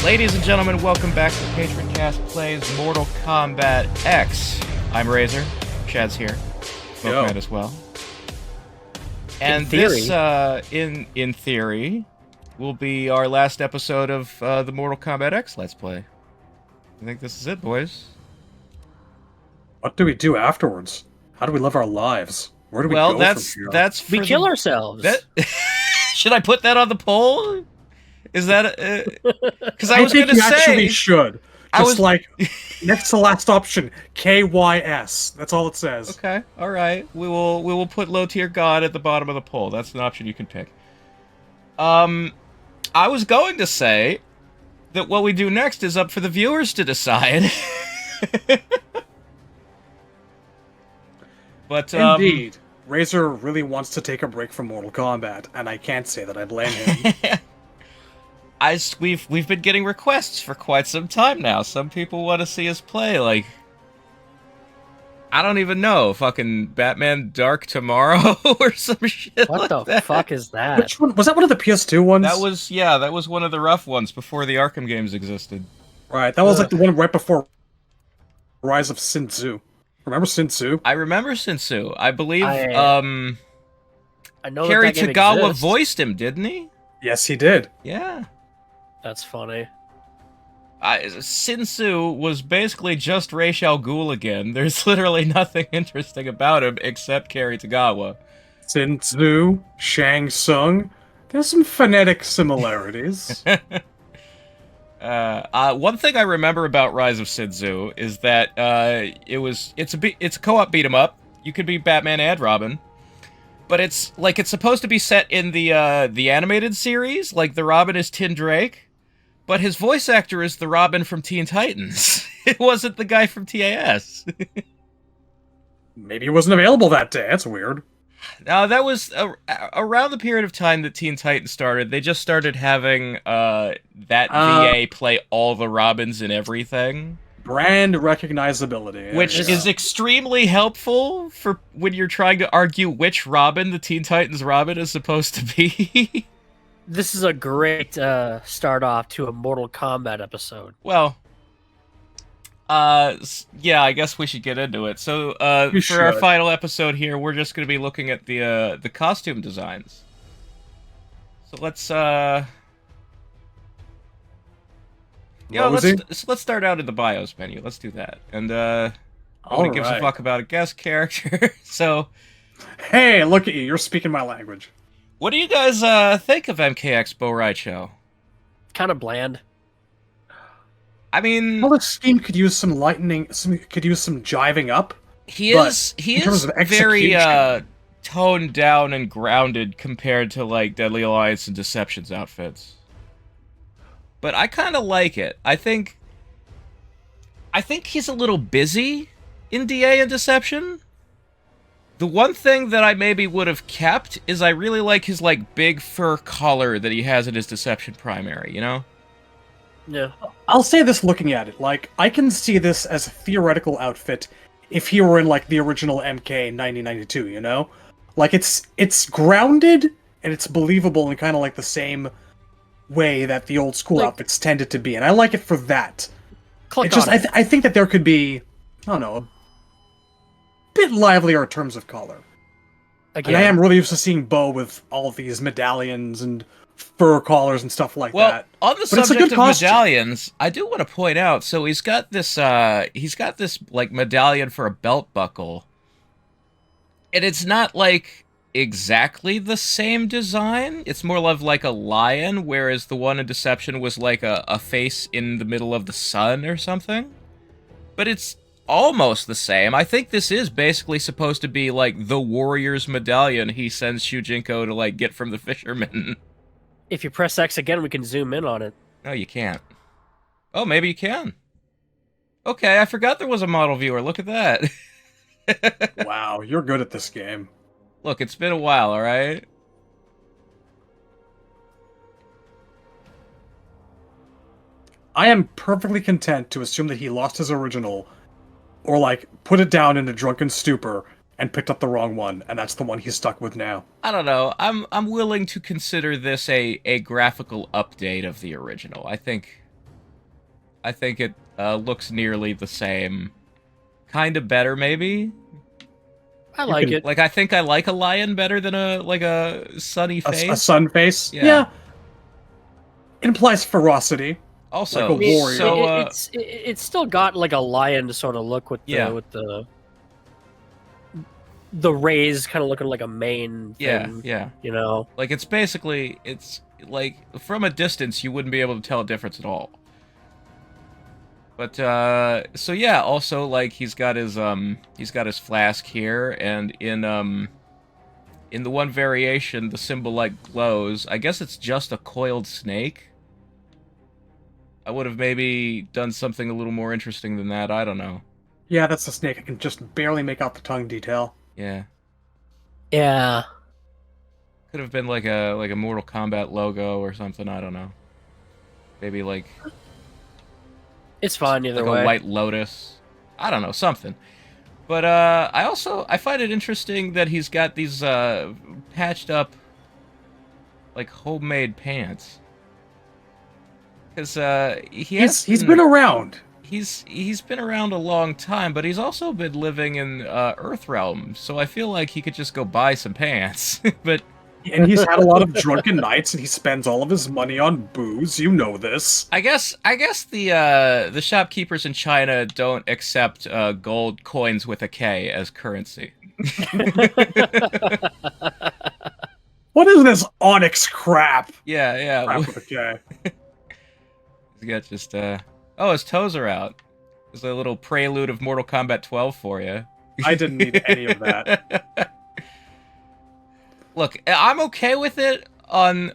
Ladies and gentlemen, welcome back to Patronkast Plays Mortal Kombat X. I'm Razor. Chad's here. Smokeman as well. And this, in theory, will be our last episode of the Mortal Kombat X Let's Play. I think this is it, boys. What do we do afterwards? How do we live our lives? Where do we go from here? We kill ourselves. Should I put that on the poll? Is that because I was going to say actually should. Like next to last option, KYS. That's all it says. Okay, all right. We will put low tier god at the bottom of the poll. That's an option you can pick. I was going to say that what we do next is up for the viewers to decide. But indeed, Razor really wants to take a break from Mortal Kombat, and I can't say that I blame him. We've been getting requests for quite some time now. Some people want to see us play, like, I don't even know, fucking Batman Dark Tomorrow or some shit. What like the fuck is that? Which one was that? One of the PS2 ones? That was one of the rough ones before the Arkham games existed. Right, that was like the one right before Rise of Sin Tzu. Remember Sin Tzu? I remember Sin Tzu. I believe I know Kerry that game Tagawa exists. voiced him, didn't he? Yes, he did. Yeah. That's funny. Sin Tzu was basically just Ra's al Ghul again. There's literally nothing interesting about him except Kerry Tagawa. Sin Tzu, Shang Tsung. There's some phonetic similarities. One thing I remember about Rise of Sin Tzu is that it's a co-op beat 'em up. You could be Batman and Robin, but it's supposed to be set in the animated series. Like the Robin is Tim Drake, but his voice actor is the Robin from Teen Titans. It wasn't the guy from TAS. Maybe it wasn't available that day. That's weird. Now, that was around the period of time that Teen Titans started. They just started having that VA play all the Robins and everything. Brand recognizability. Which is extremely helpful for when you're trying to argue which Robin the Teen Titans Robin is supposed to be. This is a great start off to a Mortal Kombat episode. Well, yeah, I guess we should get into it. So, for our final episode here, we're just going to be looking at the costume designs. So let's let's start out in the BIOS menu. Let's do that. And nobody gives a fuck about a guest character. So, hey, look at you! You're speaking my language. What do you guys think of MKX Bo' Rai Cho? Kind of bland. I mean, well, this scheme could use some lightning. Could use some jiving up. He is very toned down and grounded compared to like Deadly Alliance and Deception's outfits. But I kind of like it. I think he's a little busy in DA and Deception. The one thing that I maybe would have kept is I really like his like big fur collar that he has in his Deception primary, you know? Yeah. I'll say this looking at it, like, I can see this as a theoretical outfit if he were in, like, the original MK 1992, you know? Like, it's grounded, and it's believable in kind of, like, the same way that the old school outfits tended to be, and I like it for that. I think that there could be, I don't know, a bit livelier in terms of color. Again, and I am really used to seeing Bo with all of these medallions and fur collars and stuff like that. On the subject of medallions, I do want to point out, so he's got this like medallion for a belt buckle. And it's not like exactly the same design. It's more of like a lion, whereas the one in Deception was like a face in the middle of the sun or something. But it's almost the same. I think this is basically supposed to be like the warrior's medallion he sends Shujinko to like get from the fisherman. If you press X again, we can zoom in on it. No, you can't. Oh, maybe you can. Okay, I forgot there was a model viewer. Look at that. Wow, you're good at this game. Look, it's been a while, alright? I am perfectly content to assume that he lost his original, or, like, put it down in a drunken stupor, and picked up the wrong one, and that's the one he's stuck with now. I don't know. I'm willing to consider this a graphical update of the original. I think I think it looks nearly the same. Kind of better, maybe. I like it. Like, I think I like a lion better than a sunny face. A sun face. Yeah. Yeah. It implies ferocity. Also, Like a warrior. so It's still got like a lion sort of look with the rays kind of looking like a mane thing, yeah. you know. Like, it's basically, it's like from a distance you wouldn't be able to tell a difference at all. But so yeah, also like he's got his flask here, and in the one variation the symbol like glows. I guess it's just a coiled snake. I would have maybe done something a little more interesting than that. I don't know. Yeah, that's the snake. I can just barely make out the tongue detail. Yeah. Yeah. Could have been like a Mortal Kombat logo or something. I don't know. Maybe like It's fine either like way. a white lotus. I don't know, something. But I find it interesting that he's got these patched up like homemade pants. Because he's been around. He's been around a long time, but he's also been living in Earthrealm, so I feel like he could just go buy some pants. But And he's had a lot of drunken nights, and he spends all of his money on booze. You know this. I guess the shopkeepers in China don't accept gold coins with a K as currency. What is this onyx crap? Yeah. Crap with a K. He's got just oh, his toes are out. There's a little prelude of Mortal Kombat 12 for you. I didn't need any of that. Look, I'm okay with it on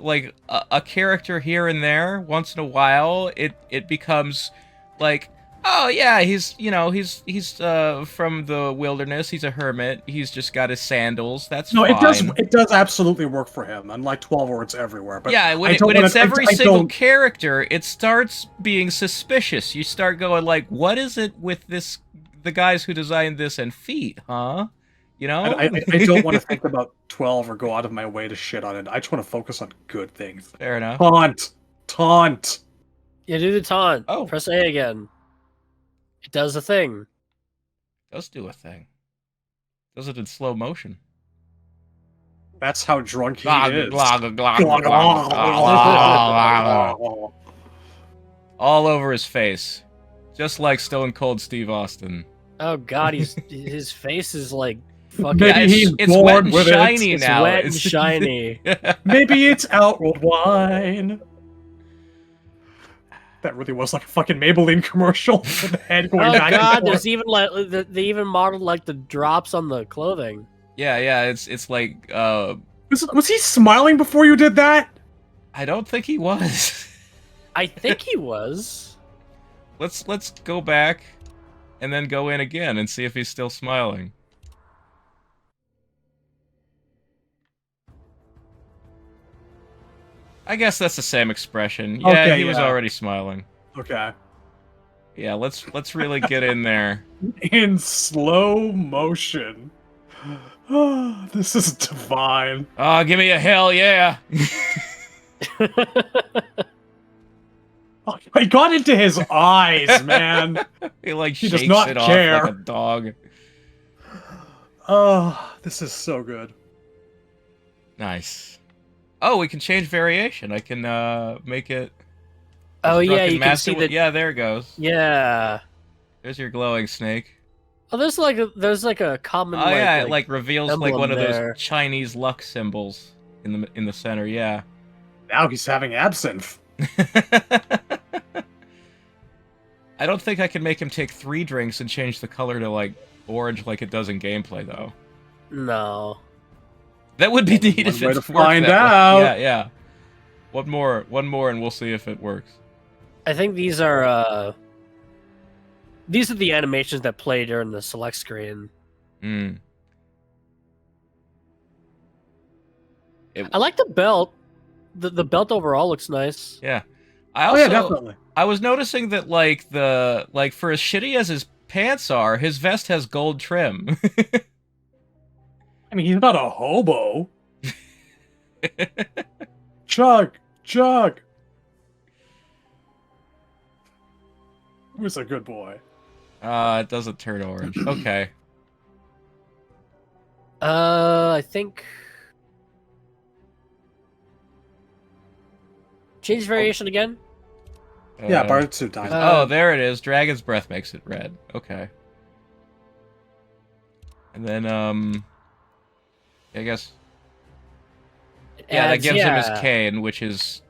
like a character here and there. Once in a while, it becomes like, oh yeah, he's from the wilderness. He's a hermit. He's just got his sandals. That's No, fine. it does absolutely work for him. Unlike 12 words everywhere. But yeah, when it's every single character, it starts being suspicious. You start going like, what is it with the guys who designed this and feet, huh? You know? I don't want to think about 12 or go out of my way to shit on it. I just want to focus on good things. Fair enough. Taunt. Yeah, do the taunt. Oh. Press A again. It does a thing. It does do a thing. Does it in slow motion. That's how drunk he is. All over his face. Just like Stone Cold Steve Austin. Oh god, his face is like fucking. Maybe he's it's wet bored and with shiny It's now. wet and shiny. Maybe it's Outworld wine. That really was like a fucking Maybelline commercial with the head going Oh back god, and forth. there's even like they even modeled like the drops on the clothing. Yeah, it's like Was he smiling before you did that? I don't think he was. I think he was. Let's go back and then go in again and see if he's still smiling. I guess that's the same expression. Yeah, Okay, he was yeah. already smiling. Okay. Yeah, let's really get in there. In slow motion. This is divine. Oh, give me a hell yeah. Oh, I got into his eyes, man. He like He shakes does not it care. off like a dog. Oh, this is so good. Nice. Oh, we can change variation. I can make it. Oh yeah, Drunken you can Master see with- that. Yeah, there it goes. Yeah. There's your glowing snake. Oh, there's like a common. Oh yeah, it like reveals like emblem one of there. those Chinese luck symbols in the center. Yeah. Now he's having absinthe. I don't think I can make him take 3 drinks and change the color to like orange like it does in gameplay though. No. That would be neat One if way it to worked find that way. out. Yeah. One more, and we'll see if it works. I think these are the animations that play during the select screen. Hmm. I like the belt. The belt overall looks nice. Yeah. I Oh also, yeah, definitely. I was noticing that like for as shitty as his pants are, his vest has gold trim. I mean, he's not a hobo. Chug. Who's a good boy? It doesn't turn orange. Okay. I think change variation again. Yeah, Bartsu time. Oh, there it is. Dragon's breath makes it red. Okay. And then I guess. Yeah, that gives him his cane, which is.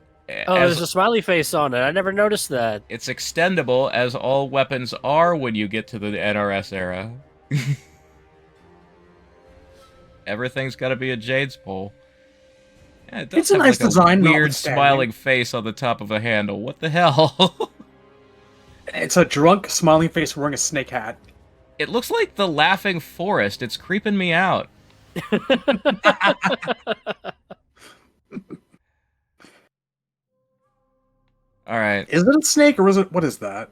Oh, there's a smiley face on it. I never noticed that. It's extendable, as all weapons are when you get to the NRS era. Everything's got to be a Jade's pole. Yeah, it does It's a have nice like design, weird smiling face on the top of a handle. What the hell? It's a drunk smiling face wearing a snake hat. It looks like the laughing forest. It's creeping me out. All right. Is it a snake or is it? What is that?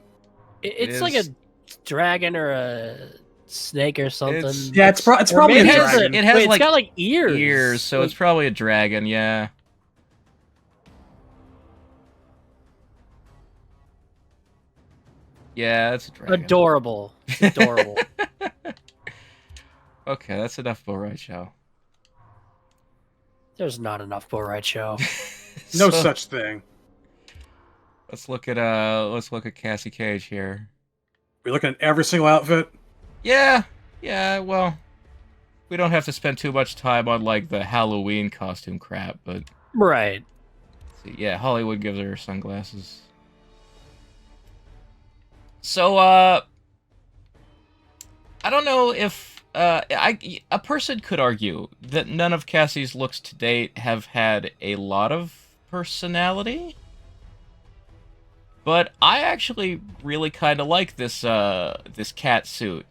It's like a dragon or a snake or something. It's probably a dragon. It has it's like got like ears. Ears, so it's probably a dragon. Yeah. Yeah, it's a dragon. Adorable. Adorable. Okay, that's enough Bull Ride Show. There's not enough Bull Ride Show. No such thing. Let's look at Cassie Cage here. We looking at every single outfit? Yeah, well, we don't have to spend too much time on like the Halloween costume crap, but right. See, yeah, Hollywood gives her sunglasses. So I don't know if a person could argue that none of Cassie's looks to date have had a lot of personality. But I actually really kind of like this this cat suit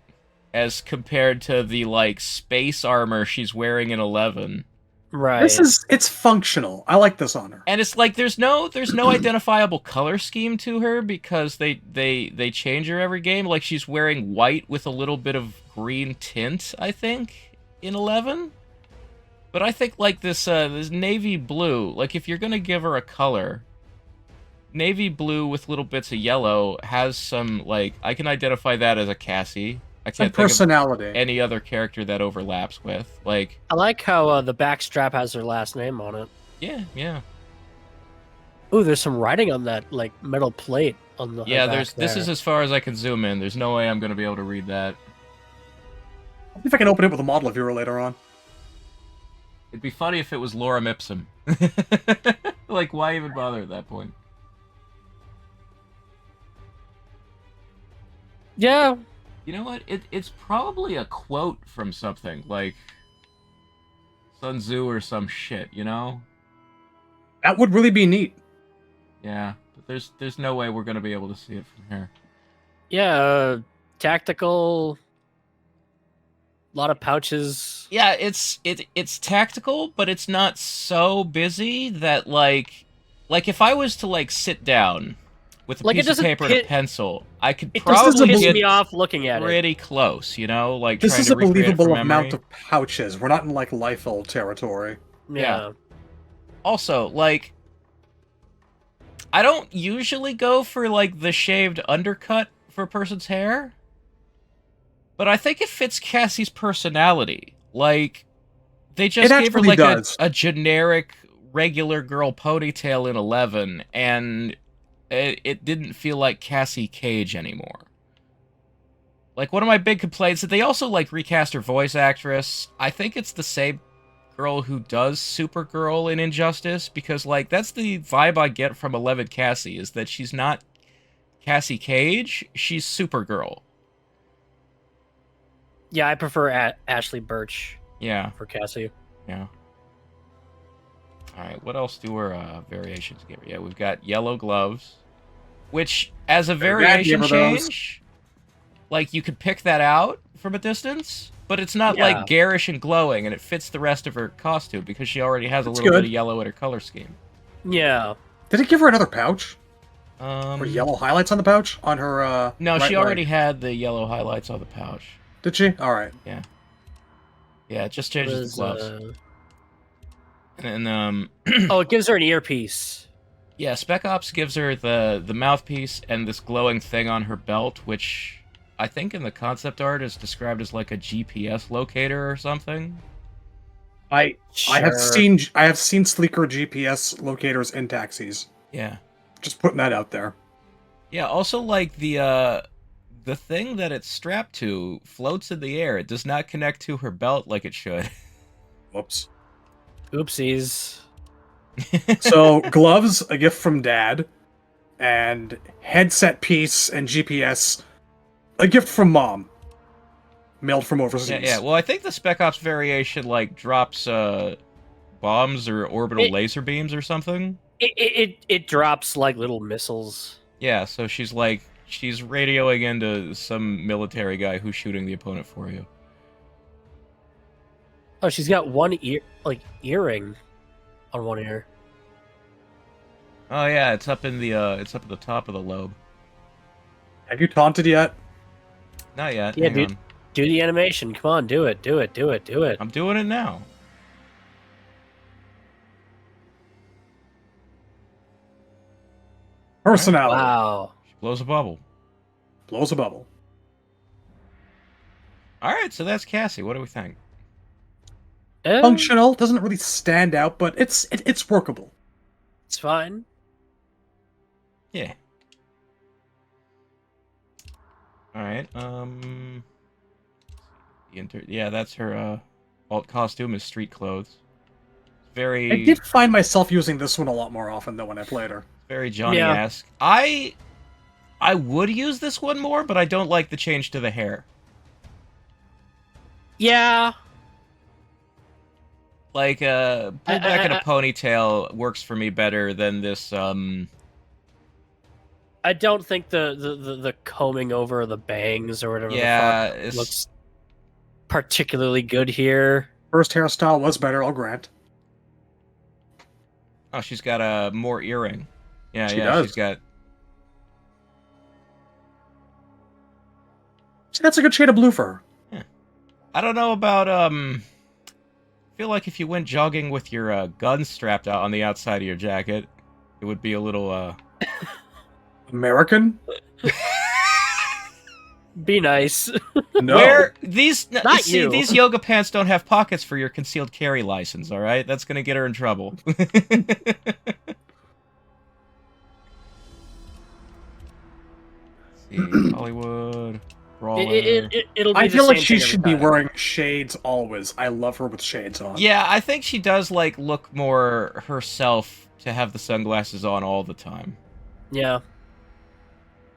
as compared to the like space armor she's wearing in 11. Right. It's functional. I like this on her. And it's like there's no identifiable color scheme to her because they change her every game. Like she's wearing white with a little bit of green tint, I think, in 11. But I think like this navy blue, like if you're gonna give her a color, navy blue with little bits of yellow has some, like, I can identify that as a Cassie. I can't think personality. of any other character that overlaps with. Like, I like how the back strap has her last name on it. Yeah. Ooh, there's some writing on that, like, metal plate on the back this is as far as I can zoom in. There's no way I'm going to be able to read that. I'll see if I can open it with a model viewer later on. It'd be funny if it was Laura Mipsum. Like, why even bother at that point? Yeah. You know what? It's probably a quote from something, like Sun Tzu or some shit, you know? That would really be neat. Yeah, but there's no way we're gonna be able to see it from here. Yeah, tactical. A lot of pouches. Yeah, it's tactical, but it's not so busy that like if I was to like sit down with a piece of paper and a pencil, I could probably piss get me off looking at pretty close, you know? Like this trying is to a recreate it believable from amount memory. of pouches. We're not in like Liefeld territory. Yeah. Also, like, I don't usually go for like the shaved undercut for a person's hair, but I think it fits Cassie's personality. Like, they just gave her like a generic regular girl ponytail in 11, and it didn't feel like Cassie Cage anymore. Like, one of my big complaints is that they also, like, recast her voice actress. I think it's the same girl who does Supergirl in Injustice, because, like, that's the vibe I get from 11 Cassie, is that she's not Cassie Cage, she's Supergirl. Yeah, I prefer Ashley Birch. Yeah. For Cassie. Yeah. Alright, what else do our variations give? Yeah, we've got yellow gloves, which, as a variation change, like, you could pick that out from a distance, but it's not, like, garish and glowing, and it fits the rest of her costume, because she already has a little bit of yellow in her color scheme. Yeah. Did it give her another pouch? Or yellow highlights on the pouch? On her, No, she already had the yellow highlights on the pouch. Did she? Alright. Yeah. Yeah, it just changes the gloves. And oh, it gives her an earpiece. Yeah, Spec Ops gives her the mouthpiece and this glowing thing on her belt, which I think in the concept art is described as like a GPS locator or something. I Sure. I have seen sleeker GPS locators in taxis. Yeah. Just putting that out there. Yeah, also like the thing that it's strapped to floats in the air. It does not connect to her belt like it should. Whoops. Oopsies. So gloves, a gift from Dad, and headset piece and GPS, a gift from Mom, mailed from overseas. Yeah. Well, I think the Spec Ops variation like drops bombs or orbital laser beams or something. It drops like little missiles. Yeah, so she's radioing into some military guy who's shooting the opponent for you. Oh, she's got one earring on one ear. Oh yeah, it's up in the at the top of the lobe. Have you taunted yet? Not yet. Yeah, Hang dude. on. Do the animation. Come on, do it. Do it. Do it. Do it. I'm doing it now. Personality. Wow. She blows a bubble. Blows a bubble. All right, so that's Cassie. What do we think? Functional, doesn't really stand out, but it's workable. It's fine. Yeah. All right. Yeah, that's her alt costume is street clothes. Very. I did find myself using this one a lot more often though when I played her. Very Johnny-esque. I would use this one more, but I don't like the change to the hair. Yeah. Like, pull back in a ponytail works for me better than this, I don't think the combing over the bangs or whatever yeah, the fuck looks particularly good here. First hairstyle was better, I'll grant. Oh, she's got a more earring. Yeah, She does. she's got... See, that's a good shade of blue for her. Yeah. I don't know about, I feel like if you went jogging with your gun strapped out on the outside of your jacket, it would be a little, American? Be nice. No. Where these Not see, you. these yoga pants don't have pockets for your concealed carry license, all right? That's going to get her in trouble. See, Hollywood, brawler. It'll be I the feel like same she thing should every be time. wearing shades always. I love her with shades on. Yeah, I think she does like look more herself to have the sunglasses on all the time. Yeah.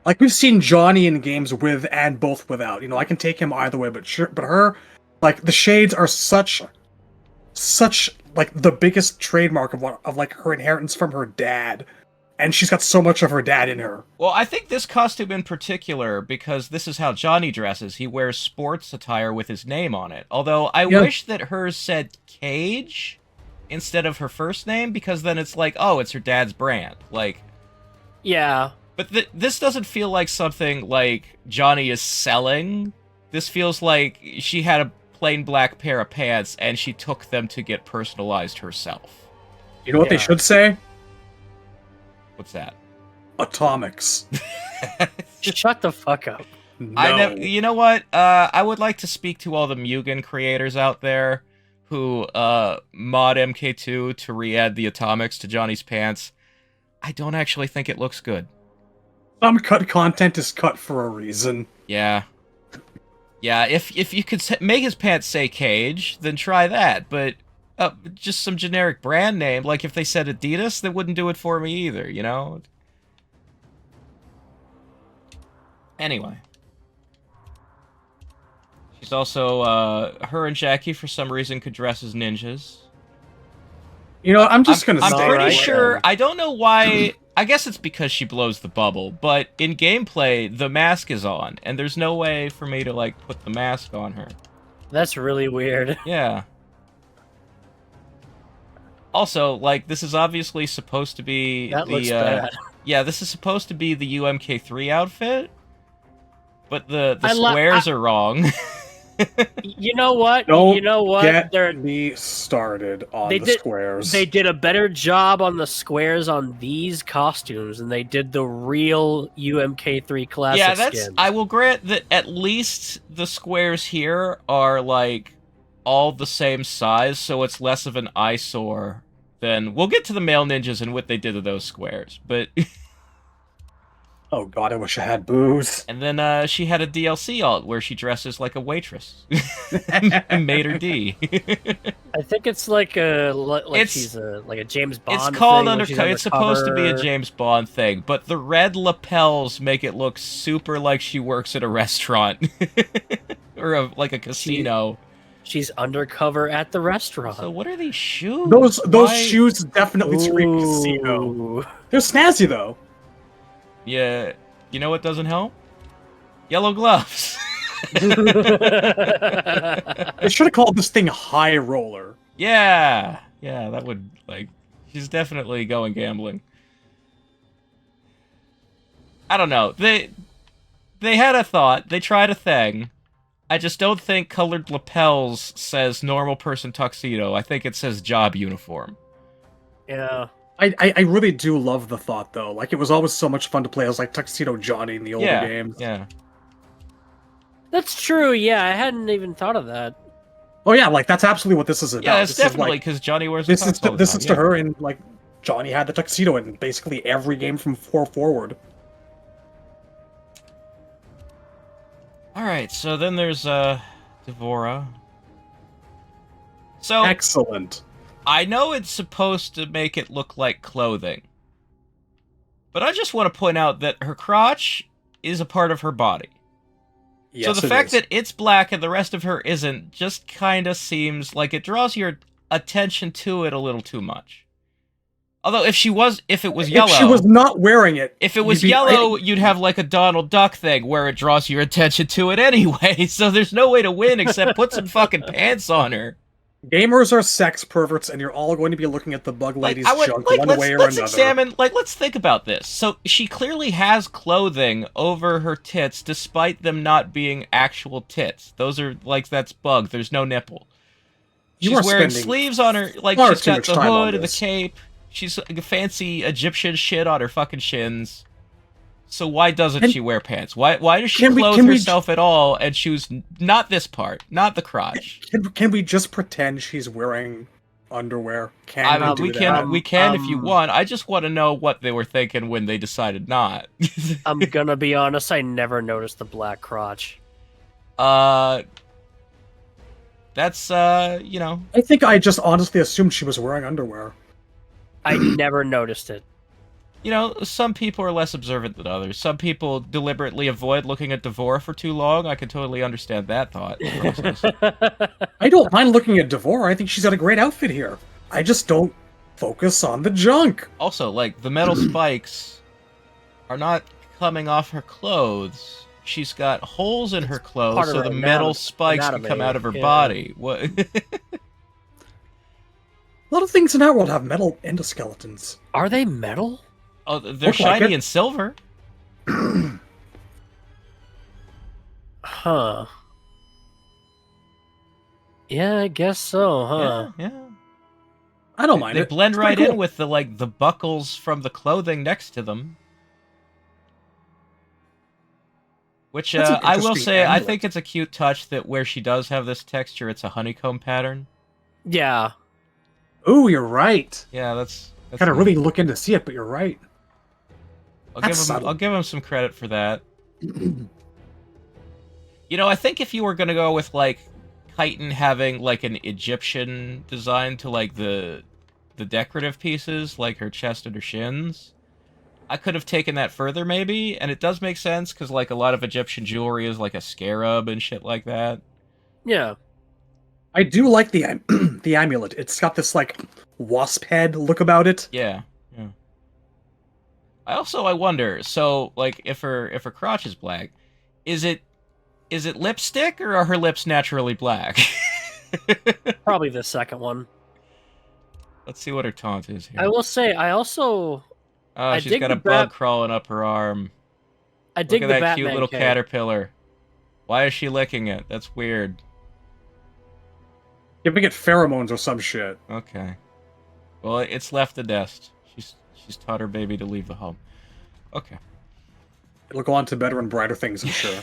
Like we've seen Johnny in games with and both without. You know, I can take him either way, but her, like the shades are such like the biggest trademark of like her inheritance from her dad, and she's got so much of her dad in her. Well, I think this costume in particular, because this is how Johnny dresses, he wears sports attire with his name on it. Although I wish that hers said Cage instead of her first name, because then it's like, oh, it's her dad's brand. Like, Yeah. but this doesn't feel like something like Johnny is selling. This feels like she had a plain black pair of pants and she took them to get personalized herself. You know what they Yeah. should say? What's that? Atomics. Shut the fuck up. No. You know what? I would like to speak to all the Mugen creators out there who mod MK2 to re-add the atomics to Johnny's pants. I don't actually think it looks good. Some cut content is cut for a reason. Yeah. Yeah, if you could make his pants say Cage, then try that. But just some generic brand name, like if they said Adidas, that wouldn't do it for me either, you know? Anyway. She's also, her and Jackie, for some reason, could dress as ninjas. You know, I'm just gonna I'm say pretty right sure. then. I don't know why. I guess it's because she blows the bubble. But in gameplay, the mask is on, and there's no way for me to like put the mask on her. That's really weird. Yeah. Also, like this is obviously supposed to be That the. looks bad. Yeah, this is supposed to be the UMK3 outfit, but the I squares are wrong. You know what? Don't You know what? get me started on the squares. They did a better job on the squares on these costumes than they did the real UMK3 classic Yeah, that's. skins. I will grant that at least the squares here are like all the same size, so it's less of an eyesore than. We'll get to the male ninjas and what they did to those squares, but. Oh god, I wish I had booze. And then she had a DLC alt where she dresses like a waitress. Mater D. I think it's like she's like a James Bond. It's called thing undercover. It's supposed to be a James Bond thing, but the red lapels make it look super like she works at a restaurant or like a casino. She's undercover at the restaurant. So what are these shoes? Those shoes definitely scream casino. They're snazzy though. Yeah, you know what doesn't help? Yellow gloves. They should have called this thing High Roller. Yeah, that would, like, she's definitely going gambling. I don't know. They had a thought. They tried a thing. I just don't think colored lapels says normal person tuxedo. I think it says job uniform. Yeah. I really do love the thought though. Like it was always so much fun to play as like Tuxedo Johnny in the older games. Yeah. That's true. Yeah, I hadn't even thought of that. Oh yeah, like that's absolutely what this is about. Yeah, it's definitely because Johnny wears. This is to her, and like Johnny had the tuxedo in basically every game from 4 forward. All right, so then there's Devora. So excellent. I know it's supposed to make it look like clothing, but I just want to point out that her crotch is a part of her body. Yes, so the fact that it's black and the rest of her isn't just kind of seems like it draws your attention to it a little too much. Although if it was yellow, if she was not wearing it, if it was yellow, you'd have like a Donald Duck thing where it draws your attention to it anyway. So there's no way to win except put some fucking pants on her. Gamers are sex perverts, and you're all going to be looking at the bug lady's junk one way or let's another. Examine, let's think about this. So she clearly has clothing over her tits, despite them not being actual tits. Those are that's bug. There's no nipple. She's wearing sleeves on her, like she's got the hood and the cape. She's a fancy Egyptian shit on her fucking shins. So why doesn't she wear pants? Why does she clothe herself at all and choose not this part, not the crotch? Can we just pretend she's wearing underwear? We can if you want. I just want to know what they were thinking when they decided not. I'm gonna be honest, I never noticed the black crotch. That's I think I just honestly assumed she was wearing underwear. I never noticed it. Some people are less observant than others. Some people deliberately avoid looking at Devora for too long. I can totally understand that thought process. I don't mind looking at Devora. I think she's got a great outfit here. I just don't focus on the junk. Also, the metal spikes are not coming off her clothes. She's got holes in her clothes, so the metal spikes can come out of her body. What? A lot of things in our world have metal endoskeletons. Are they metal? Oh, they're shiny and silver. Huh. Yeah, I guess so, huh? Yeah. I don't mind it. They blend right cool. in with the the buckles from the clothing next to them. Which I will say, I think it's a cute touch that where she does have this texture, it's a honeycomb pattern. Yeah. Ooh, you're right. Yeah, that's kind of really looking to see it, but you're right. I'll give him some credit for that. I think if you were gonna go with Chitin having an Egyptian design to the decorative pieces, like her chest and her shins, I could have taken that further maybe, and it does make sense because a lot of Egyptian jewelry is a scarab and shit like that. Yeah. I do like the the amulet. It's got this wasp head look about it. Yeah. I wonder. So if her crotch is black, is it lipstick or are her lips naturally black? Probably the second one. Let's see what her taunt is here. I will say, I also. Oh, she's got a bug crawling up her arm. I dig Look at the that Batman cute little cape. caterpillar. Why is she licking it? That's weird. Giving it pheromones or some shit. Okay. Well, it's left the nest. She's taught her baby to leave the home. Okay. It'll go on to better and brighter things, I'm sure.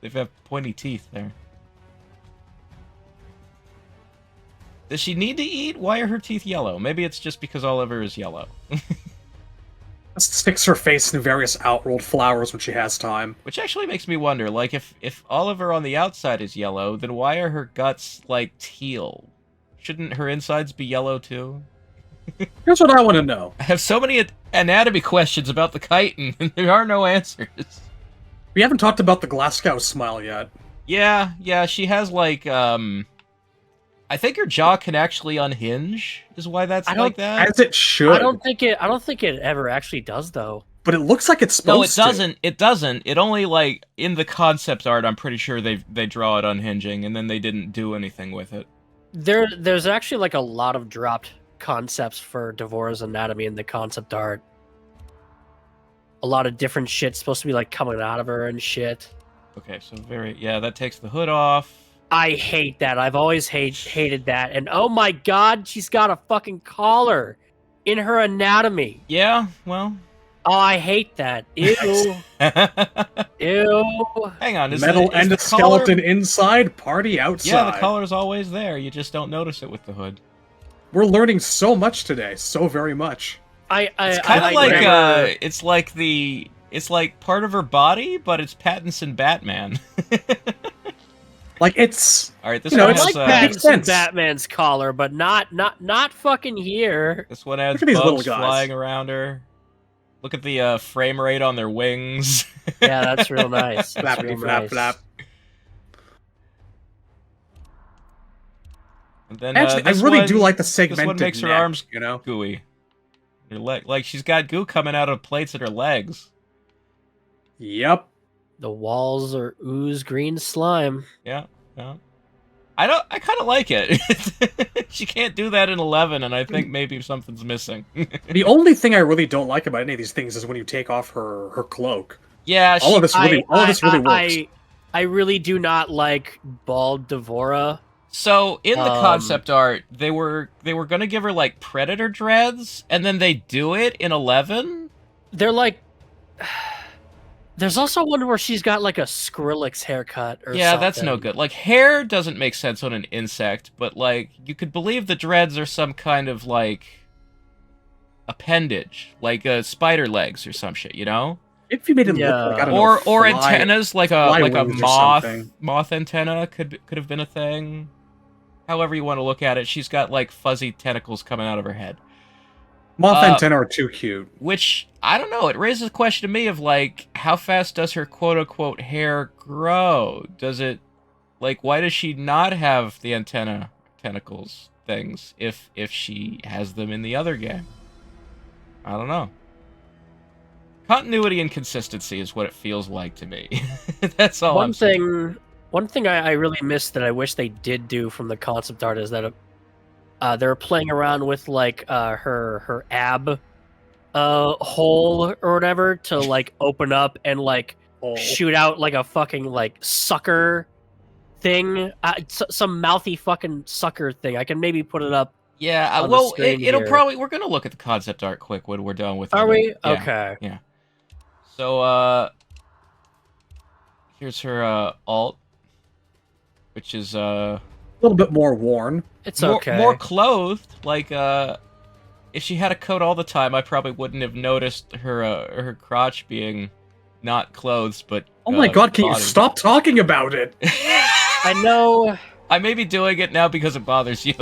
They've got pointy teeth there. Does she need to eat? Why are her teeth yellow? Maybe it's just because Oliver is yellow. Sticks her face in various outrolled flowers when she has time. Which actually makes me wonder, like, if Oliver on the outside is yellow, then why are her guts, like, teal? Shouldn't her insides be yellow, too? Here's what I want to know. I have so many anatomy questions about the chitin, and there are no answers. We haven't talked about the Glasgow smile yet. Yeah, she has, like, I think her jaw can actually unhinge, is why that's like that. As it should. I don't think it ever actually does, though. But it looks like it's supposed to. No, it doesn't. It doesn't. It only, like, in the concept art, I'm pretty sure they draw it unhinging, and then they didn't do anything with it. There's actually, like, a lot of dropped concepts for Devora's anatomy in the concept art. A lot of different shit supposed to be, like, coming out of her and shit. Okay, so yeah, that takes the hood off. I hate that. I've always hated that. And oh my god, she's got a fucking collar in her anatomy. Yeah, well. Oh, I hate that. Ew. Ew. Hang on. Metal and a skeleton inside, party outside. Yeah, the collar's always there. You just don't notice it with the hood. We're learning so much today. So very much. It's kind of like, it's like part of her body, but it's Pattinson Batman. Like it's all right. This one has like Pattinson Batman's collar, but not fucking here. This one has bugs flying around her. Look at the frame rate on their wings. Yeah, that's real nice. Flappy flap flap. And then actually, I really do like the segmented. This one makes her neck, arms gooey. Her leg, like she's got goo coming out of plates at her legs. Yep. The walls are ooze green slime. Yeah. I kind of like it. She can't do that in 11, and I think maybe something's missing. The only thing I really don't like about any of these things is when you take off her cloak. Yeah, all of this really works. I really do not like bald Devora. So in the concept art, they were gonna give her like predator dreads, and then they do it in 11. They're like. There's also one where she's got like a Skrillex haircut or something. That's no good. Like, hair doesn't make sense on an insect, but like, you could believe the dreads are some kind of like appendage, like spider legs or some shit, you know? If you made it look like, I don't or know, antennas, like a moth antenna could have been a thing. However you want to look at it, she's got like fuzzy tentacles coming out of her head. Moth antenna are too cute. Which, I don't know, it raises a question to me of, like, how fast does her quote-unquote hair grow? Does it, like, why does she not have the tentacles things if she has them in the other game? I don't know. Continuity and consistency is what it feels like to me. That's all I'm saying. One thing I really missed that I wish they did do from the concept art is that they're playing around with like her ab hole or whatever to like open up and like shoot out like a fucking like sucker thing, some mouthy fucking sucker thing. I can maybe put it up. Yeah, well, it'll probably. We're gonna look at the concept art quick when we're done with it. Are we? Yeah, okay. Yeah. So here's her alt, which is a little bit more worn. It's okay. More clothed. Like, if she had a coat all the time, I probably wouldn't have noticed her crotch being not clothes, but oh my god, can you stop talking about it? I know. I may be doing it now because it bothers you.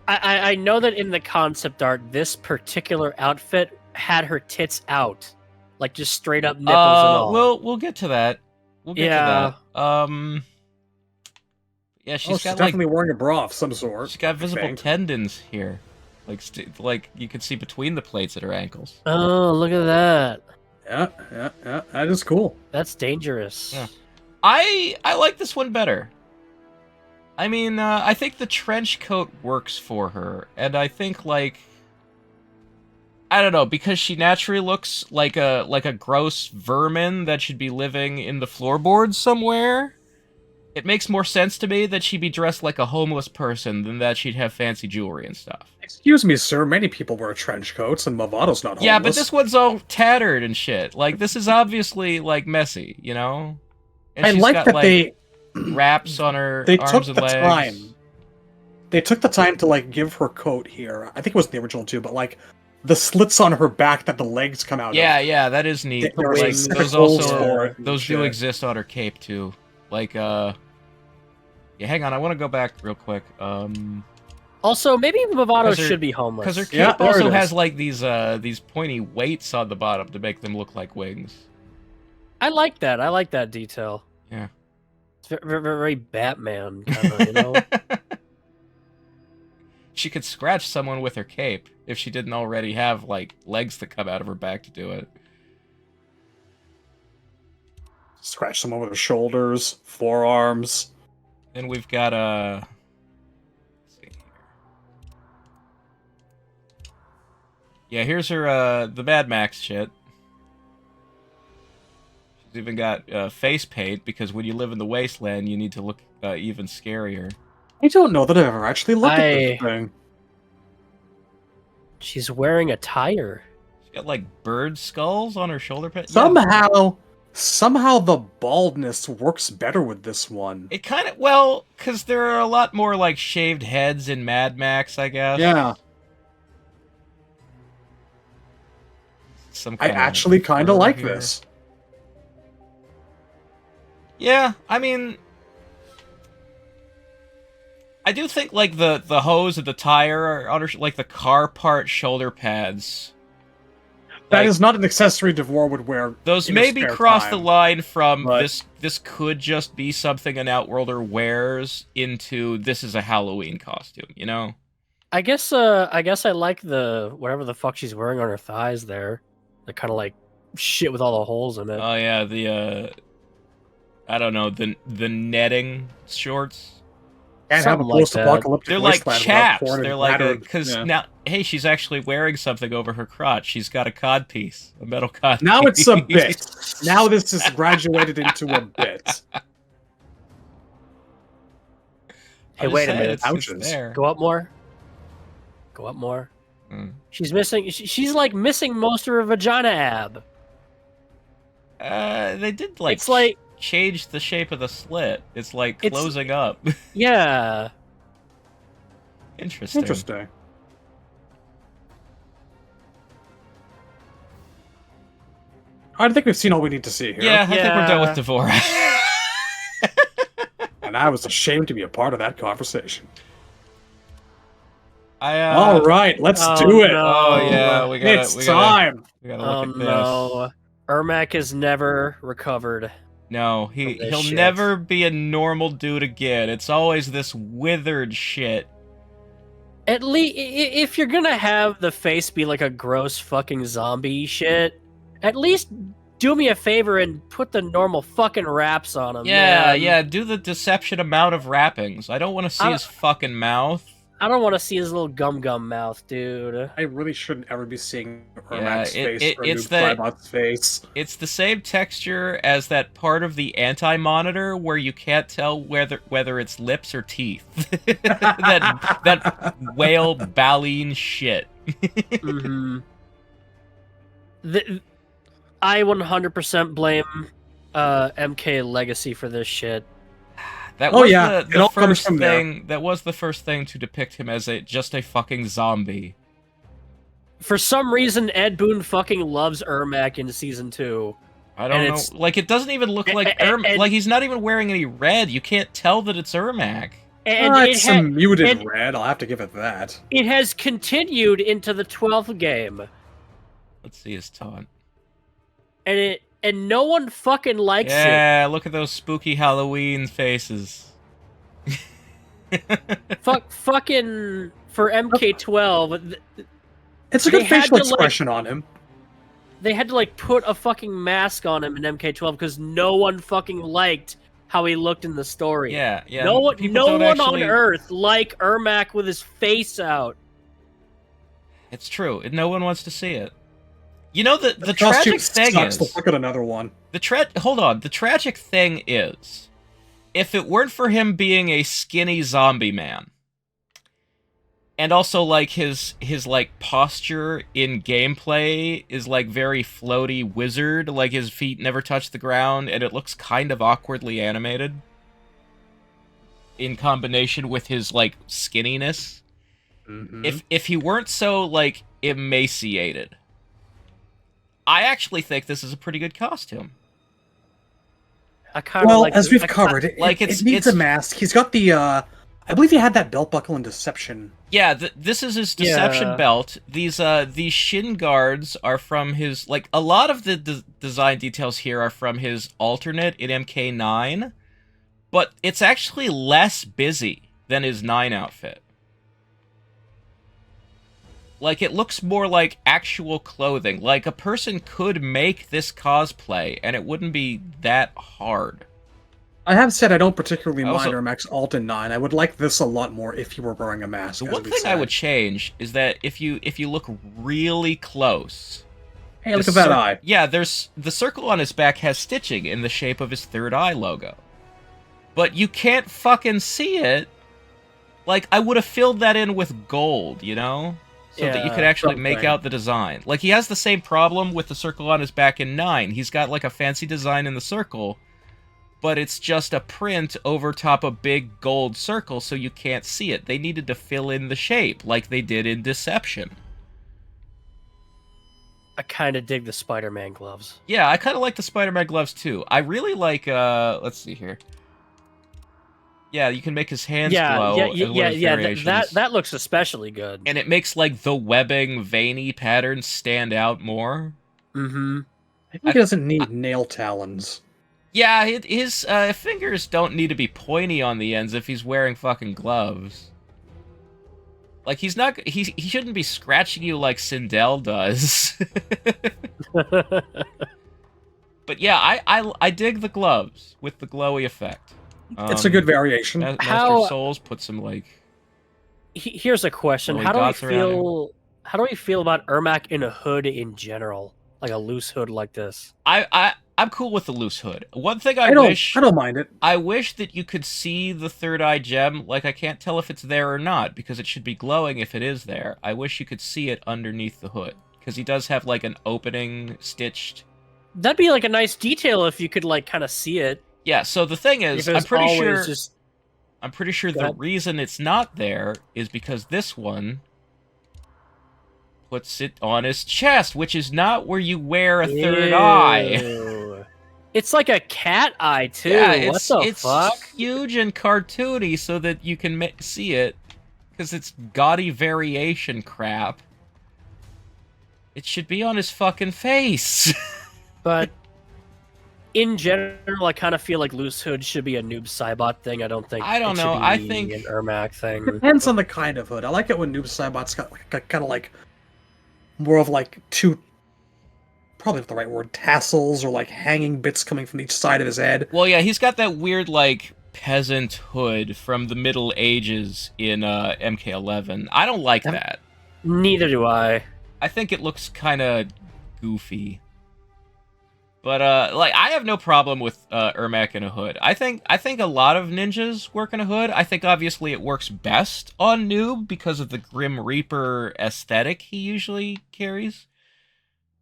I know that in the concept art, this particular outfit had her tits out, like just straight up nipples and all. We'll get to that. We'll get to that. Yeah, she's got definitely wearing a bra of some sort. She's got visible tendons here, like you can see between the plates at her ankles. Oh, look at that! Yeah, that is cool. That's dangerous. Yeah. I like this one better. I mean, I think the trench coat works for her, and I think like I don't know, because she naturally looks like a gross vermin that should be living in the floorboards somewhere. It makes more sense to me that she'd be dressed like a homeless person than that she'd have fancy jewelry and stuff. Excuse me, sir. Many people wear trench coats, and Movato's not homeless. Yeah, but this one's all tattered and shit. Like, this is obviously, like, messy, you know? And I she's like got, that like, wraps on her they arms took and the legs. time. They took the time to, like, give her coat here. I think it was in the original too, but, like, the slits on her back that the legs come out of. Yeah, that is neat. There are Like, specific those holes also, for it and those do shit. exist on her cape, too. Like, yeah, hang on, I want to go back real quick. Also, maybe Movado 'Cause her- should be homeless. Because her cape Yeah, there also it has, is. like, these pointy weights on the bottom to make them look like wings. I like that. I like that detail. Yeah. It's very Batman kind of, you know. She could scratch someone with her cape if she didn't already have, like, legs that come out of her back to do it. Scratch someone with her shoulders, forearms. Then we've got, let's see here. Yeah, here's her, the Mad Max shit. She's even got, face paint, because when you live in the wasteland, you need to look, even scarier. I don't know that I've ever actually looked at this I- thing. She's wearing a tire. She's got, like, bird skulls on her shoulder pad. Somehow the baldness works better with this one. It kind of, well, because there are a lot more, like, shaved heads in Mad Max, I guess. Yeah, Some I kinda actually kind of fur like here. this. Yeah, I mean, I do think, like, the hose and the tire are on her, like, the car part shoulder pads. That Like, is not an accessory Devore would wear. those in her maybe spare cross the time, line from but- this could just be something an Outworlder wears into this is a Halloween costume, you know? I guess I like the whatever the fuck she's wearing on her thighs there. The kind of like shit with all the holes in it. Oh yeah, the I don't know, the netting shorts. Can't have a Something like post-apocalyptic They're like wasteland without chaps. porn and They're like battered- because yeah. now, hey, she's actually wearing something over her crotch. She's got a cod piece, a metal cod. Now piece. it's a bit. Now this is graduated into a bit. Hey, I'm just wait a saying, minute. it's Ouches. there. Go up more. Go up more. Mm. She's missing. She's like missing most of her vagina ab. They did like It's like change the shape of the slit. It's like It's- closing up. yeah. Interesting. Interesting. I think we've seen all we need to see here. Yeah, I think we're done with Yeah. Devora. And I was ashamed to be a part of that conversation. I All right, let's Oh, do it. no. Oh yeah, we gotta. It's we gotta, time. We gotta Oh look at this. no. Ermac has never recovered. No, From this he'll shit. never be a normal dude again. It's always this withered shit. At least if you're gonna have the face be like a gross fucking zombie shit, at least do me a favor and put the normal fucking wraps on him. Yeah, man. yeah. Do the deception amount of wrappings. I don't want to see I- his fucking mouth. I don't want to see his little gum mouth, dude. I really shouldn't ever be seeing Yeah, Ermac's face or it's Noob the- Saibot's face. It's the same texture as that part of the anti-monitor where you can't tell whether it's lips or teeth. that whale baleen shit. hmm I 100% blame MK Legacy for this shit. That Oh, was yeah, it the all comes first from there. thing. That was the first thing to depict him as just a fucking zombie. For some reason, Ed Boon fucking loves Ermac in season 2. I don't And know. it's- Like, it doesn't even look like and- like he's not even wearing any red. You can't tell that it's Ermac. And It's a muted and- red. I'll have to give it that. it has continued into the 12th game. Let's see his taunt. And no one fucking likes it. Yeah, look at those spooky Halloween faces. Fucking for MK12, It's a They good had facial to, like- expression on him. they had to like put a fucking mask on him in MK12 because no one fucking liked how he looked in the story. Yeah, yeah. no one, people no don't one actually- on Earth like Ermac with his face out. It's true. No one wants to see it. You know the costume tragic thing sucks. is Look at another one. hold on. The tragic thing is if it weren't for him being a skinny zombie man, and also like his like posture in gameplay is like very floaty wizard, like his feet never touch the ground, and it looks kind of awkwardly animated in combination with his like skinniness. If he weren't so like emaciated, I actually think this is a pretty good costume. I kind of like. As we've covered, it needs a mask. He's got the. I believe he had that belt buckle in Deception. Yeah, this is his Deception belt. These shin guards are from his, like, a lot of the design details here are from his alternate in MK9, but it's actually less busy than his 9 outfit. Like, it looks more like actual clothing. Like, a person could make this cosplay, and it wouldn't be that hard. I have said I don't particularly mind Ermac's alt in 9. I would like this a lot more if he were wearing a mask. The one thing I would change is that if you look really close... Hey, look at that eye. Yeah, there's the circle on his back has stitching in the shape of his third eye logo. But you can't fucking see it. Like, I would have filled that in with gold, you know? So that you could actually make out the design. Like, he has the same problem with the circle on his back in 9. He's got, like, a fancy design in the circle, but it's just a print over top a big gold circle, so you can't see it. They needed to fill in the shape, like they did in Deception. I kind of dig the Spider-Man gloves. Yeah, I kind of like the Spider-Man gloves, too. I really like, let's see here. Yeah, you can make his hands glow. That looks especially good. And it makes, like, the webbing, veiny patterns stand out more. Mm-hmm. I think he doesn't need nail talons. Yeah, his fingers don't need to be pointy on the ends if he's wearing fucking gloves. Like, he shouldn't be scratching you like Sindel does. But yeah, I dig the gloves with the glowy effect. It's a good variation. Master Souls put some, like... Here's a question. How do we feel about Ermac in a hood in general? Like a loose hood like this? I'm cool with the loose hood. One thing I don't mind it. I wish that you could see the third eye gem. Like, I can't tell if it's there or not, because it should be glowing if it is there. I wish you could see it underneath the hood, because he does have, like, an opening stitched... That'd be, like, a nice detail if you could, like, kind of see it. Yeah, so the thing is, I'm pretty sure Go the ahead. reason it's not there is because this one puts it on his chest, which is not where you wear a third eye. It's like a cat eye, too. Yeah, what the fuck? It's huge and cartoony so that you can see it, because it's gaudy variation crap. It should be on his fucking face. But in general, I kind of feel like loose hood should be a Noob Saibot thing. I don't think. I don't it know. should be I think an Ermac thing. Depends on the kind of hood. I like it when Noob Saibot's got like, kind of like more of like two, probably not the right word, tassels or like hanging bits coming from each side of his head. Well, yeah, he's got that weird like peasant hood from the Middle Ages in MK11. I don't like that. Neither do I. I think it looks kind of goofy. But like, I have no problem with Ermac in a hood. I think a lot of ninjas work in a hood. I think obviously it works best on Noob because of the Grim Reaper aesthetic he usually carries.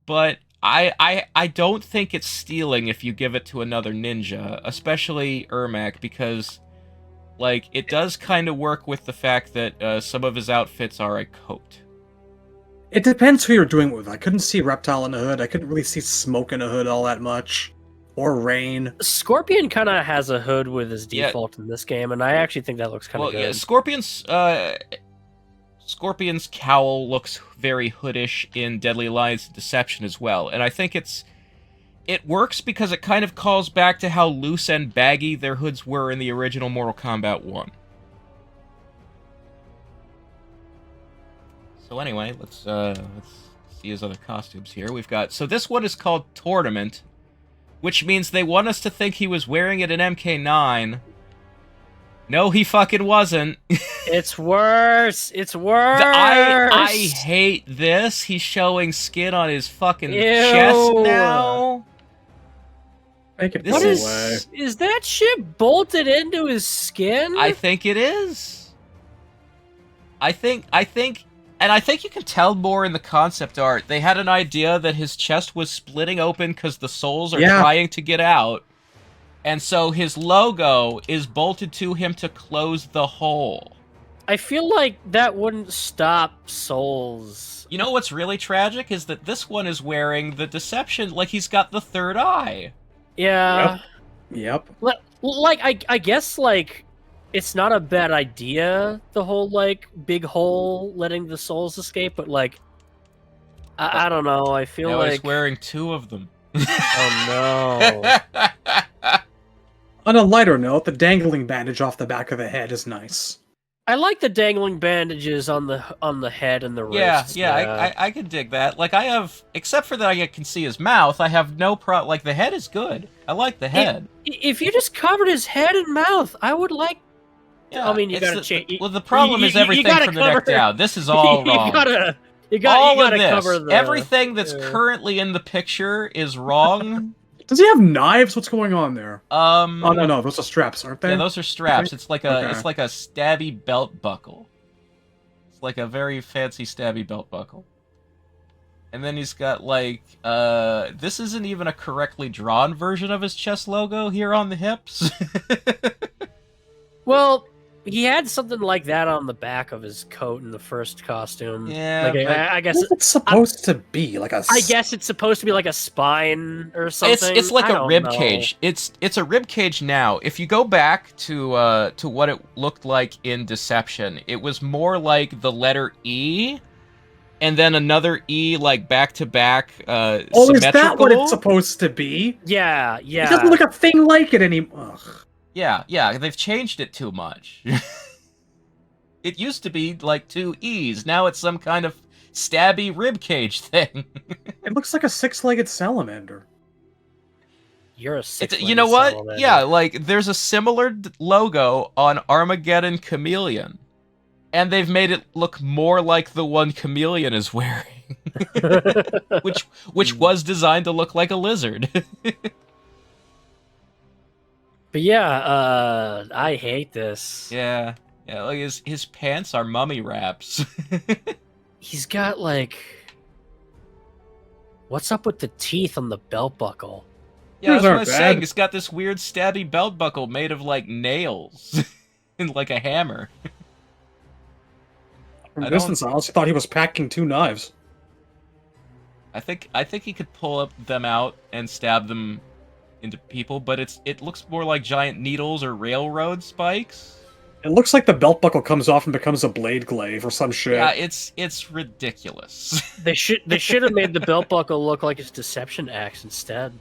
But I don't think it's stealing if you give it to another ninja, especially Ermac, because like it does kind of work with the fact that some of his outfits are a coat. It depends who you're doing it with. I couldn't see Reptile in a hood. I couldn't really see Smoke in a hood all that much. Or Rain. Scorpion kind of has a hood with his default in this game, and I actually think that looks kind of good. Yeah, Scorpion's cowl looks very hoodish in Deadly Alliance Deception as well, and I think it works because it kind of calls back to how loose and baggy their hoods were in the original Mortal Kombat 1. So anyway, let's see his other costumes here. We've got... So this one is called Tournament, which means they want us to think he was wearing it in MK9. No, he fucking wasn't. It's worse. It's worse. I hate this. He's showing skin on his fucking chest now. Make it This go is- away. Is that shit bolted into his skin? I think it is. I think, and I think you can tell more in the concept art. They had an idea that his chest was splitting open because the souls are Yeah. trying to get out. And so his logo is bolted to him to close the hole. I feel like that wouldn't stop souls. You know what's really tragic is that this one is wearing the deception, like he's got the third eye. Yeah. Yep. Like, I guess, like, it's not a bad idea, the whole, like, big hole letting the souls escape, but, like, I don't know, I feel Now like... he's wearing two of them. Oh, no. On a lighter note, the dangling bandage off the back of the head is nice. I like the dangling bandages on the head and the wrists. I can dig that. Like, I have, except for that I can see his mouth, I have no problem. Like, the head is good. I like the head. If you just covered his head and mouth, I would like... Yeah, I mean, you it's gotta change... Well, the problem is everything gotta from the neck cover- down. This is all wrong. You all gotta of this, cover the... everything that's yeah. currently in the picture is wrong. Does he have knives? What's going on there? Oh Oh no, those are straps, aren't they? yeah, those are straps. It's like a Okay. it's like a stabby belt buckle. It's like a very fancy stabby belt buckle. And then he's got like this isn't even a correctly drawn version of his chest logo here on the hips. Well, he had something like that on the back of his coat in the first costume. Yeah, Like, but- I guess... What's it supposed to be? Like a... I guess it's supposed to be like a spine or something. It's like I a don't rib know. cage. It's a rib cage now. If you go back to what it looked like in Deception, it was more like the letter E, and then another E like back to back. Oh, symmetrical. is that what it's supposed to be? Yeah, yeah. It doesn't look a thing like it anymore. Yeah. They've changed it too much. It used to be like two E's. Now it's some kind of stabby rib cage thing. It looks like a six-legged salamander. You're a It's, six. you know what? Yeah, like there's a similar logo on Armageddon Chameleon, and they've made it look more like the one Chameleon is wearing, which was designed to look like a lizard. But yeah, I hate this. Yeah, like his pants are mummy wraps. He's got like, what's up with the teeth on the belt buckle? Yeah, that's Those what I aren't was saying. bad. It's got this weird stabby belt buckle made of like nails and like a hammer. From I distance, I honestly thought he was packing two knives. I think he could pull up them out and stab them into people, but it looks more like giant needles or railroad spikes. It looks like the belt buckle comes off and becomes a blade glaive or some shit. Yeah, it's ridiculous. They should have made the belt buckle look like his deception axe instead.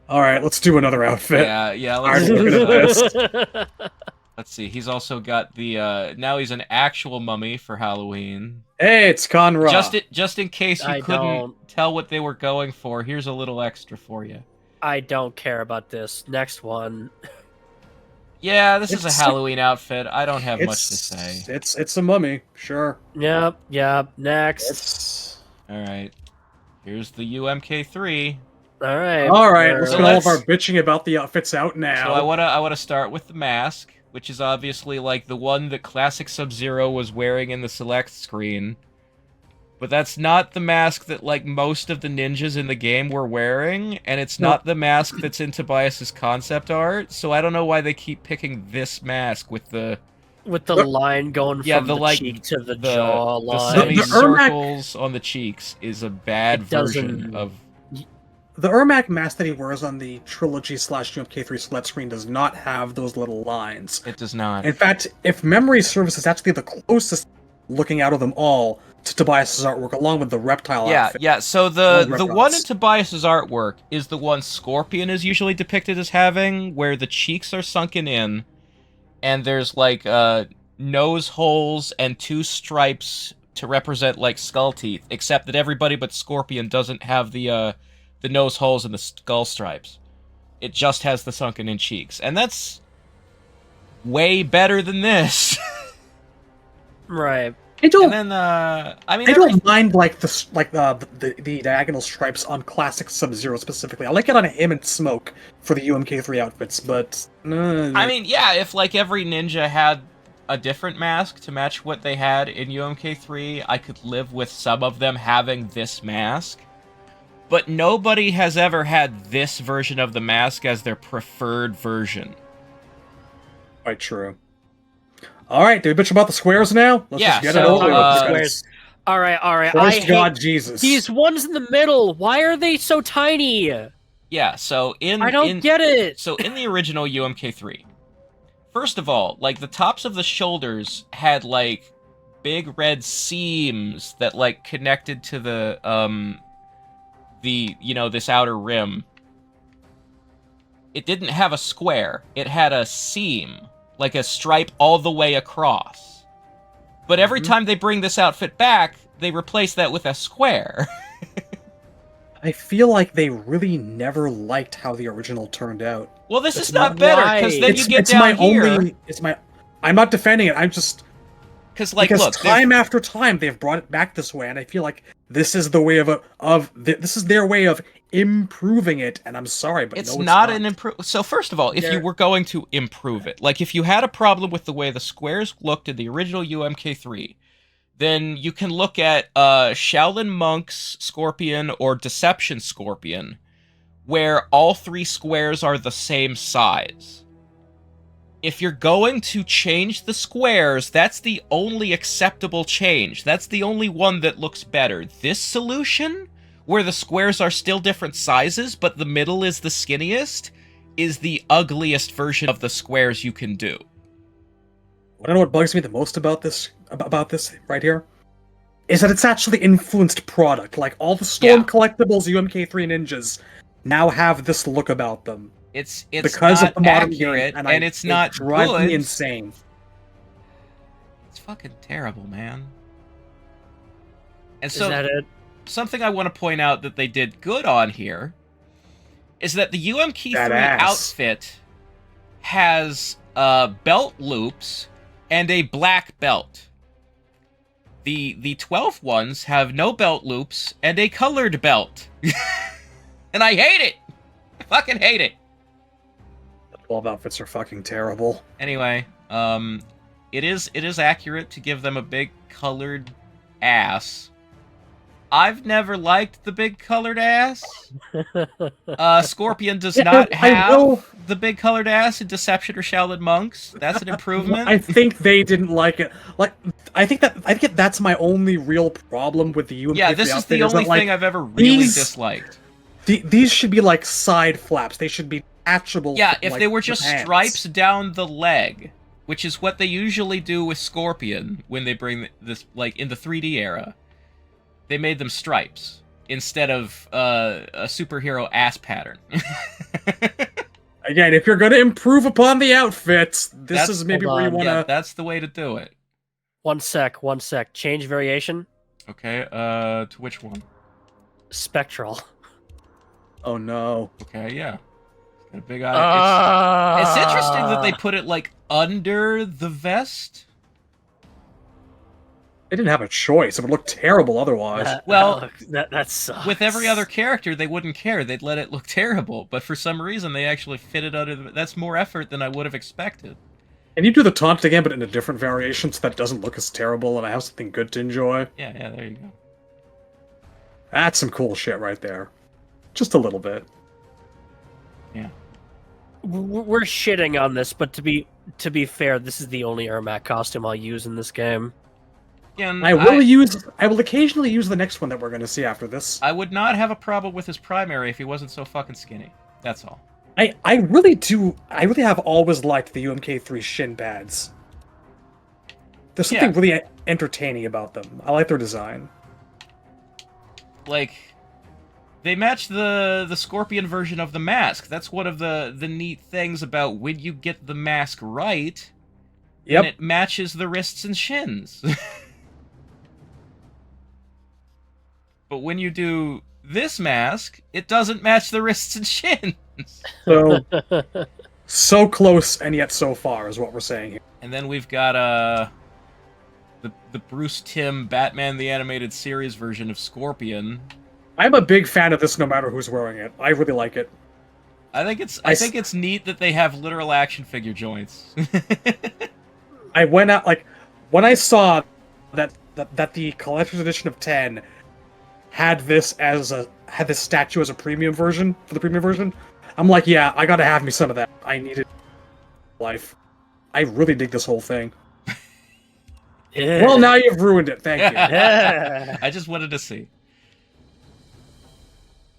All right, let's do another outfit. yeah. Alright, Let's, look at this. let's see. He's also got the now he's an actual mummy for Halloween. Hey, it's Conrad. Just in case you I couldn't don't- tell what they were going for, here's a little extra for you. I don't care about this. Next one. Yeah, this is a It's- Halloween outfit. I don't have much to say. It's a mummy, sure. Yep. Next. It's... All right. Here's the UMK3. All right. All right, let's So get all of let's- our bitching about the outfits out now. So I wanna start with the mask, which is obviously like the one that classic Sub-Zero was wearing in the select screen. But that's not the mask that like most of the ninjas in the game were wearing, and it's not the mask that's in Tobias's concept art. So I don't know why they keep picking this mask with the line going from the, the like, cheek to the the jaw line. semicircles on the cheeks is a bad It doesn't- version of. The Ermac mask that he wears on the Trilogy/UMK3 select screen does not have those little lines. It does not. In fact, if memory serves, it's actually the closest looking out of them all to Tobias's artwork, along with the reptile outfit. Yeah. So Well, the one in Tobias's artwork is the one Scorpion is usually depicted as having, where the cheeks are sunken in, and there's like nose holes and two stripes to represent like skull teeth. Except that everybody but Scorpion doesn't have the nose holes and the skull stripes. It just has the sunken in cheeks, and that's way better than this. Right. I don't. And then, I mean, I don't mind like the diagonal stripes on classic Sub-Zero specifically. I like it on him and Smoke for the UMK3 outfits, but I mean, yeah, if like every ninja had a different mask to match what they had in UMK3, I could live with some of them having this mask. But nobody has ever had this version of the mask as their preferred version. quite true. All right, do we bitch about the squares now? Let's Yeah, just get so, it over with. squares. All right. Christ God, Jesus. These ones in the middle. Why are they so tiny? Yeah, so I don't get it. So in the original UMK3, first of all, like the tops of the shoulders had like big red seams that like connected to the this outer rim. It didn't have a square. It had a seam, like a stripe all the way across. But every time they bring this outfit back, they replace that with a square. I feel like they really never liked how the original turned out. Well, this is not better, because then you get down here. I'm not defending it. I'm just because look, time after time they've brought it back this way, and I feel like this is the way this is their way of improving it. And I'm sorry, but it's no, not an improve. So first of all, if you were going to improve it, like if you had a problem with the way the squares looked in the original UMK3, then you can look at Shaolin Monk's Scorpion or Deception Scorpion, where all three squares are the same size. If you're going to change the squares, that's the only acceptable change. That's the only one that looks better. This solution, where the squares are still different sizes, but the middle is the skinniest, is the ugliest version of the squares you can do. I don't know what bugs me the most about this right here is that it's actually influenced product. Like all the Storm collectibles UMK3 ninjas now have this look about them. It's because not of the modern accurate, game, and it's not drives good. me insane. It's fucking terrible, man. And Is so, that it? something I want to point out that they did good on here is that the UMK3 Badass. outfit has belt loops and a black belt. The 12 ones have no belt loops and a colored belt. And I hate it! I fucking hate it! The 12 outfits are fucking terrible. Anyway, it is accurate to give them a big colored ass. I've never liked the big colored ass. Scorpion does not have the big colored ass in Deception or Shaolin Monks. That's an improvement. I think they didn't like it. Like, I think that's my only real problem with the UMK3 Yeah, this is the only thing I've ever really disliked. These should be like side flaps. They should be detachable. Yeah, if they were just stripes down the leg, which is what they usually do with Scorpion when they bring this, like, in the 3D era. They made them stripes instead of a superhero ass pattern. Again, if you're going to improve upon the outfits, this is maybe where you want to... Yeah, that's the way to do it. One sec. Change variation. Okay, to which one? Spectral. Oh no. Okay, yeah. It's got a big eye. It's interesting that they put it, like, under the vest. They didn't have a choice. It would look terrible otherwise. That sucks. With every other character, they wouldn't care. They'd let it look terrible. But for some reason, they actually fit it under the... That's more effort than I would have expected. And you do the taunt again, but in a different variation, so that it doesn't look as terrible, and I have something good to enjoy. Yeah, there you go. That's some cool shit right there. Just a little bit. Yeah. We're shitting on this, but to be fair, this is the only Ermac costume I'll use in this game. Yeah, I will occasionally use the next one that we're going to see after this. I would not have a problem with his primary if he wasn't so fucking skinny. That's all. I really have always liked the UMK3 shin pads. There's something really entertaining about them. I like their design. Like, they match the Scorpion version of the mask. That's one of the neat things about when you get the mask right. Yep. And it matches the wrists and shins. But when you do this mask, it doesn't match the wrists and shins. So close and yet so far is what we're saying here. And then we've got the Bruce Timm Batman the Animated Series version of Scorpion. I'm a big fan of this no matter who's wearing it. I really like it. I think it's neat that they have literal action figure joints. I went out like when I saw that the collector's edition of 10 had this statue as a premium version for the premium version. I'm like, yeah, I gotta have me some of that. I need it in life. I really dig this whole thing. Yeah. Well, now you've ruined it. Thank you. Yeah. I just wanted to see.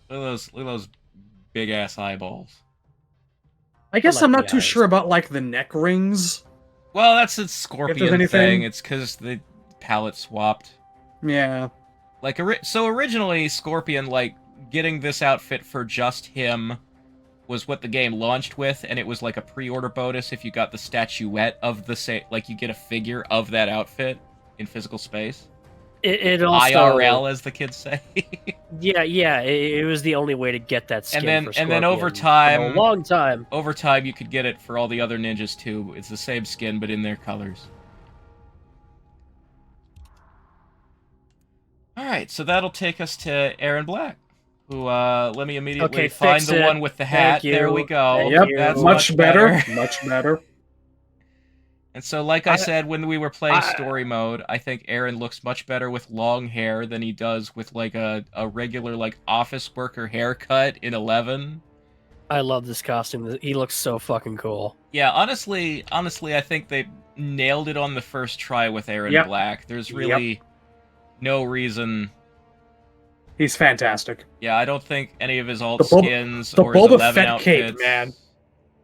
Look at those big ass eyeballs. I guess like I'm not the too eyes. sure about like the neck rings. Well, that's a Scorpion anything- thing. It's because the palette swapped. Yeah. Like, so originally, Scorpion, like, getting this outfit for just him was what the game launched with, and it was like a pre-order bonus if you got the statuette of the like you get a figure of that outfit in physical space. It also IRL, as the kids say. Yeah. It was the only way to get that skin. And for then Scorpion over for time- a long time. Over time, you could get it for all the other ninjas too. It's the same skin, but in their colors. Alright, so that'll take us to Aaron Black, who, let me immediately Okay, find fix the it. one with the hat. Thank you. There we go. Thank Yep. you. That's Much better. Much better. And so, like I said, when we were playing story mode, I think Aaron looks much better with long hair than he does with, like, a regular, like, office worker haircut in 11. I love this costume. He looks so fucking cool. Yeah, honestly, I think they nailed it on the first try with Aaron Yep. Black. There's really no reason... He's fantastic. Yeah, I don't think any of his alt The Boba- skins The or his Boba 11 Fett outfits... cape, man.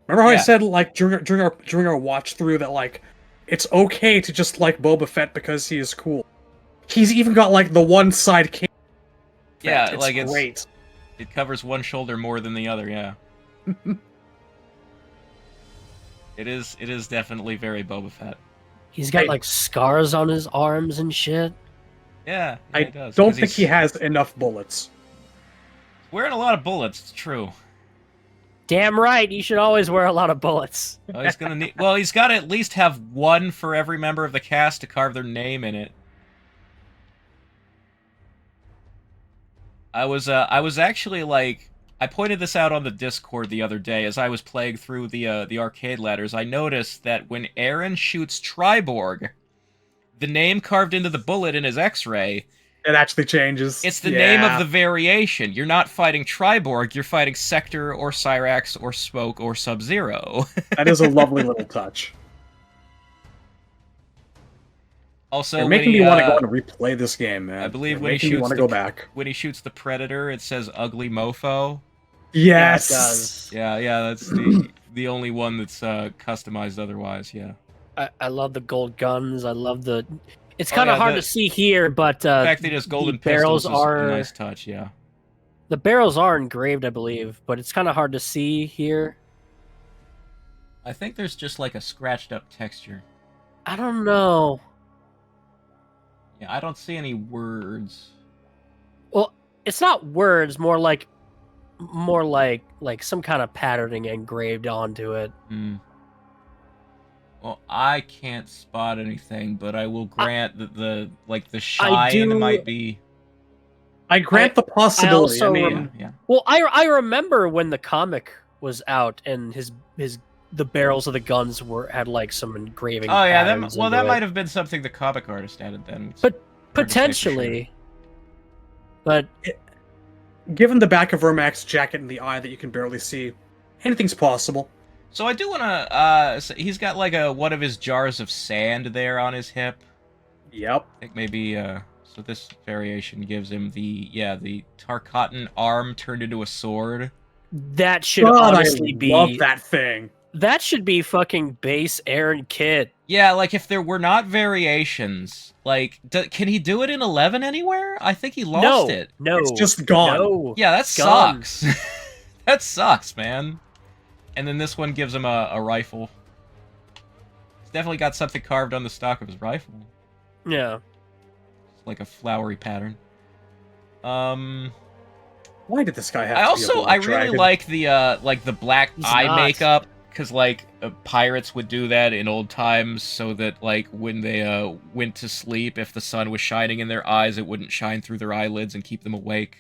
Remember how I Yeah. said like during our watch through that like it's okay to just like Boba Fett because he is cool. He's even got like the one side cape. Yeah, it's like it's great. it covers one shoulder more than the other. Yeah, it is definitely very Boba Fett. He's got I- like scars on his arms and shit. Yeah, I he does, don't 'cause think he's he has enough bullets. wearing a lot of bullets. It's true. Damn right, you should always wear a lot of bullets. Oh, he's gonna need. Well, he's got to at least have one for every member of the cast to carve their name in it. I was actually like, I pointed this out on the Discord the other day as I was playing through the arcade ladders. I noticed that when Aaron shoots Triborg, the name carved into the bullet in his X-ray, It actually changes. it's the name of the variation. You're not fighting Triborg, you're fighting Sector or Cyrax or Smoke or Sub-Zero. That is a lovely little touch. Also, You're when making he, me want to go and replay this game, man. I believe You're when he making me shoots want to the go back. when he shoots the Predator, it says "Ugly Mofo." Yes. Yeah, it does. Yeah, that's the only one that's customized otherwise. Yeah. I love the gold guns. I love the. It's Oh, kind of yeah, hard the- to see here, but The fact that his golden barrels pistols is are- a nice touch. Yeah. the barrels are engraved, I believe, but it's kind of hard to see here. I think there's just like a scratched up texture. I don't know. Yeah, I don't see any words. Well, it's not words, more like some kind of patterning engraved onto it. Hmm. Well, I can't spot anything, but I will grant that the shine do- might be. I grant the possibility. I also mean, Yeah. Well, I remember when the comic was out and the barrels of the guns had like some engraving. Oh yeah, patterns that into it. might have been something the comic artist added then. But hard to say for sure. potentially. But given the back of Ermac's jacket and the eye that you can barely see, anything's possible. So I do want to. He's got like one of his jars of sand there on his hip. Yep. I think maybe. So this variation gives him the Tarkatan arm turned into a sword. that should God, honestly I be love that thing. that should be fucking base Aaron Kit. Yeah, like if there were not variations, like can he do it in 11 anywhere? I think he lost it. No, It's just gone. No. Yeah, that Gone. sucks. That sucks, man. And then this one gives him a rifle. He's definitely got something carved on the stock of his rifle. Yeah. It's like a flowery pattern. Why did this guy have I to also be a I black really dragon? like the black He's eye not. makeup because like pirates would do that in old times, so that like when they went to sleep, if the sun was shining in their eyes, it wouldn't shine through their eyelids and keep them awake.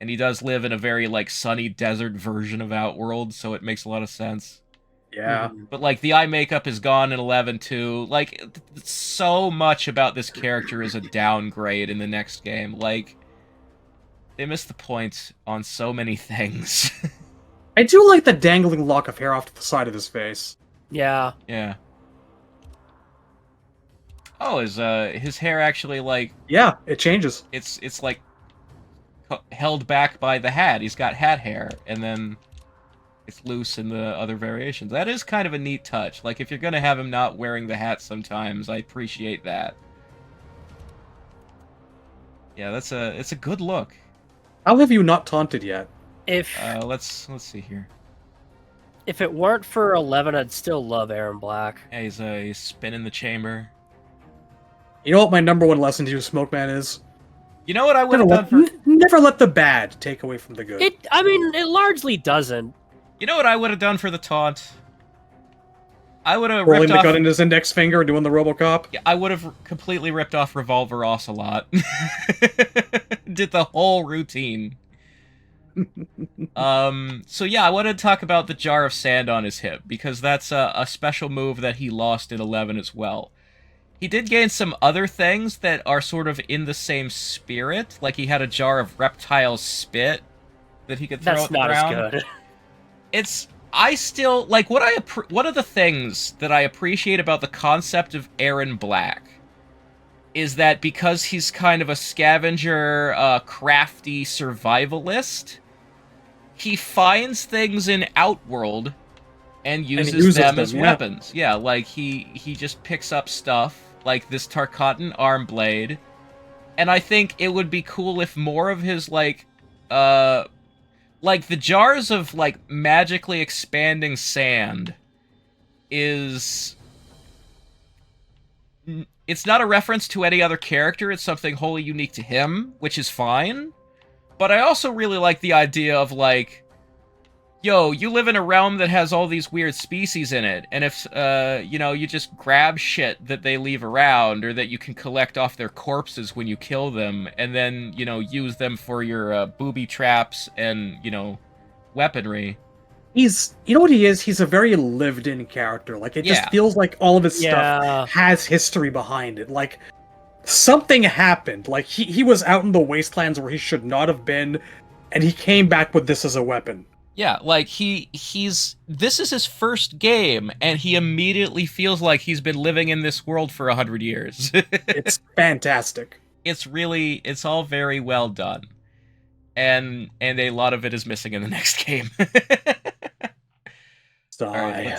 And he does live in a very like sunny desert version of Outworld, so it makes a lot of sense. Yeah. But like the eye makeup is gone in 11 too. Like so much about this character is a downgrade in the next game. Like they missed the point on so many things. I do like the dangling lock of hair off to the side of his face. Yeah. Yeah. Oh, his hair actually like Yeah, it changes. it's like held back by the hat. He's got hat hair, and then it's loose in the other variations. That is kind of a neat touch. Like, if you're gonna have him not wearing the hat sometimes, I appreciate that. Yeah, it's a good look. How have you not taunted yet? If Let's see here. if it weren't for 11, I'd still love Aaron Black. Yeah, he's spinning the chamber. You know what my number one lesson to you, Smokeman, is? You know what I would have done for... Never let the bad take away from the good. It largely doesn't. You know what I would have done for the taunt? I would have rolling ripped the off... gun in his index finger and doing the RoboCop. Yeah, I would have completely ripped off Revolver Ocelot. Did the whole routine. So yeah, I want to talk about the Jar of Sand on his hip, because that's a special move that he lost in 11 as well. He did gain some other things that are sort of in the same spirit, like he had a jar of reptile spit that he could throw at the ground. That's not as good. I still like one of the things that I appreciate about the concept of Aaron Black is that because he's kind of a scavenger, crafty survivalist, he finds things in Outworld and uses them as weapons. Yeah, like he just picks up stuff like this Tarkatan arm blade, and I think it would be cool if more of his like the jars of like magically expanding sand is... It's not a reference to any other character, it's something wholly unique to him, which is fine. But I also really like the idea of, like, yo, you live in a realm that has all these weird species in it, and if, you know, you just grab shit that they leave around, or that you can collect off their corpses when you kill them, and then, you know, use them for your, booby traps and, you know, weaponry. You know what he is? He's a very lived-in character. Like, it just feels like all of his stuff has history behind it. Like, something happened. Like, he was out in the wastelands where he should not have been, and he came back with this as a weapon. Yeah, like, this is his first game, and he immediately feels like he's been living in this world for 100 years. It's fantastic. It's all very well done. And a lot of it is missing in the next game. All right,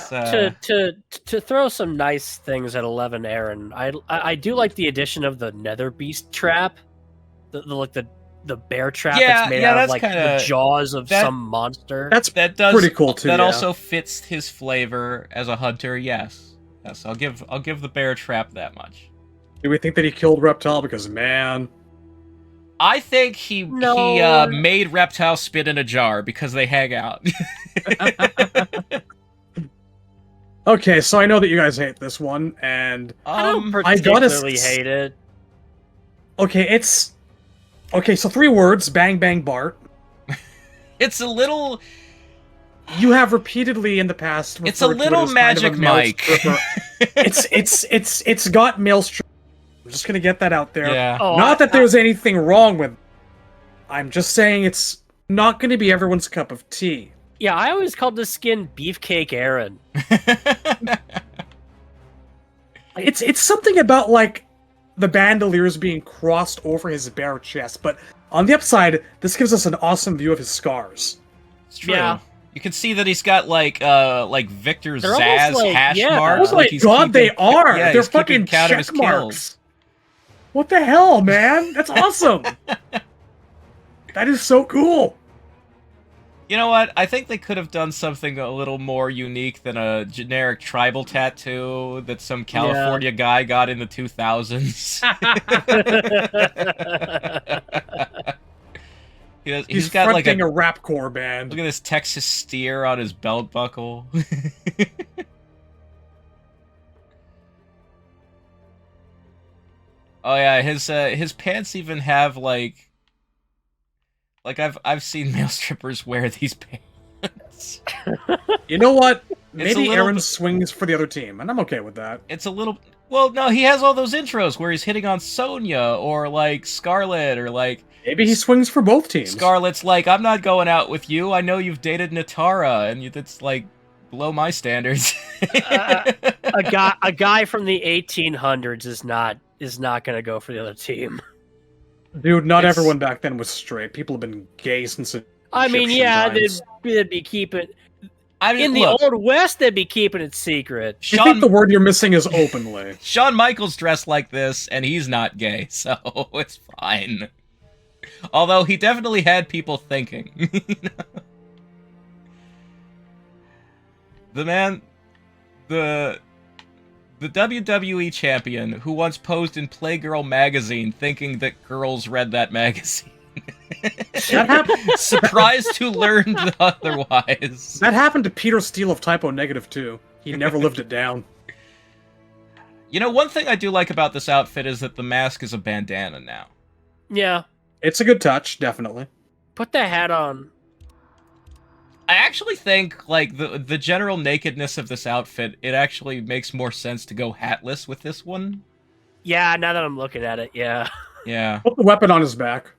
to throw some nice things at 11, Aaron, I do like the addition of the Nether Beast trap, the bear trap that's made out of like the jaws of some monster. That does pretty cool too. That also fits his flavor as a hunter. Yes, I'll give the bear trap that much. Do we think that he killed Reptile? Because man, I think he made Reptile spit in a jar because they hang out. Okay, so I know that you guys hate this one, and I don't particularly hate it. Okay, so 3 words: Bang Bang Bart. It's a little... You have repeatedly in the past... It's a little Magic Mike. It's got male stripper. I'm just gonna get that out there. Yeah. Not that there's anything wrong with it. I'm just saying it's not gonna be everyone's cup of tea. Yeah, I always called this skin Beefcake Aaron. It's something about, like, the bandoliers being crossed over his bare chest, but on the upside, this gives us an awesome view of his scars. It's true. Yeah. You can see that he's got, like Victor They're Zaz like, hash yeah. marks. Oh my god, they are! Yeah, They're he's keeping fucking count of his check marks! kills. What the hell, man? That's awesome! That is so cool! You know what? I think they could have done something a little more unique than a generic tribal tattoo that some California guy got in the 2000s. He's got like fronting a rapcore band. Look at this Texas steer on his belt buckle. Oh yeah, his pants even have like I've seen male strippers wear these pants. You know what? It's Maybe Aaron swings for the other team, and I'm okay with that. It's a little... Well, no, he has all those intros where he's hitting on Sonya or like Scarlet or like... Maybe he swings for both teams. Scarlet's like, I'm not going out with you. I know you've dated Natara, and that's like below my standards. A guy from the 1800s is not going to go for the other team. Dude, not everyone back then was straight. People have been gay since I mean, yeah, times. they'd be keeping... I mean, in the Old West, they'd be keeping it secret. I think the word you're missing is openly. Shawn Michaels dressed like this, and he's not gay, so it's fine. Although he definitely had people thinking. The man, the WWE champion who once posed in Playgirl magazine thinking that girls read that magazine. That happened. Surprised to learn otherwise. That happened to Peter Steele of Typo Negative too. He never lived it down. You know, one thing I do like about this outfit is that the mask is a bandana now. Yeah. It's a good touch, definitely. Put the hat on. I actually think, like, the general nakedness of this outfit, it actually makes more sense to go hatless with this one. Yeah, now that I'm looking at it, yeah. Yeah. Put the weapon on his back.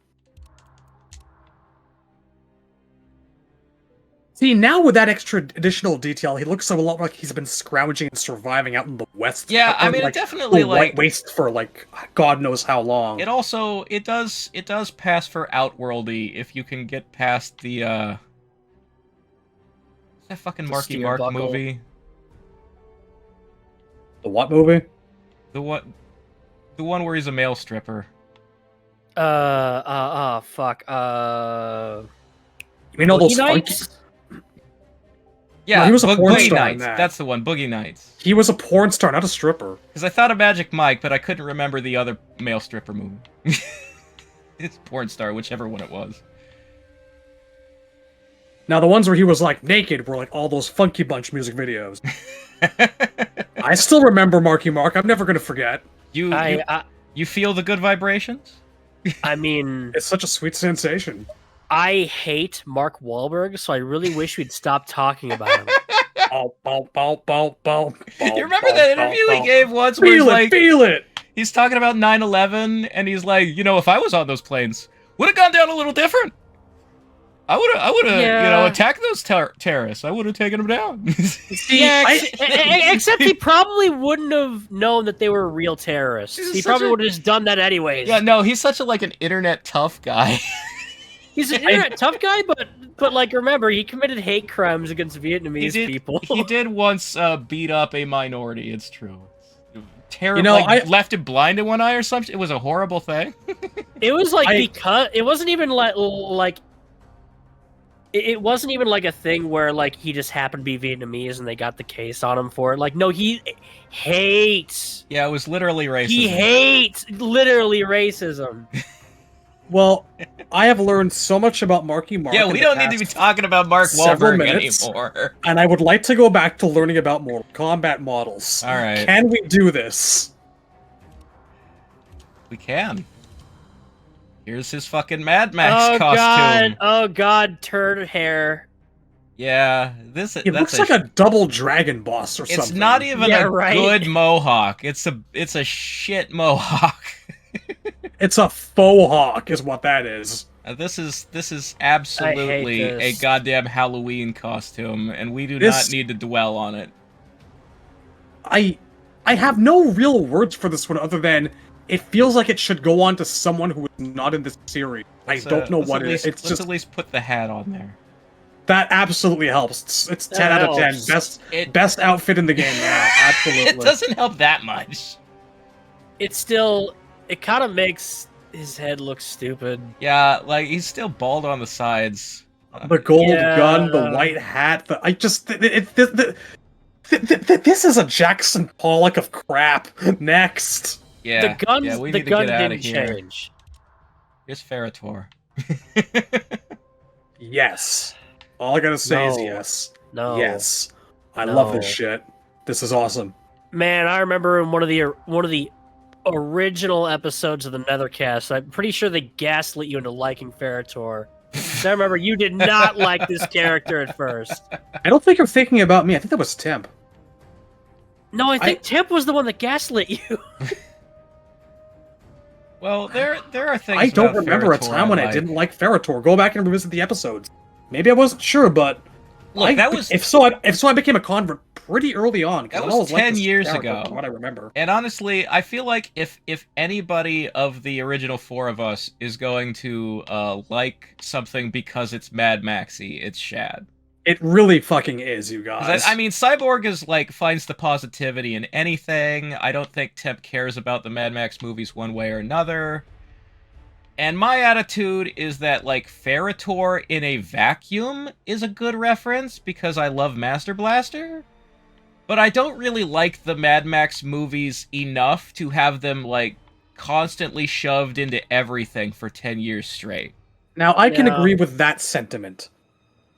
See, now with that extra additional detail, he looks a lot like he's been scrounging and surviving out in the West. Yeah, I mean, like, it definitely, like... white waste for, like, God knows how long. It also, it does pass for outworldy if you can get past the, what's that fucking Marky Mark movie? The what movie? The one where he's a male stripper. Fuck. You mean all those Boogie funky... Nights? Yeah, no, he was a porn Boogie star in Nights. that. That's the one, Boogie Nights. He was a porn star, not a stripper. Because I thought of Magic Mike, but I couldn't remember the other male stripper movie. It's porn star, whichever one it was. Now, the ones where he was, like, naked were, like, all those Funky Bunch music videos. I still remember Marky Mark. I'm never gonna forget. You feel the good vibrations? I mean... It's such a sweet sensation. I hate Mark Wahlberg, so I really wish we'd stop talking about him. You remember that interview he gave once where he's like... Feel it! He's talking about 9/11, and he's like, you know, if I was on those planes, would have gone down a little different. I would have, you know, attacked those terrorists. I would have taken them down. Except he probably wouldn't have known that they were real terrorists. He probably would have just done that anyways. Yeah, no, he's such an internet tough guy. He's an internet tough guy, but like, remember, he committed hate crimes against Vietnamese people. He did once beat up a minority. It's true. Terrible. You know, like, left him blind in one eye or something. It was a horrible thing. It was like because it wasn't even like it wasn't even like a thing where like he just happened to be Vietnamese and they got the case on him for it. Like, no, he hates. Yeah, it was literally racism. He hates literally racism. Well, I have learned so much about Marky Mark. Yeah, we don't need to be talking about Mark Wahlberg anymore. And I would like to go back to learning about more combat models. All right. Can we do this? We can. Here's his fucking Mad Max costume. Oh god, turd hair. Yeah, He looks like a double dragon boss or something. It's not even a good mohawk. It's a shit mohawk. It's a faux hawk, is what that is. This is absolutely a goddamn Halloween costume, and we do not need to dwell on it. I have no real words for this one other than it feels like it should go on to someone who is not in this series. I don't know what it is. Let's at least put the hat on there. That absolutely helps. It's 10 out of 10. Best outfit in the game now. Absolutely. It doesn't help that much. It kind of makes his head look stupid. Yeah, like, he's still bald on the sides. The gold gun, the white hat, this is a Jackson Pollock of crap. Next. Yeah, the gun didn't change. Here's Ferrator. Yes. All I gotta say is No. yes. No. Yes. I love this No. shit. This is awesome. Man, I remember in one of the original episodes of the Netherkast, I'm pretty sure they gaslit you into liking Ferritor. So I remember you did not like this character at first. I don't think you're thinking about me. I think that was Temp. No, I think Temp was the one that gaslit you. Well, there are things. I don't about remember a Ferritor time when I like. didn't like Ferritor. Go back and revisit the episodes. Maybe I wasn't sure, but Look, that was if so, I became a convert pretty early on. 'Cause that I was always liked 10 this years character, ago. from what I remember. And honestly, I feel like if anybody of the original four of us is going to like something because it's Mad Maxy, it's Shad. It really fucking is, you 'Cause guys. I mean, Cyborg is like finds the positivity in anything. I don't think Temp cares about the Mad Max movies one way or another. And my attitude is that, like, Ferritor in a vacuum is a good reference because I love Master Blaster. But I don't really like the Mad Max movies enough to have them, like, constantly shoved into everything for 10 years straight. Now, I can Yeah. agree with that sentiment,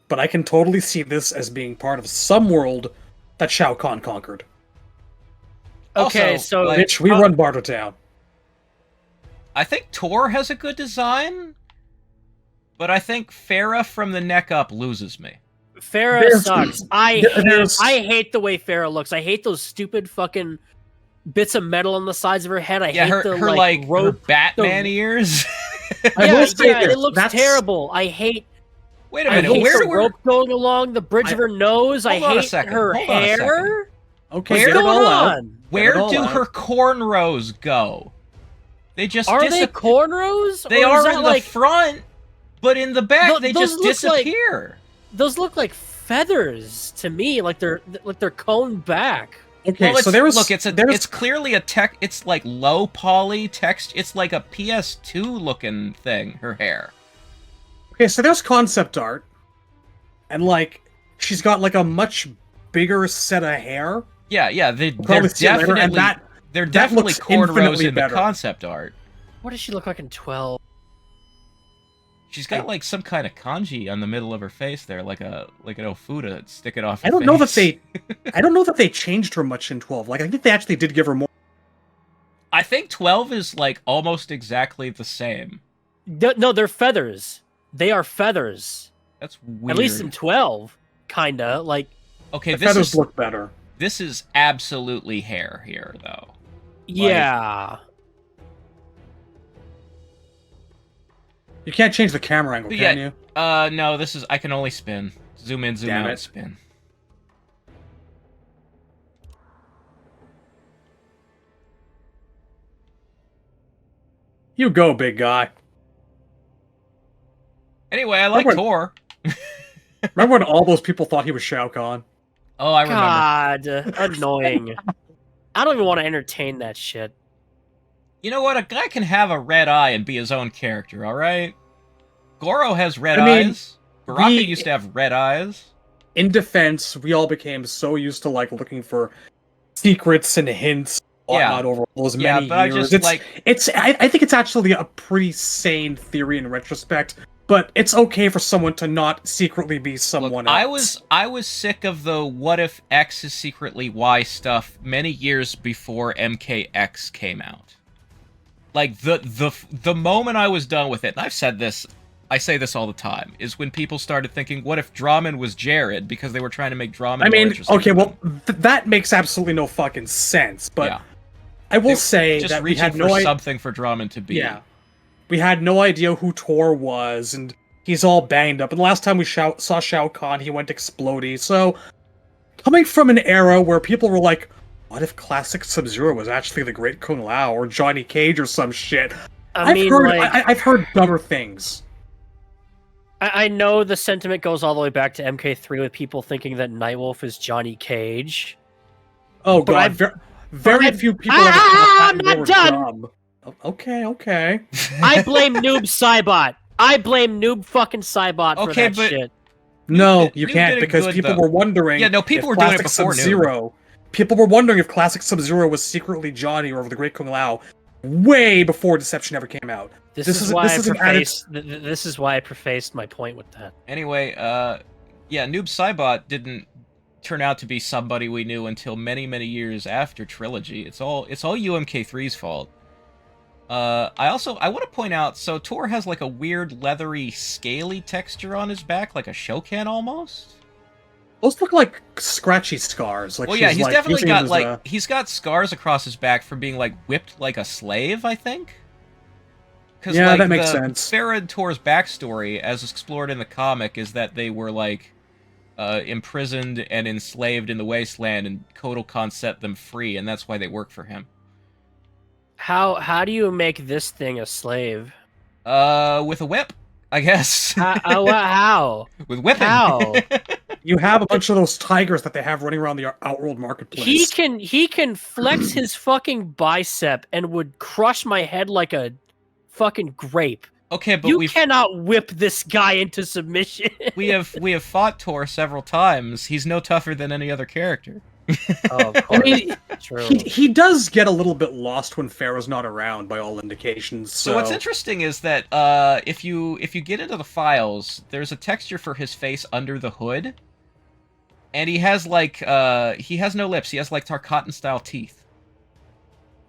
but I can totally see this as being part of some world that Shao Kahn conquered. Okay, Also, so like, Bitch, we run Bartertown. I think Tor has a good design, but I think Farah from the neck up loses me. Farah There's- sucks. I there's- hate the way Farah looks. I hate those stupid fucking bits of metal on the sides of her head. I Yeah, hate her the like her rope. Batman ears. I Yeah, will say yeah, this, it looks that's- terrible. I hate. Wait a I minute, hate where the do we? rope going along the bridge of her nose. I Hold on a hate second, her hold on a second. hair. Okay, What's get it going all out. on? Where Get it all do out. her cornrows go? They just Are they disappear. cornrows? They or is are that in like the front, but in the back they those just look like- disappear. those look like feathers to me? Like they're coned back. Okay, Well, so there's it's clearly a tech. It's like low poly text. It's like a PS2 looking thing. Her hair. okay, so there's concept art, and like she's got like a much bigger set of hair. Yeah. They're Probably see it later, and definitely they're that definitely looks cornrows infinitely in the better. concept art. What does she look like in 12? She's got like some kind of kanji on the middle of her face there, like an ofuda sticking off. I her don't know that face. I don't know that they changed her much in 12. Like I think they actually did give her more. I think 12 is like almost exactly the same. No, they're feathers. They are feathers. That's weird. At least in 12, kinda like. Okay, The feathers look better. this is absolutely hair here, though. Yeah. You can't change the camera angle, Yeah. can you? No, this is. I can only spin. Zoom in, zoom Damn out, it. spin. You go, big guy. Anyway, I like Remember- Tor. Remember when all those people thought he was Shao Kahn? Oh, I remember. God, annoying. I don't even want to entertain that shit. You know what? A guy can have a red eye and be his own character, alright? Goro has red I mean, eyes. Baraka we- used to have red eyes. In defense, we all became so used to like looking for secrets and hints, Yeah. whatnot over those Yeah, many but I years. just, like- I think it's actually a pretty sane theory in retrospect. But it's okay for someone to not secretly be someone Look, else. I was sick of the what if X is secretly Y stuff many years before MKX came out. Like the moment I was done with it, and I've said this, I say this all the time, is when people started thinking, what if Draman was Jared, because they were trying to make Draman I more mean, interesting. okay, well, that makes absolutely no fucking sense. But yeah. I will They- say just that we reaching had for no idea. something for Draman to be. Yeah, we had no idea who Tor was, and he's all banged up. And the last time we saw Shao Kahn, he went explodey. So, coming from an era where people were like, "What if classic Sub-Zero was actually the Great Kung Lao or Johnny Cage or some shit?" I've heard dumber things. I know the sentiment goes all the way back to MK3 with people thinking that Nightwolf is Johnny Cage. Oh But god, I've- very few people ever thought I'm that not they were done. dumb. Okay. I blame Noob Cybot. I blame Noob fucking Cybot for Okay, that but- shit. No, did- you Noob can't did it because good, people though. were wondering. Yeah, no, people if were doing it Classic before Noob. Sub-Zero. People were wondering if Classic Sub-Zero was secretly Johnny or the Great Kung Lao. way before Deception ever came out. This This is is- why this I is an added- prefaced. This is why I prefaced my point with that. Anyway, yeah, Noob Saibot didn't turn out to be somebody we knew until many, many years after Trilogy. It's all UMK3's fault. I want to point out, so Tor has like a weird leathery, scaly texture on his back, like a Shokan almost. Those look like scratchy scars. Like Well, yeah, she's, he's like, definitely using got them as like a- he's got scars across his back from being like whipped like a slave, I think. Because Yeah, like, that makes the sense. Farah and Tor's backstory, as explored in the comic, is that they were like imprisoned and enslaved in the wasteland, and Kotal Khan set them free, and that's why they work for him. How do you make this thing a slave? With a whip, I guess. How? With whipping. How? You have a bunch of those tigers that they have running around the Outworld marketplace. He can flex his fucking bicep and would crush my head like a fucking grape. Okay, but You cannot whip this guy into submission. we have fought Tor several times. He's no tougher than any other character. Oh, of I course. mean, True. he does get a little bit lost when Farah's not around, by all indications. So what's interesting is that if you get into the files, there's a texture for his face under the hood, and he has like he has no lips. He has like Tarkatan style teeth.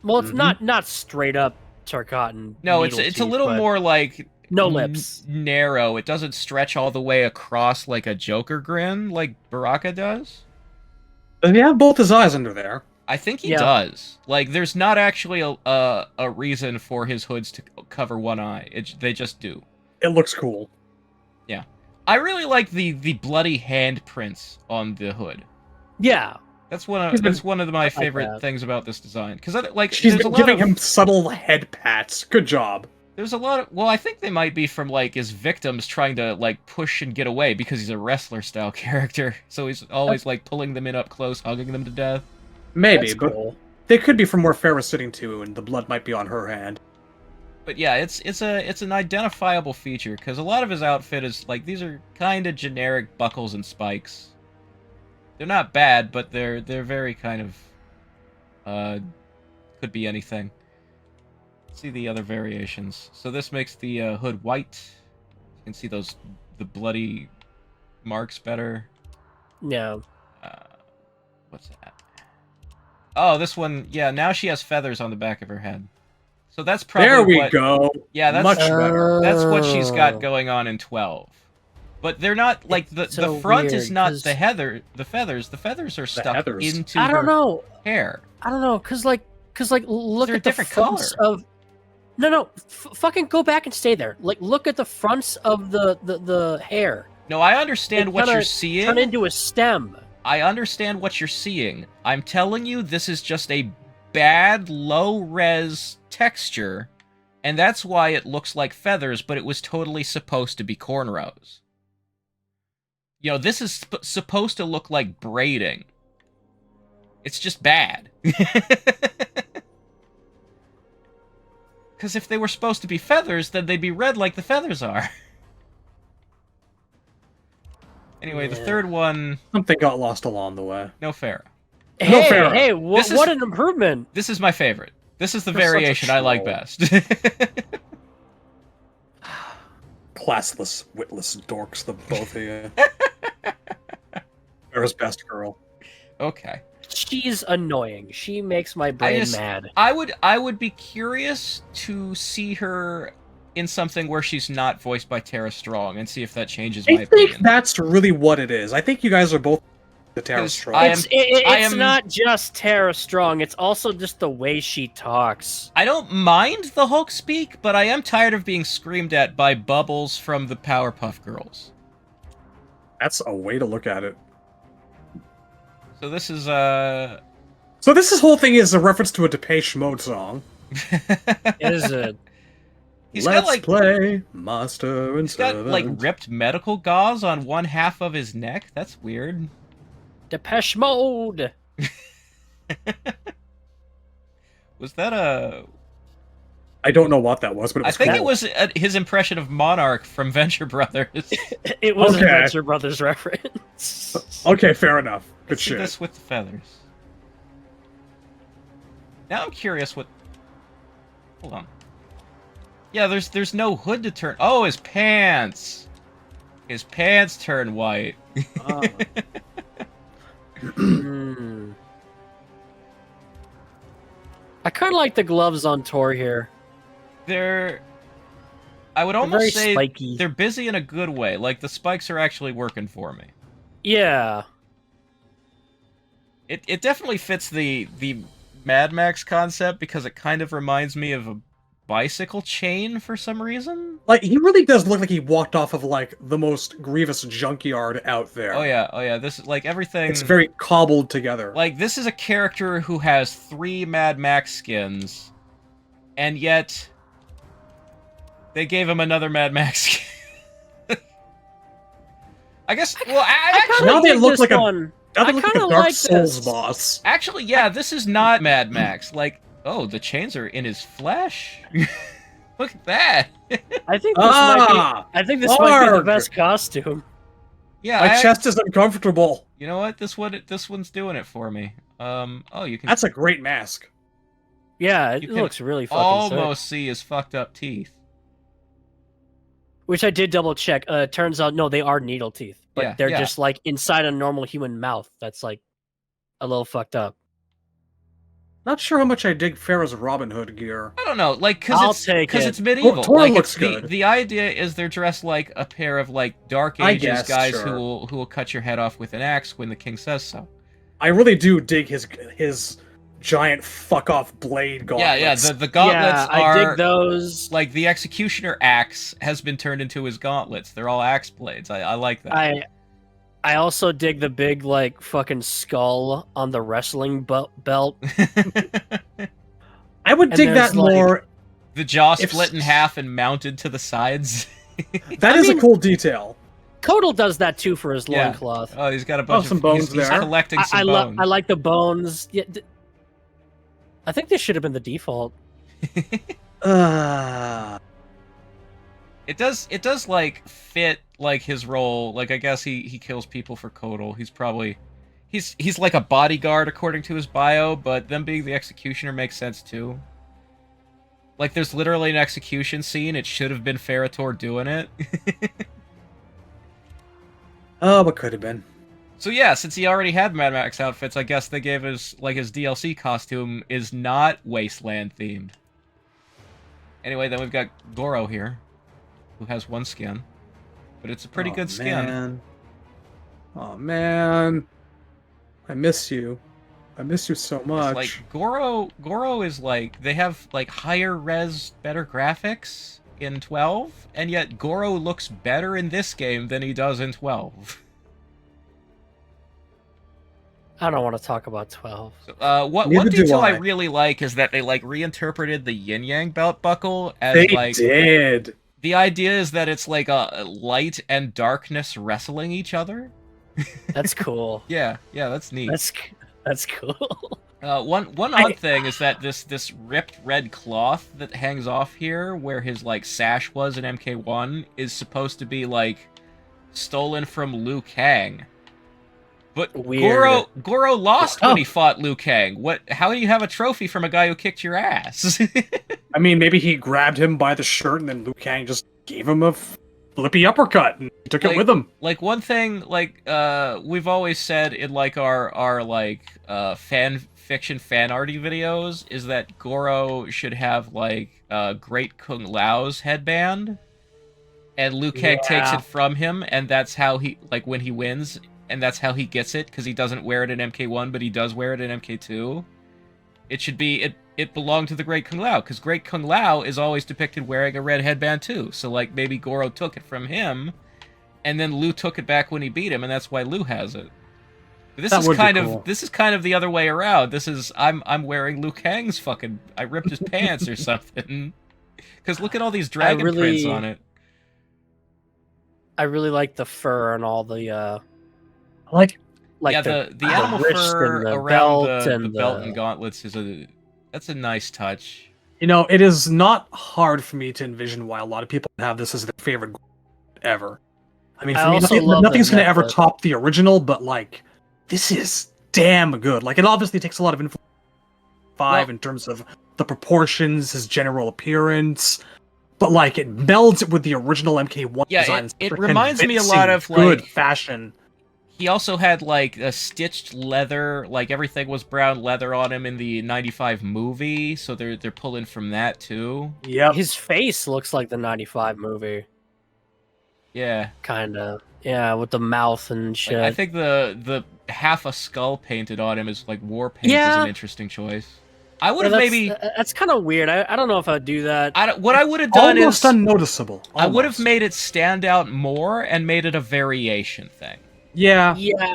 Well, it's not straight up Tarkatan. No, needle it's a teeth, little but more like no lips. narrow. It doesn't stretch all the way across like a Joker grin like Baraka does. Does he have both his eyes under there? I think he Yeah. does. Like, there's not actually a reason for his hoods to cover one eye. They just do. It looks cool. Yeah. I really like the bloody handprints on the hood. Yeah. That's one of He's been- my like favorite that. things about this design. Because like She's there's a been lot giving of him subtle head pats. Good job. there's a lot of well, I think they might be from like his victims trying to like push and get away because he's a wrestler style character. So he's always like pulling them in up close, hugging them to death. Maybe, That's but cool. they could be from where Farah's sitting too, and the blood might be on her hand. But yeah, it's an identifiable feature because a lot of his outfit is like these are kind of generic buckles and spikes. They're not bad, but they're very kind of could be anything. Let's see the other variations. So this makes the hood white. You can see the bloody marks better. Yeah. What's that? Oh, this one. Yeah, now she has feathers on the back of her head. So that's probably There we what, go. Yeah, that's Much better. That's what she's Oh. got going on in 12. But they're not like the so front is weird, not 'cause- the feathers. The feathers are stuck heathers. into I don't her know. hair. I don't know, cause like look They're a at the different fronts color. of. No, fucking go back and stay there. Like, look at the fronts of the hair. No, I understand They what you're kinda seeing. Turn into a stem. I understand what you're seeing. I'm telling you, this is just a bad low-res texture, and that's why it looks like feathers, but it was totally supposed to be cornrows. You know, this is supposed to look like braiding. It's just bad. Because if they were supposed to be feathers, then they'd be red like the feathers are. Anyway, the Yeah. third one, Something got lost along the way. no Farah. No, Farah. Hey, This is- what an improvement! This is my favorite. This is the You're such a variation I like troll. best. Classless, witless dorks, the both of you. Farah's best girl. Okay. She's annoying. She makes my brain just- mad. I would be curious to see her in something where she's not voiced by Tara Strong and see if that changes my I think opinion. that's really what it is. I think you guys are both the Tara 'Cause Strong. I am- It's not just Tara Strong. It's also just the way she talks. I don't mind the Hulk speak, but I am tired of being screamed at by Bubbles from the Powerpuff Girls. That's a way to look at it. So this is So this whole thing is a reference to a Depeche Mode song. It is a he's Let's got like play Master and he's got like Servant. ripped medical gauze on one half of his neck. That's weird. Depeche Mode. Was that a I don't know what that was, but it I was think cool. it was his impression of Monarch from Venture Brothers. It was Okay. a Venture Brothers reference. Okay, fair enough. Good Let's see shit. this with the feathers. Now I'm curious what. Hold on. Yeah, there's no hood to turn. Oh, his pants. His pants turn white. Hmm. I kind of like the gloves on Tor here. I would They're almost very say spiky. they're busy in a good way. Like, the spikes are actually working for me. Yeah. It definitely fits the Mad Max concept because it kind of reminds me of a bicycle chain for some reason. Like, he really does look like he walked off of, like, the most grievous junkyard out there. Oh yeah. This is like everything. It's very cobbled together. Like, this is a character who has 3 Mad Max skins, and yet they gave him another Mad Max skin. I guess. Well, actually, now they look like one. now they look like a kinda Dark like Souls this. boss. Actually, yeah, this is not Mad Max. Like, oh, the chains are in his flesh. Look at that. I think this might be the Arg! best costume. Yeah, My chest is uncomfortable. You know what? This one's doing it for me. Oh, you can That's a great mask. Yeah, You it can looks really fucking almost sick. see his fucked up teeth. Which I did double check. Turns out, no, they are needle teeth, but Yeah, they're yeah. just like inside a normal human mouth. That's like a little fucked up. Not sure how much I dig Farrah's Robin Hood gear. I don't know, like, I'll because take it. it's medieval. Tor like, looks it's good. The idea is they're dressed like a pair of like Dark I Ages guess, guys sure. who will cut your head off with an axe when the king says so. I really do dig his giant fuck off blade Yeah, gauntlets. yeah. The gauntlets I are dig those. like the executioner axe has been turned into his gauntlets. They're all axe blades. I like that. I also dig the big like fucking skull on the wrestling belt. I would And dig there's, that like- more. The jaw If- split in half and mounted to the sides. That I is mean- a cool detail. Kotal does that too for his Yeah. loincloth. Oh, he's got a bunch some of bones he's there. collecting some I bones. like the bones. Yeah, I think this should have been the default. It does like fit like his role. Like, I guess he kills people for Kotal. He's like a bodyguard according to his bio, but them being the executioner makes sense too. Like, there's literally an execution scene. It should have been Ferrator doing it. Oh, what could have been? So yeah, since he already had Mad Max outfits, I guess they gave his DLC costume is not Wasteland themed. Anyway, then we've got Goro here, who has one skin, but it's a pretty good skin. Man. Oh man, I miss you. I miss you so much. It's like Goro is like, they have like higher res, better graphics in 12, and yet Goro looks better in this game than he does in 12. I don't want to talk about 12. So, one Neither do detail I I. really like is that they like reinterpreted the yin yang belt buckle as they like did. the idea is that it's like a light and darkness wrestling each other. That's cool. Yeah, that's neat. That's cool. One odd thing is that this ripped red cloth that hangs off here, where his like sash was in MK1, is supposed to be like stolen from Liu Kang. But Weird. Goro lost when he fought Liu Kang. How do you have a trophy from a guy who kicked your ass? I mean, maybe he grabbed him by the shirt and then Liu Kang just gave him a flippy uppercut and took it with him. Like, one thing, like, we've always said in like our like fan fiction fan arty videos is that Goro should have like Great Kung Lao's headband, and Liu Kang takes it from him, and that's how he, like, when he wins, and that's how he gets it, because he doesn't wear it in MK1, but he does wear it in MK2. It should be, it belonged to the Great Kung Lao, because Great Kung Lao is always depicted wearing a red headband too, so like maybe Goro took it from him, and then Liu took it back when he beat him, and that's why Liu has it. But this is kind of the other way around. This is, I'm wearing Liu Kang's fucking, I ripped his pants or something. Because look at all these dragon prints on it. I really like the fur and all the Like yeah, the animal wrist fur and the around belt the and belt and gauntlets is that's a nice touch. You know, it is not hard for me to envision why a lot of people have this as their favorite ever. I mean, for I me, also love nothing's the going to ever necklace. top the original, but like, this is damn good. Like, it obviously takes a lot of influence from 5 in terms of the proportions, his general appearance, but like it melds it with the original MK1 Yeah, design. it reminds me a lot of good like fashion. he also had like a stitched leather, like everything was brown leather on him in the '95 movie, so they're pulling from that too. Yep. His face looks like the '95 movie, Yeah, kind of. Yeah, with the mouth and shit. like, I think the half a skull painted on him is like war paint is Yeah. an interesting choice. I would Yeah, have maybe that's kind of weird. I don't know if I'd do that. what I would have done Almost is unnoticeable. I would have Almost. made it stand out more and made it a variation thing. Yeah. Yeah,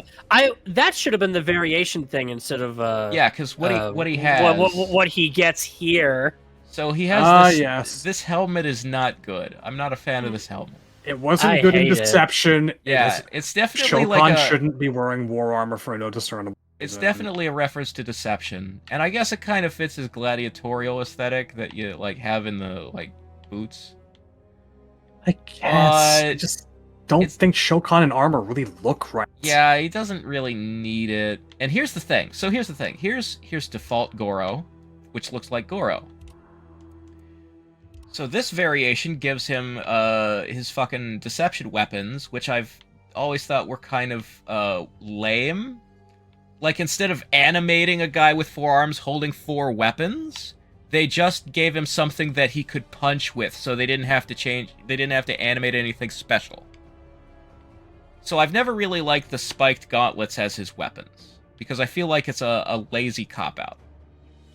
that should have been the variation thing instead of Yeah, because what he has. what he gets here. So he has this. Yes. This helmet is not good. I'm not a fan of this helmet. It wasn't I good in hate it. Deception. Yeah, It it's is, definitely Shokan like a. shouldn't be wearing war armor for no discernible It's reason. definitely a reference to Deception, and I guess it kind of fits his gladiatorial aesthetic that you like have in the like boots. I guess. I But just don't it's- think Shokan and armor really look right. Yeah, he doesn't really need it. And here's the thing. So here's the thing. Here's default Goro, which looks like Goro. So this variation gives him his fucking deception weapons, which I've always thought were kind of lame. Like instead of animating a guy with 4 arms holding 4 weapons, they just gave him something that he could punch with, so they didn't have to animate anything special. So I've never really liked the spiked gauntlets as his weapons, because I feel like it's a lazy cop-out.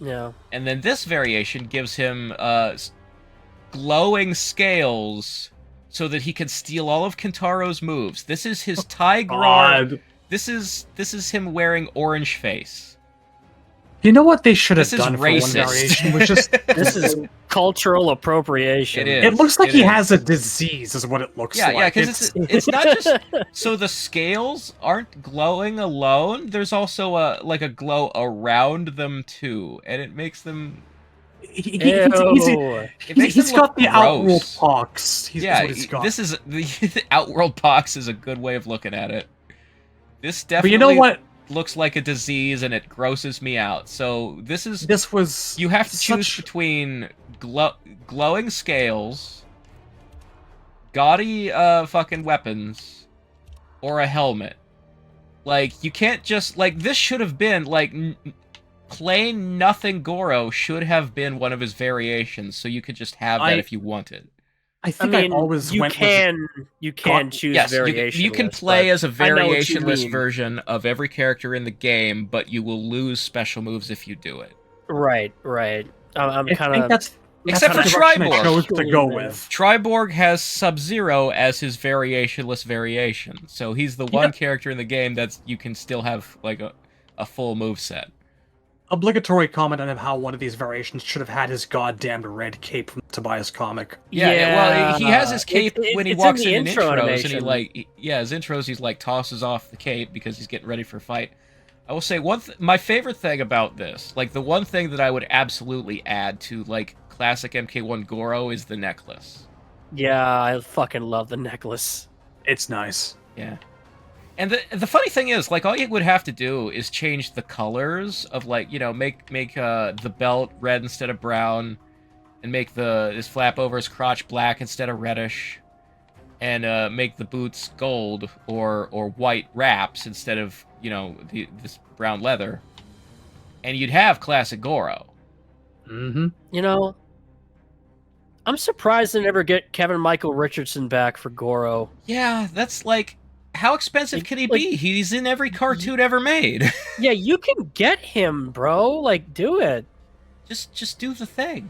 Yeah. And then this variation gives him glowing scales so that he can steal all of Kentaro's moves. This is his Tigrar. God. This is him wearing orange face. You know what they should have This is done for one racist. variation? Was just This is cultural appropriation. It is. It looks like It he is. has a disease, is what it looks Yeah, like. yeah, because it's not just so the scales aren't glowing alone. There's also a glow around them too, and it makes them. Ew. He's got the gross. outworld pox. He's Yeah, what he's got. this is the outworld pox is a good way of looking at it. This But definitely you know what? looks like a disease, and it grosses me out. So this is This was you have to choose such- between glowing scales, gaudy fucking weapons, or a helmet. Like you can't just like this should have been like plain nothing Goro should have been one of his variations, so you could just have that if you wanted. I I think mean, always you went can God- choose Yes, variation. you can lists, play but as a I know what you variationless mean. version of every character in the game, but you will lose special moves if you do it. Right. I'm I kind think of. that's Except for the direction I Triborg. chose to go Yeah. with. Triborg has Sub-Zero as his variationless variation, so he's the one character in the game that's you can still have like a full move set. Obligatory comment on how one of these variations should have had his goddamned red cape from the Tobias comic. Yeah, well, he has his cape It- when he it's walks in the in intro intros, animation. and he like, his intros, he's like tosses off the cape because he's getting ready for a fight. I will say my favorite thing about this, like the one thing that I would absolutely add to like classic MK1 Goro is the necklace. Yeah, I fucking love the necklace. It's nice. Yeah. And the funny thing is, like, all you would have to do is change the colors of, like, make the belt red instead of brown, and make his flap over his crotch black instead of reddish, and make the boots gold or white wraps instead of this brown leather, and you'd have classic Goro. Mm-hmm. You know, I'm surprised they never get Kevin Michael Richardson back for Goro. Yeah, that's like. How expensive can he be? He's in every cartoon ever made. Yeah, you can get him, bro. Like, do it. Just do the thing.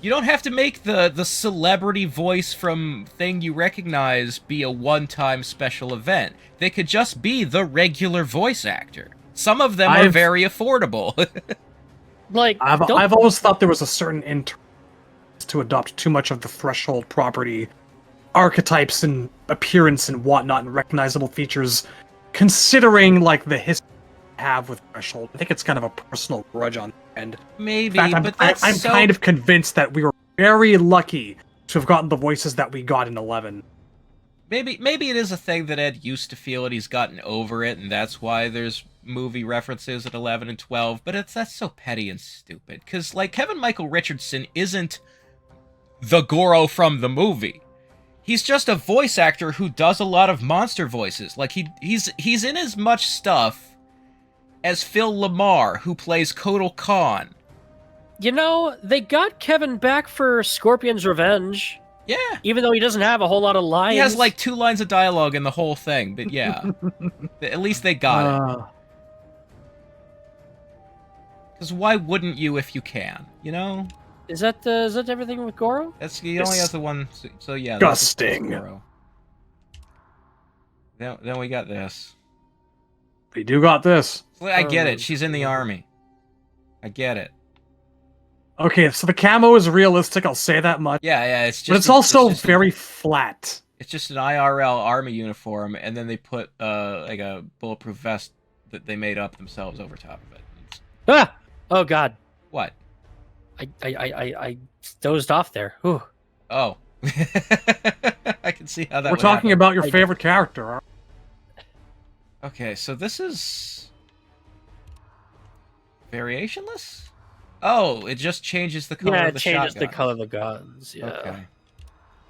You don't have to make the celebrity voice from thing you recognize be a one-time special event. They could just be the regular voice actor. Some of them are very affordable. Like, I've always thought there was a certain interest to adopt too much of the threshold property archetypes and appearance and whatnot and recognizable features, considering like the history I have with Threshold. I think it's kind of a personal grudge on the end. Maybe, In fact, but that's I'm kind of convinced that we were very lucky to have gotten the voices that we got in 11. Maybe it is a thing that Ed used to feel and he's gotten over it, and that's why there's movie references in 11 and 12, but that's so petty and stupid. Because, like, Kevin Michael Richardson isn't the Goro from the movie. He's just a voice actor who does a lot of monster voices. Like, he's in as much stuff as Phil Lamar, who plays Kotal Khan. You know, they got Kevin back for Scorpion's Revenge. Yeah. Even though he doesn't have a whole lot of lines. He has, like, 2 lines of dialogue in the whole thing, but yeah. At least they got it. Because why wouldn't you if you can, you know? Is that everything with Goro? He only has the one, so yeah. Disgusting. That's Goro. Then we got this. We do got this. I get it. She's in the army. I get it. Okay, so the camo is realistic, I'll say that much. Yeah, it's just... But it's also very flat. It's just an IRL army uniform, and then they put, like, a bulletproof vest that they made up themselves over top of it. Ah! Oh, God. What? I dozed off there. Whew. Oh. I can see how that We're talking about your favorite character. Okay, so this is... variationless? Oh, it just changes the color of the shotgun. Yeah, it changes the color of the guns, yeah. Okay.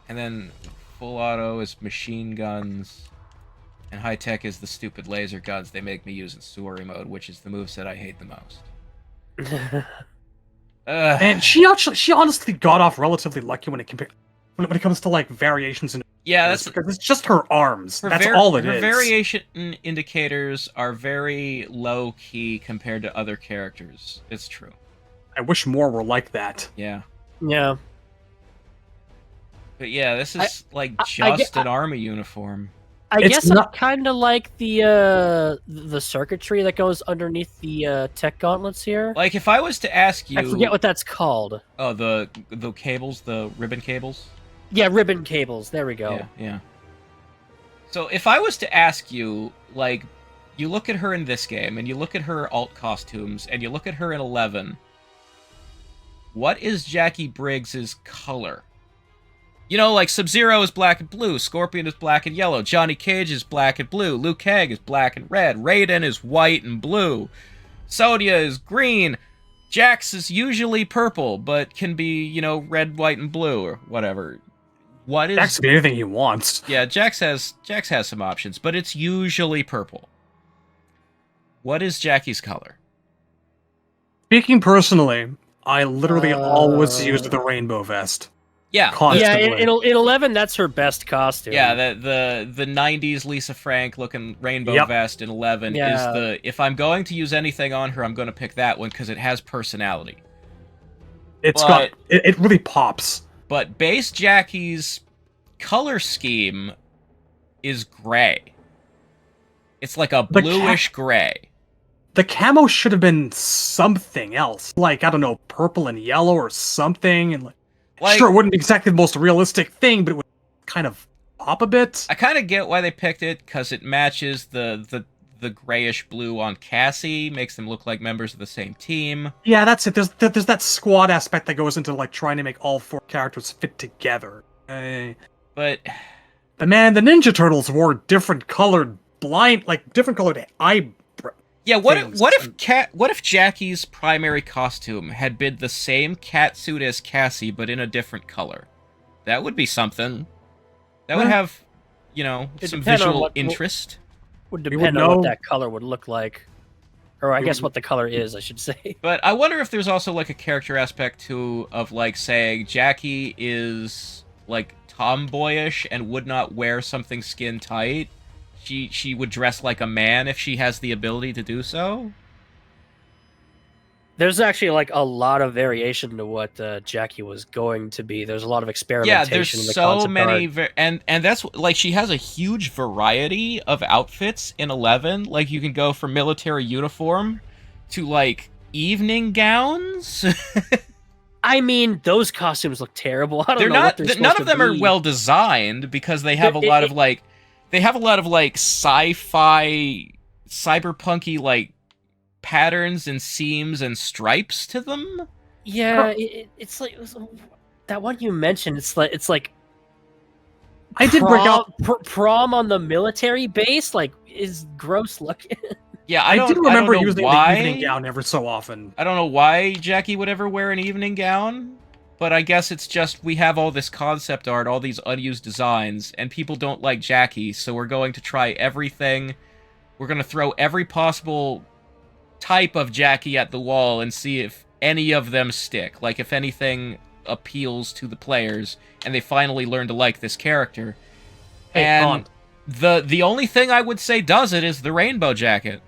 And then full auto is machine guns, and high tech is the stupid laser guns they make me use in Suri mode, which is the moveset I hate the most. And she honestly got off relatively lucky when it comes to like variations and because it's just her arms. That's all it is. Her variation indicators are very low key compared to other characters. It's true. I wish more were like that. Yeah. Yeah. But yeah, this is just an army uniform. I guess I kind of like the circuitry that goes underneath the tech gauntlets here. Like, if I was to ask you... I forget what that's called. Oh, the cables? The ribbon cables? Yeah, ribbon cables. There we go. Yeah. So, if I was to ask you, like, you look at her in this game, and you look at her alt costumes, and you look at her in 11, what is Jackie Briggs's color? You know, like, Sub-Zero is black and blue, Scorpion is black and yellow, Johnny Cage is black and blue, Liu Kang is black and red, Raiden is white and blue, Sonya is green, Jax is usually purple, but can be, you know, red, white, and blue, or whatever. What is... Jax can be anything he wants. Yeah, Jax has some options, but it's usually purple. What is Jackie's color? Speaking personally, I literally always used the rainbow vest. Yeah, constantly. In 11, that's her best costume. Yeah, the 90s Lisa Frank looking rainbow vest in 11 is the... If I'm going to use anything on her, I'm going to pick that one because it has personality. It really pops. But base Jackie's color scheme is gray. It's like a bluish gray. The camo should have been something else. Like, I don't know, purple and yellow or something. And like, sure, it wouldn't be exactly the most realistic thing, but it would kind of pop a bit. I kind of get why they picked it, because it matches the grayish blue on Cassie, makes them look like members of the same team. Yeah, that's it. There's that squad aspect that goes into like trying to make all 4 characters fit together. But the Ninja Turtles wore different colored eye. Yeah, what if Jackie's primary costume had been the same cat suit as Cassie, but in a different color? That would be something. That would have, you know, some visual interest. Would depend on what that color would look like. Or I guess what the color is, I should say. But I wonder if there's also, like, a character aspect, too, of, like, saying Jackie is, like, tomboyish and would not wear something skin tight. She would dress like a man if she has the ability to do so. There's actually like a lot of variation to what Jackie was going to be. There's a lot of experimentation. Yeah, there's in the so many, and that's like she has a huge variety of outfits in 11. Like you can go from military uniform to like evening gowns. I mean, those costumes look terrible. I don't know what they're supposed none of to them be. are well designed because they have a lot of like sci-fi, cyberpunky like patterns and seams and stripes to them. Yeah, it's like that one you mentioned. It's like I did break out prom on the military base. Like, is gross looking. Yeah, I do remember I don't know using why, the evening gown ever so often. I don't know why Jackie would ever wear an evening gown, but I guess it's just we have all this concept art, all these unused designs, and people don't like Jackie, so we're going to try everything. We're going to throw every possible type of Jackie at the wall and see if any of them stick. Like, if anything appeals to the players, and they finally learn to like this character. Hey, And the only thing I would say does it is the rainbow jacket.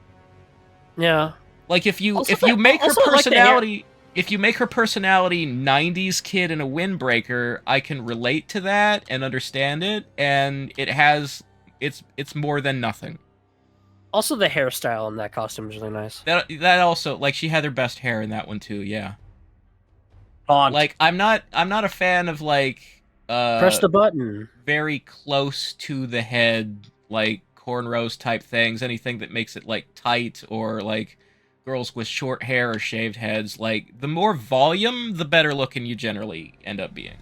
Yeah. Like, if you Also, make her also, I like the hair. personality, if you make her personality 90s kid in a windbreaker, I can relate to that and understand it, and it's more than nothing. Also, the hairstyle in that costume is really nice. That also, like, she had her best hair in that one too, yeah. Taunt. Like, I'm not a fan of, like, Press the button. very close to the head, like, cornrows type things, anything that makes it, like, tight, or, like, girls with short hair or shaved heads. Like, the more volume, the better looking you generally end up being.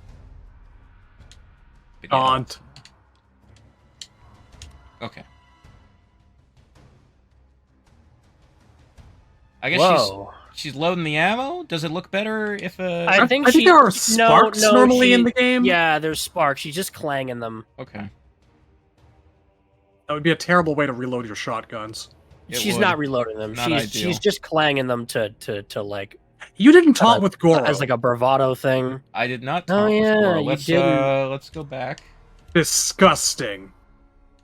But yeah. Taunt. Okay. I guess Whoa. she's loading the ammo? Does it look better if I think there are sparks normally in the game. Yeah, there's sparks. She's just clanging them. Okay. That would be a terrible way to reload your shotguns. It She's would. not reloading them. Not ideal. She's just clanging them to like You didn't taunt with Goro. as like a bravado thing. I did not Oh, talk with yeah, Goro. you Let's didn't. let's go back. Disgusting.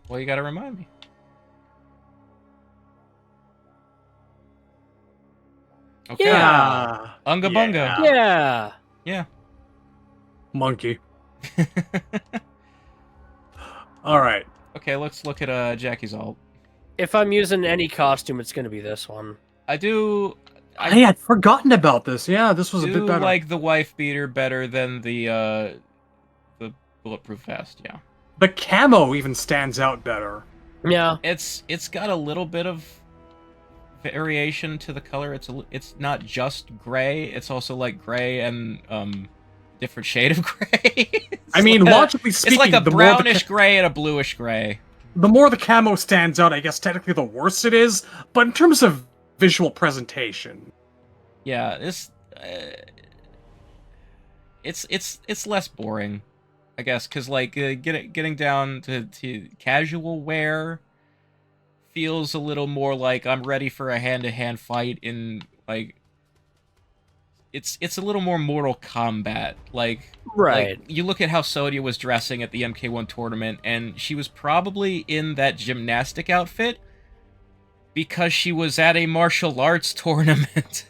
Well, you gotta remind me. Okay. Yeah. Unga bunga. Yeah. Yeah. Monkey. All right. Okay, let's look at Jackie's ult. If I'm using any costume, it's gonna be this one. I Hey, I'd forgotten about this. Yeah, this was a bit better. like the wife beater better than the bulletproof vest, yeah. The camo even stands out better. Yeah. It's got a little bit of variation to the color. It's not just gray, it's also like gray and different shade of gray. I mean, logically speaking, it's like a the more the brownish gray and a bluish gray. the more the camo stands out, I guess technically the worse it is. But in terms of visual presentation, Yeah, this it's less boring, I guess, because like getting down to casual wear feels a little more like I'm ready for a hand-to-hand fight in, like, it's a little more Mortal Kombat. Like, Right. like, you look at how Sonya was dressing at the MK1 tournament, and she was probably in that gymnastic outfit because she was at a martial arts tournament.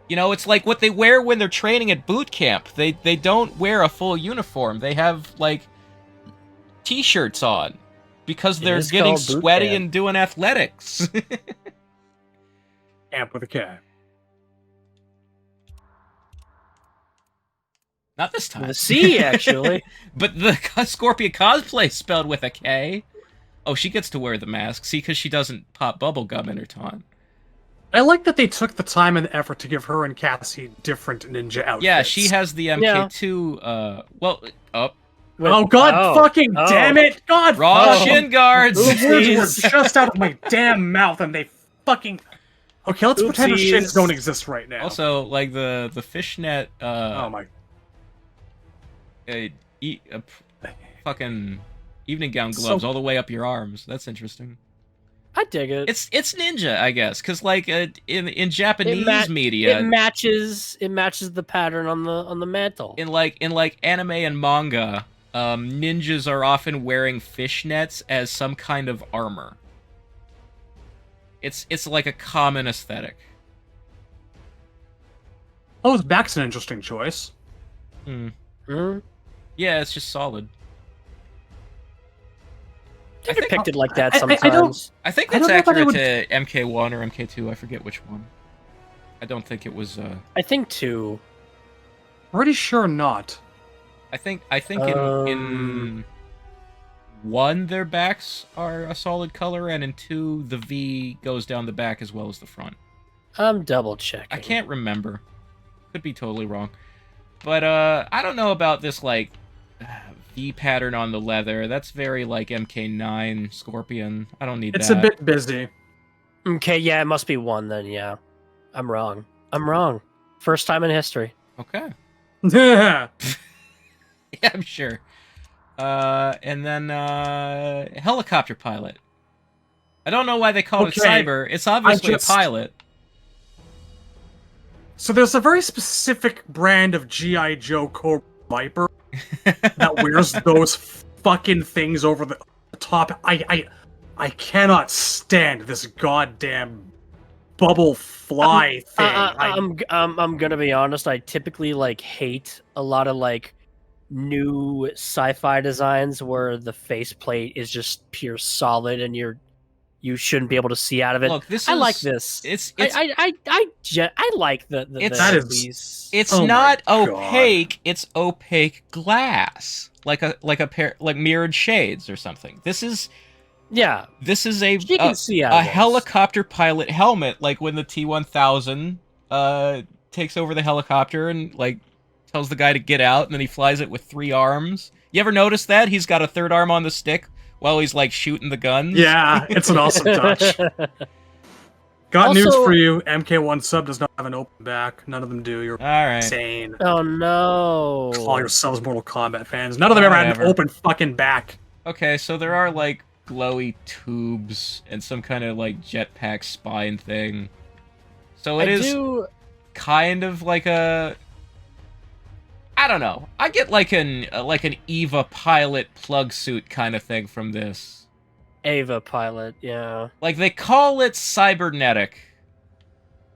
You know, it's like what they wear when they're training at boot camp. They don't wear a full uniform. They have, like, t-shirts on because they're is getting called boot sweaty camp. and doing athletics. amp with a K. Not this time. The C, actually. But the Scorpion cosplay spelled with a K. Oh, she gets to wear the mask. See, because she doesn't pop bubblegum in her taunt. I like that they took the time and effort to give her and Cassie different ninja outfits. Yeah, she has the MK2, well, oh, Oh god fucking damn it! God raw fucking- shin guards! Those words Oopsies. were just out of my damn mouth and they fucking... Okay, let's pretend her Oopsies. shins don't exist right now. Also, like, the fishnet, oh my... fucking evening gown gloves all the way up your arms. That's interesting. I dig it. It's ninja, I guess, because like in Japanese It media, It matches the pattern on the mantle. in anime and manga, ninjas are often wearing fishnets as some kind of armor. It's like a common aesthetic. Oh, his back's an interesting choice. Hmm. Hmm? Yeah, it's just solid. They're think- depicted like that I don't- sometimes. I think I that's don't know if I accurate to MK1 or MK2. I forget which one. I don't think it was. I think two. Pretty sure not. I think in one their backs are a solid color, and in two the V goes down the back as well as the front. I'm double checking. I can't remember. Could be totally wrong. But I don't know about this like V pattern on the leather. That's very like MK9 Scorpion. I don't need It's that. a bit busy. Okay, yeah, it must be 1 then. Yeah, I'm wrong. I'm wrong. First time in history. Okay. Yeah. Yeah, I'm sure. And then helicopter pilot. I don't know why they call it Okay, cyber. It's obviously a pilot. So there's a very specific brand of G.I. Joe Cobra Viper that wears those fucking things over the top. I cannot stand this goddamn bubble fly thing. I'm gonna be honest. I typically like hate a lot of like new sci-fi designs where the faceplate is just pure solid and you shouldn't be able to see out of it. Look, this I is, like this. It's I like the that is- these. it's Oh my not God. opaque. It's opaque glass, like a pair like mirrored shades or something. This is Yeah, a you can see out a of this. helicopter pilot helmet, like when the T-1000 takes over the helicopter and like tells the guy to get out, and then he flies it with 3 arms. You ever notice that he's got a 3rd arm on the stick while he's like shooting the guns? Yeah, it's an awesome touch. Got news Also- for you. MK1 sub does not have an open back. None of them do. You're All right. insane. Oh no! Call yourselves Mortal Kombat fans. None of them ever had Whatever. an open fucking back. Okay, so there are like glowy tubes and some kind of like jetpack spine thing. So it is kind of like a, I don't know. I get like an Eva pilot plug suit kind of thing from this. Ava pilot, yeah. Like they call it cybernetic,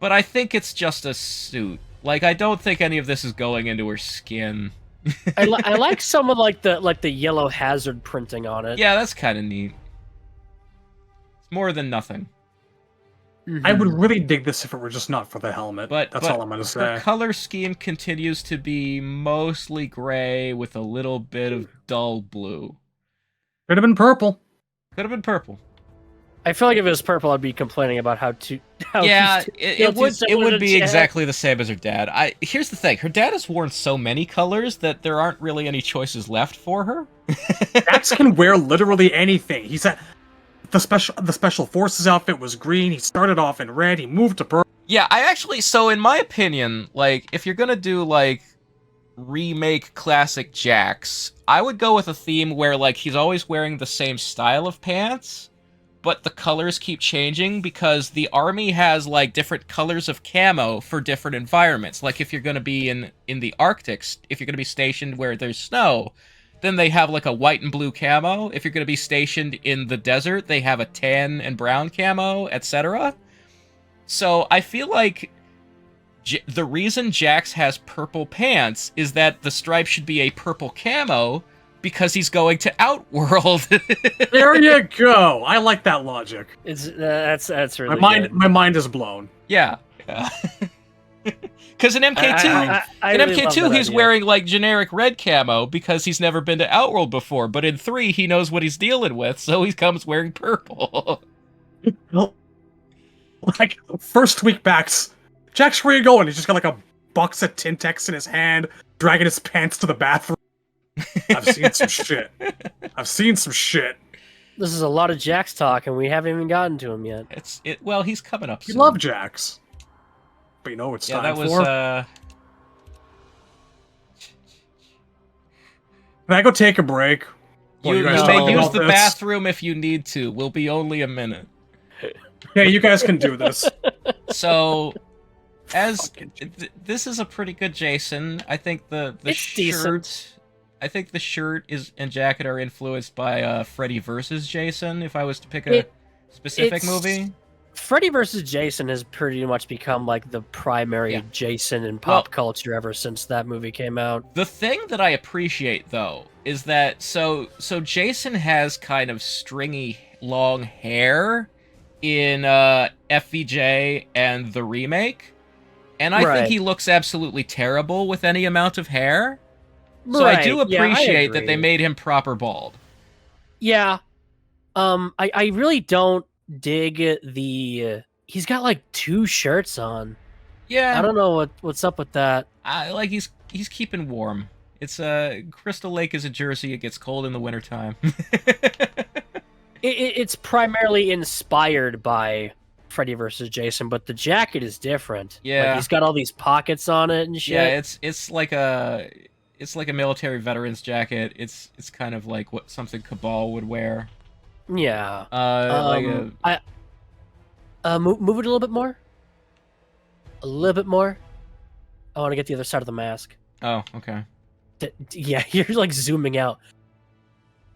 but I think it's just a suit. Like I don't think any of this is going into her skin. I like some of like the yellow hazard printing on it. Yeah, that's kind of neat. It's more than nothing. I would really dig this if it were just not for the helmet. But That's all I'm gonna Her say. color scheme continues to be mostly gray with a little bit of dull blue. Could have been purple. Could have been purple. I feel like if it was purple, I'd be complaining about how Yeah, too it would similar to be Chad. exactly the same as her dad. Here's the thing: her dad has worn so many colors that there aren't really any choices left for her. Dax can wear literally anything. He said the special forces outfit was green. He started off in red. He moved to purple. Yeah, so in my opinion, like if you're gonna do like remake classic Jax, I would go with a theme where like he's always wearing the same style of pants, but the colors keep changing because the army has like different colors of camo for different environments. Like if you're going to be in the Arctic, if you're going to be stationed where there's snow, then they have like a white and blue camo. If you're going to be stationed in the desert, they have a tan and brown camo, etc. So I feel like the reason Jax has purple pants is that the stripe should be a purple camo because he's going to Outworld. There you go. I like that logic. It's that's really good. My mind is blown. Yeah. Because in MK2, I in really love MK2 that he's idea. wearing like generic red camo because he's never been to Outworld before. But in 3, he knows what he's dealing with, so he comes wearing purple. Like first week backs. Jax, where you going? He's just got like a box of Tintex in his hand, dragging his pants to the bathroom. I've seen some shit. I've seen some shit. This is a lot of Jax talk, and we haven't even gotten to him yet. Well, he's coming up You soon. love Jax. But you know what it's Yeah, time that was for? Can I go take a break? While you guys may talk use about the this? bathroom if you need to. We'll be only a minute. Yeah, you guys can do this. So, as Fucking this is a pretty good Jason. I think the It's shirt. decent. I think the shirt and jacket are influenced by Freddy versus Jason. If I was to pick a It- specific it's- movie, Freddy vs. Jason has pretty much become like the primary Yeah. Jason in pop culture ever since that movie came out. the thing that I appreciate though is that so Jason has kind of stringy long hair in FVJ and the remake, and I Right. think he looks absolutely terrible with any amount of hair. So I do Right, yeah, I appreciate that they agree. made him proper bald. Yeah. I really don't dig the he's got like 2 shirts on. Yeah, I don't know what's up with that. like he's keeping warm. It's Crystal Lake is a Jersey. It gets cold in the wintertime. It's primarily inspired by Freddy versus Jason, but the jacket is different. Yeah. Like, he's got all these pockets on it and shit. Yeah, it's like a military veteran's jacket. It's kind of like what something Cabal would wear. Yeah. Move it a little bit more. A little bit more. I want to get the other side of the mask. Oh, okay. Yeah, you're like zooming out.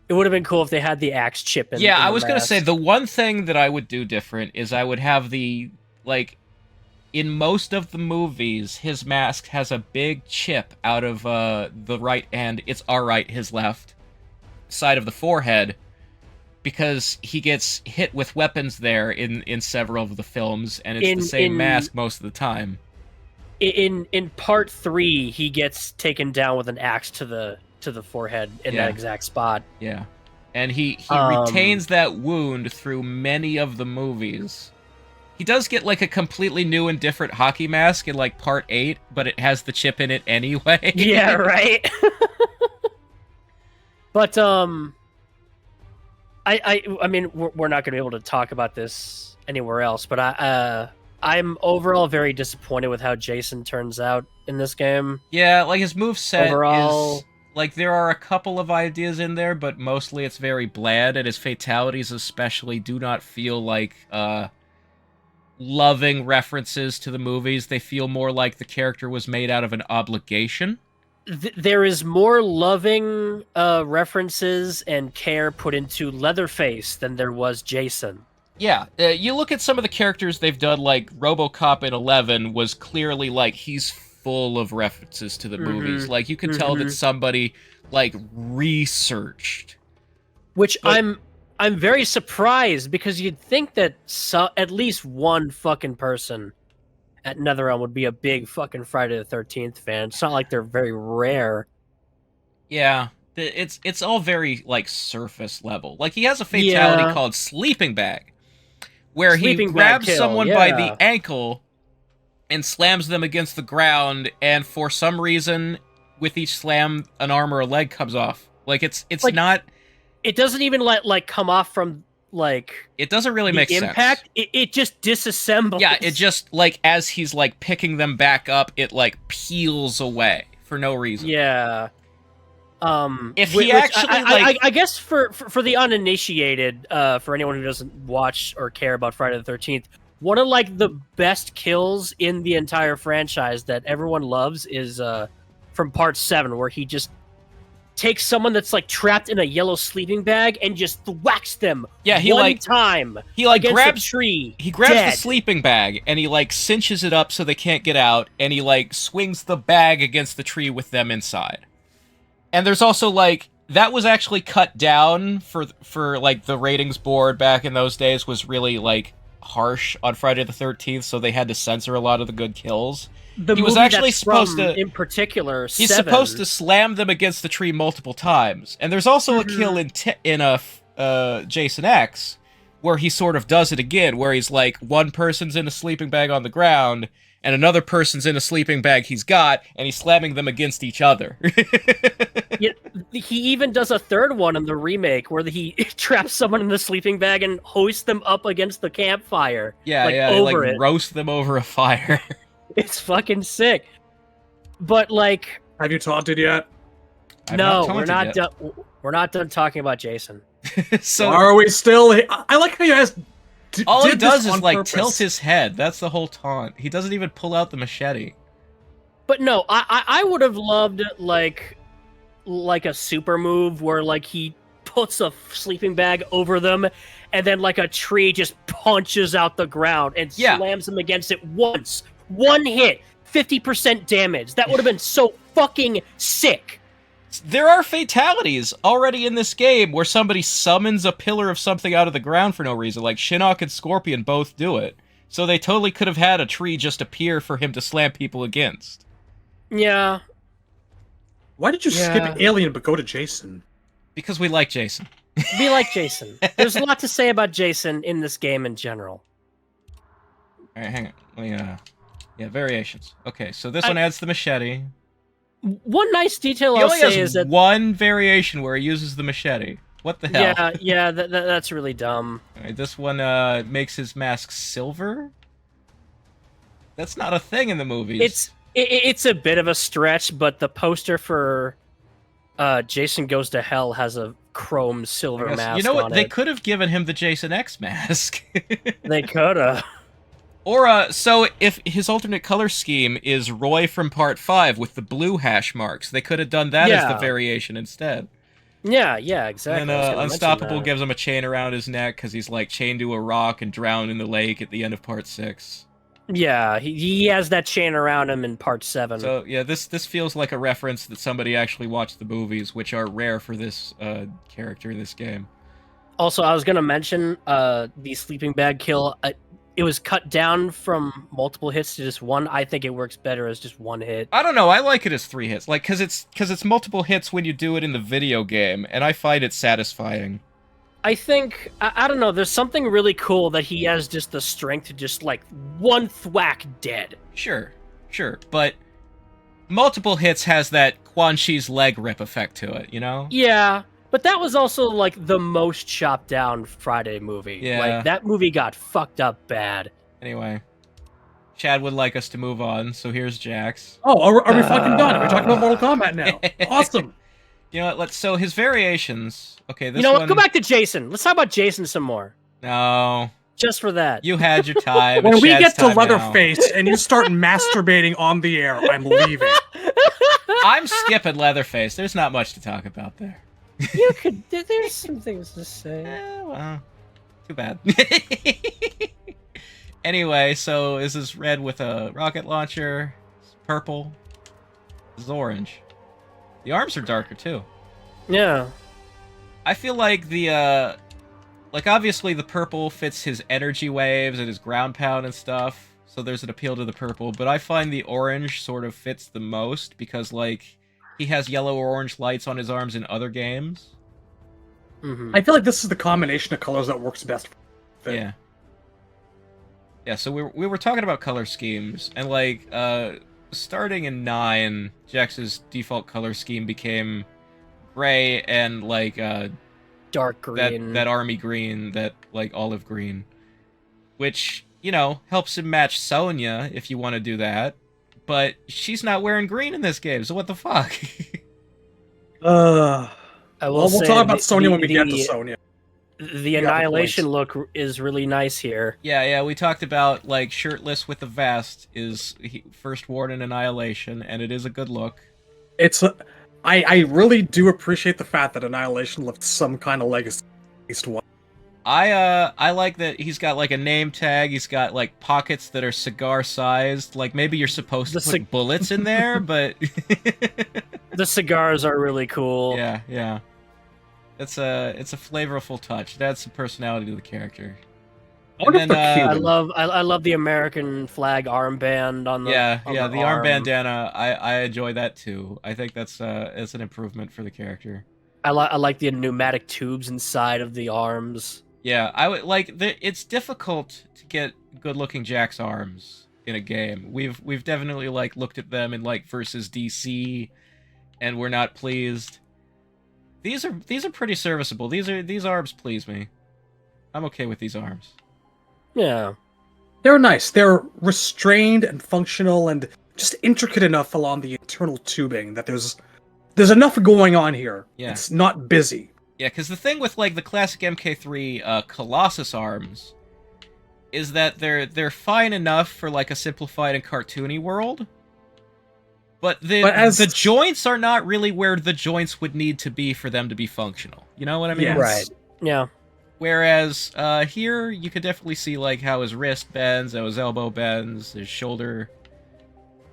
It would have been cool if they had the axe chip in. Yeah, in I the was gonna mask. say the one thing that I would do different is I would have the like. In most of the movies, his mask has a big chip out of the right hand. It's our right, his left side of the forehead, because he gets hit with weapons there in several of the films, and it's the same mask most of the time. In part 3, he gets taken down with an axe to the forehead in that exact spot. Yeah, and he retains that wound through many of the movies. He does get like a completely new and different hockey mask in like part 8, but it has the chip in it anyway. Yeah, right. But I mean, we're not going to be able to talk about this anywhere else, but I'm overall very disappointed with how Jason turns out in this game. Yeah, like his moveset Overall, is like there are a couple of ideas in there, but mostly it's very bland, and his fatalities especially do not feel like loving references to the movies. They feel more like the character was made out of an obligation. There is more loving references and care put into Leatherface than there was Jason. Yeah, you look at some of the characters they've done, like RoboCop in 11 was clearly like he's full of references to the movies. Like you could tell that somebody like researched. Which I'm very surprised, because you'd think that at least one fucking person at NetherRealm would be a big fucking Friday the 13th fan. It's not like they're very rare. Yeah, it's all very like surface level. Like he has a fatality called Sleeping Bag, where he grabs someone by the ankle and slams them against the ground, and for some reason, with each slam, an arm or a leg comes off. Like it's like, not. It doesn't even come off from like. It doesn't really make impact. sense. It just disassembles. Yeah, it just like as he's like picking them back up, it like peels away for no reason. Yeah. If he actually I guess for the uninitiated, for anyone who doesn't watch or care about Friday the 13th, one of like the best kills in the entire franchise that everyone loves is from part 7, where he just takes someone that's like trapped in a yellow sleeping bag and just whacks them. Yeah, he one time. He like grabs a tree. He grabs dead. the sleeping bag and he like cinches it up so they can't get out, and he like swings the bag against the tree with them inside. And there's also like that was actually cut down for like the ratings board back in those days was really like harsh on Friday the 13th, so they had to censor a lot of the good kills. He was actually supposed to, in particular, he's 7. Supposed to slam them against the tree multiple times. And there's also a kill in Jason X where he sort of does it again, where he's like one person's in a sleeping bag on the ground and another person's in a sleeping bag he's got, and he's slamming them against each other. Yeah, he even does a third one in the remake where he traps someone in the sleeping bag and hoists them up against the campfire. Yeah, roast them over a fire. It's fucking sick. But like, have you taunted yet? No, we're not done. We're not done talking about Jason. So are we still? I like how you guys. All he does is like tilt his head. That's the whole taunt. He doesn't even pull out the machete. But no, I would have loved like a super move where like he puts a sleeping bag over them, and then like a tree just punches out the ground and slams them against it once. One hit, 50% damage. That would have been so fucking sick. There are fatalities already in this game where somebody summons a pillar of something out of the ground for no reason. Like Shinnok and Scorpion both do it. So they totally could have had a tree just appear for him to slam people against. Yeah. Why did you skip Alien but go to Jason? Because we like Jason. We like Jason. There's a lot to say about Jason in this game in general. Alright, hang on. Yeah, variations. Okay, so this one adds the machete. One nice detail I'll say is that one variation where he uses the machete. What the hell? Yeah, that's really dumb. All right, this one makes his mask silver. That's not a thing in the movies. It's a bit of a stretch, but the poster for Jason Goes to Hell has a chrome silver mask. You know what? on They it. could have given him the Jason X mask. They could have. Or, so if his alternate color scheme is Roy from Part 5 with the blue hash marks, they could have done that as the Yeah. variation instead. Yeah, exactly. And I was then gonna mention Unstoppable that. gives him a chain around his neck because he's like chained to a rock and drowned in the lake at the end of Part 6. Yeah, he has that chain around him in Part 7. So yeah, this feels like a reference that somebody actually watched the movies, which are rare for this character in this game. Also, I was gonna mention the sleeping bag kill. It was cut down from multiple hits to just one. I think it works better as just one hit. I don't know. I like it as 3 hits, like because it's multiple hits when you do it in the video game, and I find it satisfying. I think I don't know. There's something really cool that he has just the strength to just like one thwack dead. Sure, but multiple hits has that Quan Chi's leg rip effect to it, you know? Yeah, but that was also like the most chopped down Friday movie. Yeah. Like that movie got fucked up bad. Anyway, Chad would like us to move on, so here's Jax. Oh, are we fucking done? Are we talking about Mortal Kombat now? Awesome. You know what? So his variations. Okay, this You know one. what? Go back to Jason. Let's talk about Jason some more. No, Just for that. you had your time. When It's we Chad's get to time now. Leatherface and you start masturbating on the air, I'm leaving. I'm skipping Leatherface. There's not much to talk about there. You could. There's some things to say. Well, too bad. Anyway, so this is red with a rocket launcher. It's purple. This is orange. The arms are darker too. Yeah. I feel like the like obviously the purple fits his energy waves and his ground pound and stuff. So there's an appeal to the purple, but I find the orange sort of fits the most because like he has yellow or orange lights on his arms in other games. Mm-hmm. I feel like this is the combination of colors that works best. For Yeah. Yeah, so we were talking about color schemes, and like starting in 9, Jax's default color scheme became gray and like Dark green. that army green, that like olive green, which, you know, helps him match Sonya if you want to do that, but she's not wearing green in this game, so what the fuck? I will Well, we'll say talk about the- Sonya when we get to the- Sonya. The got the Annihilation points. look is really nice here. Yeah, we talked about like shirtless with a vest is first worn in Annihilation, and it is a good look. It's I really do appreciate the fact that Annihilation left some kind of legacy, at least one. I like that he's got like a name tag. He's got like pockets that are cigar sized. Like maybe you're supposed to put bullets in there, but The cigars are really cool. yeah. It's a flavorful touch. It adds some personality to the character. I wonder if And they're then, Cuban. I love the American flag armband on the the arm arm. bandana. I enjoy that too. I think that's it's an improvement for the character. I like the pneumatic tubes inside of the arms. Yeah, I would like. It's difficult to get good-looking Jax arms in a game. We've definitely like looked at them in like versus DC, and we're not pleased. These are pretty serviceable. These arms please me. I'm okay with these arms. Yeah. They're nice. They're restrained and functional and just intricate enough along the internal tubing that there's enough going on here. Yeah. It's not busy. Yeah, because the thing with like the classic MK3 Colossus arms is that they're fine enough for like a simplified and cartoony world, but the joints are not really where the joints would need to be for them to be functional. You know what I mean? Yes. Right. Yeah. Whereas here you could definitely see like how his wrist bends, how his elbow bends, his shoulder.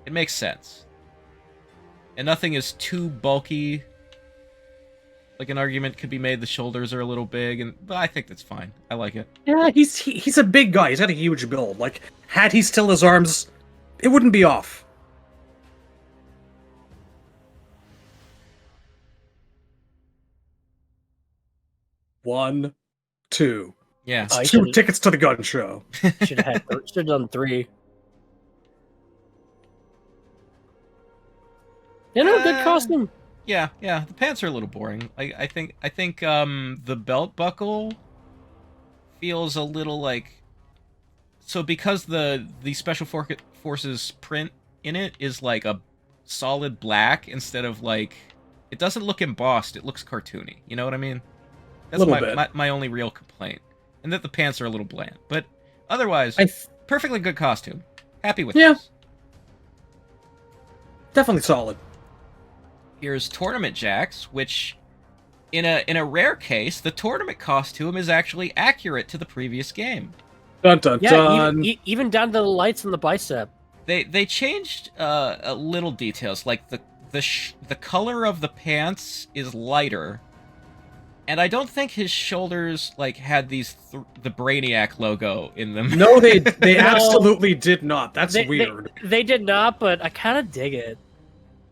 It makes sense, and nothing is too bulky. Like an argument could be made the shoulders are a little big, but I think that's fine. I like it. Yeah, he's a big guy. He's got a huge build. Like, had he still his arms, it wouldn't be off. One, two. Yeah. Oh, he Two should've- tickets to the gun show. Should have done 3. You know, good costume. Yeah, the pants are a little boring. I think the belt buckle feels a little like, so because the forces print in it is like a solid black instead of like, it doesn't look embossed, it looks cartoony. You know what I mean? That's Little bit. my only real complaint. And that the pants are a little bland. But otherwise, perfectly good costume. Happy with this. Definitely solid. Here's Tournament Jax, which in a rare case, the tournament costume is actually accurate to the previous game. Dun dun dun. Even down to the lights on the bicep. They changed little details, like the color of the pants is lighter, and I don't think his shoulders like had the Brainiac logo in them. No, they absolutely did not. That's weird. They did not, but I kind of dig it.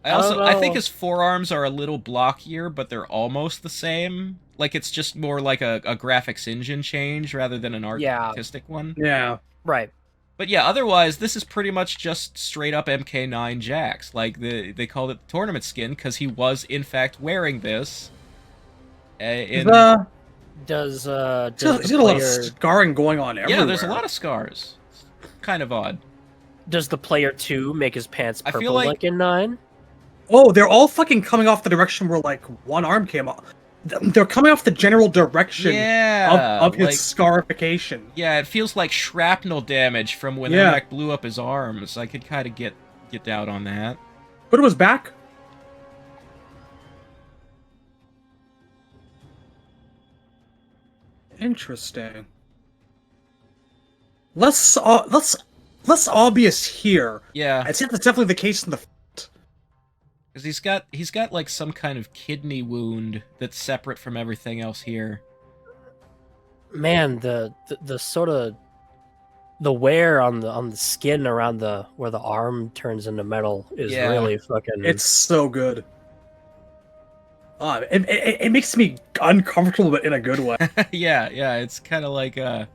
I think his forearms are a little blockier, but they're almost the same. Like, it's just more like a graphics engine change rather than an artistic one. Yeah. Right. But yeah, otherwise, this is pretty much just straight up MK9 Jax. Like, they called it the tournament skin because he was, in fact, wearing this. He's got a lot of scarring going on everywhere. Yeah, there's a lot of scars. It's kind of odd. Does the player 2 make his pants purple I feel like in 9? Oh, they're all fucking coming off the direction where, like, one arm came off. They're coming off the general direction of his scarification. Yeah, it feels like shrapnel damage from when Ermac blew up his arms. I could kind of get down on that. But it was back. Interesting. Less obvious here. Yeah, I'd say that's definitely the case in the. Because he's got like some kind of kidney wound that's separate from everything else here. Man, the sort of the wear on the skin around where the arm turns into metal is really fucking. It's so good. It makes me uncomfortable, but in a good way. yeah, it's kind of like an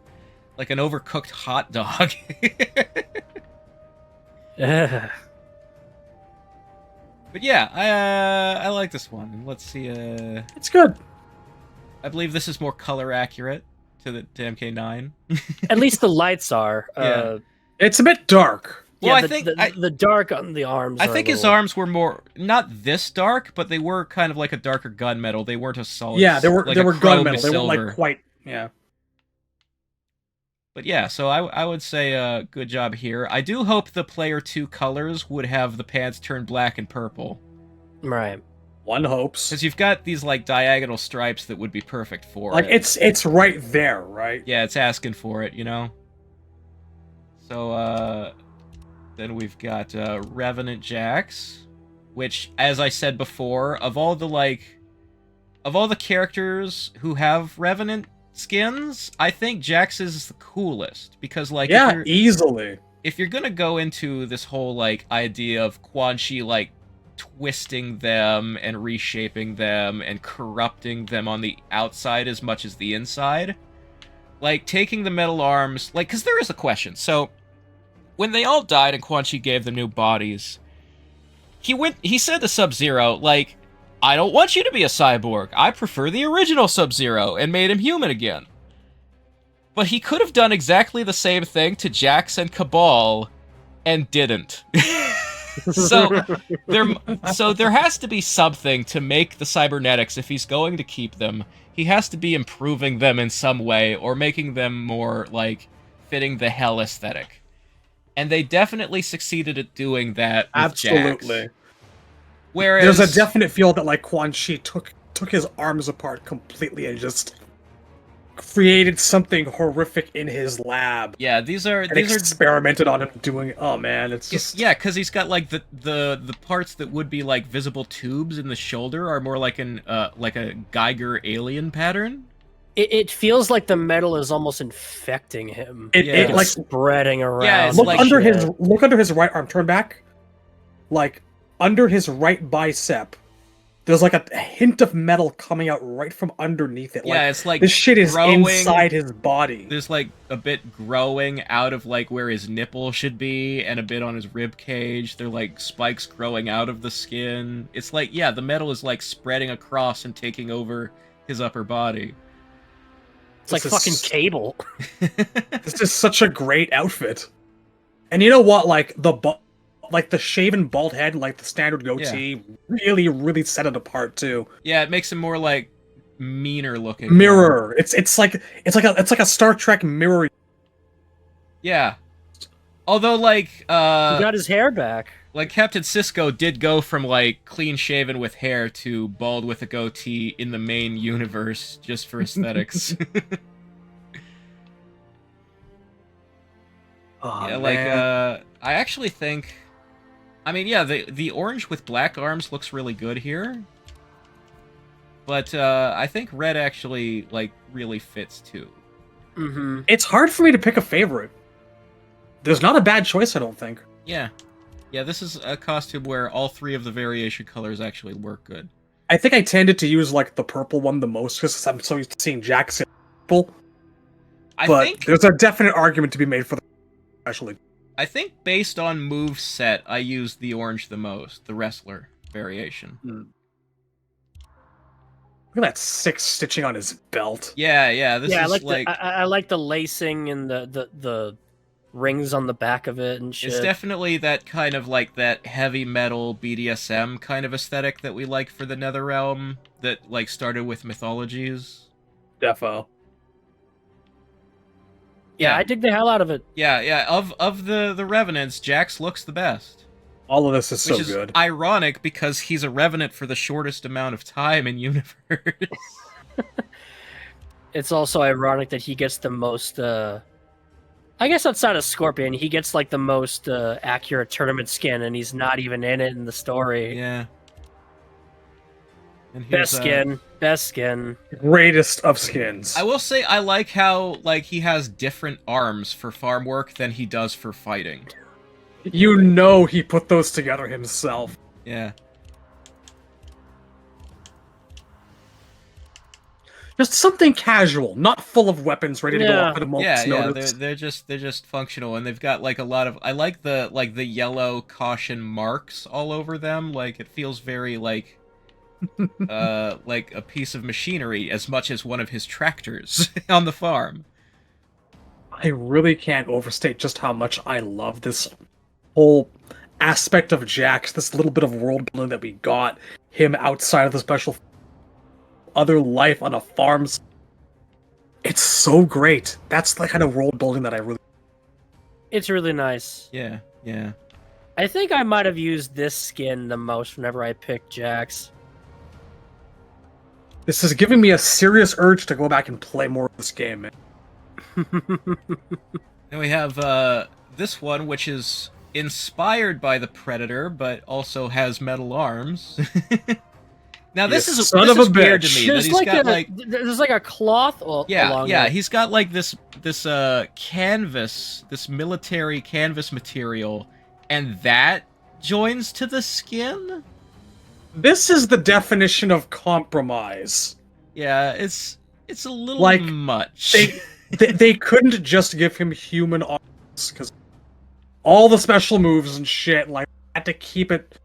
overcooked hot dog. But yeah, I like this one. Let's see. It's good. I believe this is more color accurate to MK9. At least the lights are. Yeah. It's a bit dark. Well, I think the dark on the arms. I think his arms were more not this dark, but they were kind of like a darker gunmetal. They weren't a solid. Yeah, they were gunmetal. They weren't like quite. Yeah. But yeah, so I would say good job here. I do hope the player 2 colors would have the pants turn black and purple. Right. One hopes. Because you've got these like diagonal stripes that would be perfect for it. Like it's right there, right? Yeah, it's asking for it, you know? So then we've got Revenant Jax, which, as I said before, of all the characters who have Revenant skins, I think Jax's is the coolest because, like, easily. If you're gonna go into this whole like idea of Quan Chi like twisting them and reshaping them and corrupting them on the outside as much as the inside, like taking the metal arms, like, because there is a question. So when they all died and Quan Chi gave them new bodies, he said to Sub-Zero, like, I don't want you to be a cyborg. I prefer the original Sub-Zero, and made him human again. But he could have done exactly the same thing to Jax and Cabal, and didn't. so there has to be something to make the cybernetics, if he's going to keep them. He has to be improving them in some way, or making them more, like, fitting the Hell aesthetic. And they definitely succeeded at doing that with Absolutely. Jax. Whereas there's a definite feel that like Quan Chi took his arms apart completely and just created something horrific in his lab. Yeah, these are experimented on him doing. Oh man, it's just because he's got like the parts that would be like visible tubes in the shoulder are more like a Geiger alien pattern. It feels like the metal is almost infecting him. It like spreading around. Yeah, look under his right arm. Turn back. Like under his right bicep, there's like a hint of metal coming out right from underneath it. Yeah, Like, it's like this shit is growing, inside his body. There's like a bit growing out of like where his nipple should be, and a bit on his rib cage. They're like spikes growing out of the skin. It's like, yeah, the metal is like spreading across and taking over his upper body. It's like fucking Cable. This is such a great outfit. And you know what? Like the shaven bald head, and like the standard goatee, really, really set it apart too. Yeah, it makes him more like meaner looking. Mirror. It's like a Star Trek mirror. Yeah. Although like He got his hair back. like Captain Sisko did go from like clean shaven with hair to bald with a goatee in the main universe just for aesthetics. Oh, yeah, man. like I actually think, I mean, yeah, the orange with black arms looks really good here. But I think red actually like really fits too. Mm-hmm. It's hard for me to pick a favorite. There's not a bad choice, I don't think. Yeah. Yeah, this is a costume where all three of the variation colors actually work good. I think I tended to use like the purple one the most because I'm so used to seeing Jackson purple. But there's a definite argument to be made for the especially. I think based on move set, I use the orange the most, the wrestler variation. Look at that sick stitching on his belt. Yeah, this is I like the lacing and the rings on the back of it and shit. It's definitely that kind of like that heavy metal BDSM kind of aesthetic that we like for the Netherrealm that like started with mythologies. Defo. Yeah, I dig the hell out of it. Yeah. Of the Revenants, Jax looks the best. All of this is so Which is good. ironic because he's a Revenant for the shortest amount of time in universe. It's also ironic that he gets the most I guess outside of Scorpion, he gets like the most accurate tournament skin, and he's not even in it in the story. Yeah. And Best skin. Greatest of skins. I will say I like how like he has different arms for farm work than he does for fighting. You know he put those together himself. Yeah. Just something casual, not full of weapons ready to go off at a moment's notice. They're just functional, and they've got like a lot of. I like the yellow caution marks all over them. Like it feels very like a piece of machinery as much as one of his tractors on the farm. I really can't overstate just how much I love this whole aspect of Jax, this little bit of world building that we got, him outside of the special other life on a farm. It's so great. That's the kind of world building that I really... It's really nice. Yeah. I think I might have used this skin the most whenever I picked Jax. This is giving me a serious urge to go back and play more of this game, man. Then we have this one, which is inspired by the Predator, but also has metal arms. Now this is weird to me. That he's got there's like a cloth. Yeah. He's got like this canvas, this military canvas material, and that joins to the skin. This is the definition of compromise. Yeah, it's a little like, much. They couldn't just give him human arms because all the special moves and shit, like, had to keep it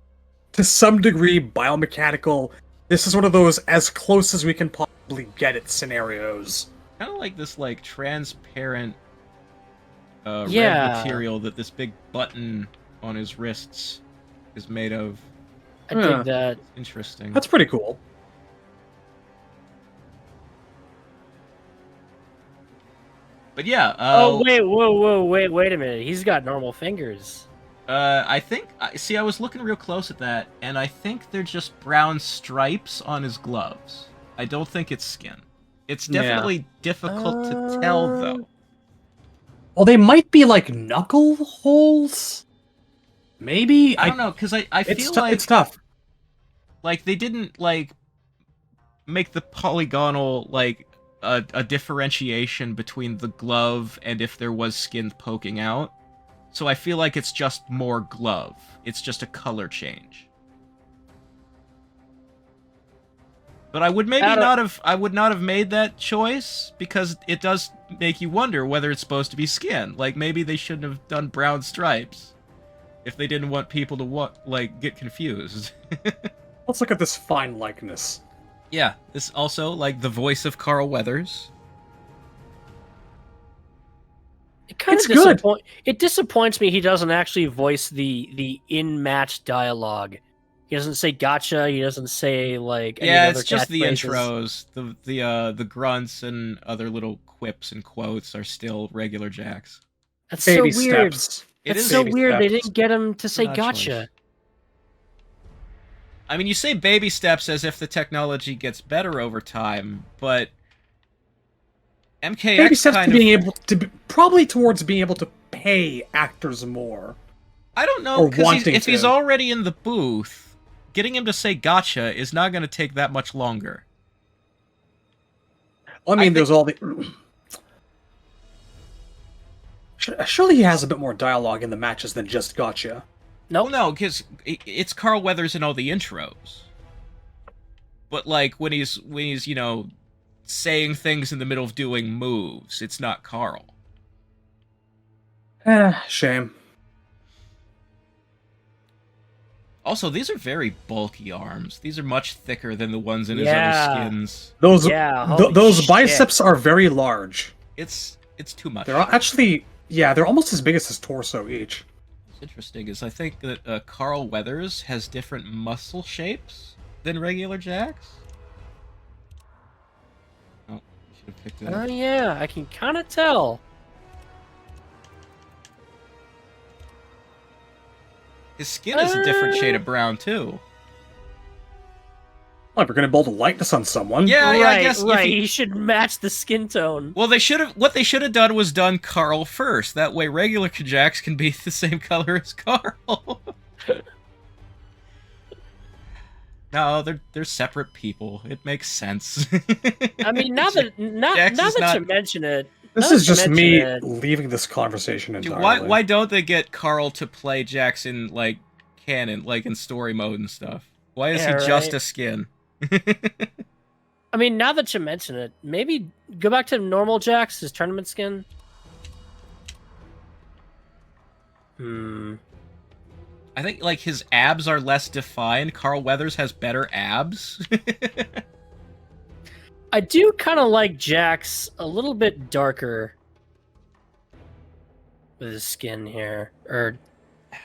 to some degree biomechanical. This is one of those as close as we can possibly get it scenarios. Kind of like this like transparent red material that this big button on his wrists is made of. I think that. Interesting. That's pretty cool. But yeah. Wait a minute. He's got normal fingers. I think. See, I was looking real close at that, and I think they're just brown stripes on his gloves. I don't think it's skin. It's definitely difficult to tell, though. Well, they might be like knuckle holes. Maybe I don't know, because I feel like it's tough. Like they didn't like make the polygonal like a differentiation between the glove and if there was skin poking out. So I feel like it's just more glove. It's just a color change. But I would I would not have made that choice because it does make you wonder whether it's supposed to be skin. Like maybe they shouldn't have done brown stripes if they didn't want people to get confused. Let's look at this fine likeness. Yeah, this also like the voice of Carl Weathers. It kind It's of good. It disappoints me he doesn't actually voice the in-match dialogue. He doesn't say "gotcha." He doesn't say like any Yeah, other it's just the catchphrases. intros. The grunts and other little quips and quotes are still regular Jax. That's Baby so weird. steps. It It's is so baby weird. They steps. didn't get him to say Odd "gotcha." choice. I mean, you say baby steps as if the technology gets better over time, but MKX Baby steps kind to of... being able to probably towards being able to pay actors more. I don't know, or because wanting if he's to. already in the booth, getting him to say gotcha is not going to take that much longer. I mean, there's all the. Surely he has a bit more dialogue in the matches than just gotcha. Nope. Well, no, because it's Carl Weathers in all the intros. But, like, when he's, you know, saying things in the middle of doing moves, it's not Carl. Shame. Also, these are very bulky arms. These are much thicker than the ones in his Yeah. other skins. Those holy those shit. biceps are very large. It's too much. They're actually, yeah, they're almost as big as his torso each. What's interesting is I think that Carl Weathers has different muscle shapes than regular Jax. Oh, should have picked it Oh up. yeah, I can kind of tell. His skin is a different shade of brown too. Well, if we're gonna build a likeness on someone, Yeah, right, I guess. right. If you, He should match the skin tone. well, what they should have done was done Carl first. That way, regular Jax can be the same color as Carl. No, they're separate people. It makes sense. I mean, now that you mention it, this now is that you just mention me it, leaving this conversation Dude, entirely. why don't they get Carl to play Jax in like canon, like in story mode and stuff? Why is Yeah, he just right. a skin? I mean, now that you mention it, maybe go back to normal Jax, his tournament skin. I think like his abs are less defined. Carl Weathers has better abs. I do kind of like Jax a little bit darker with his skin here, or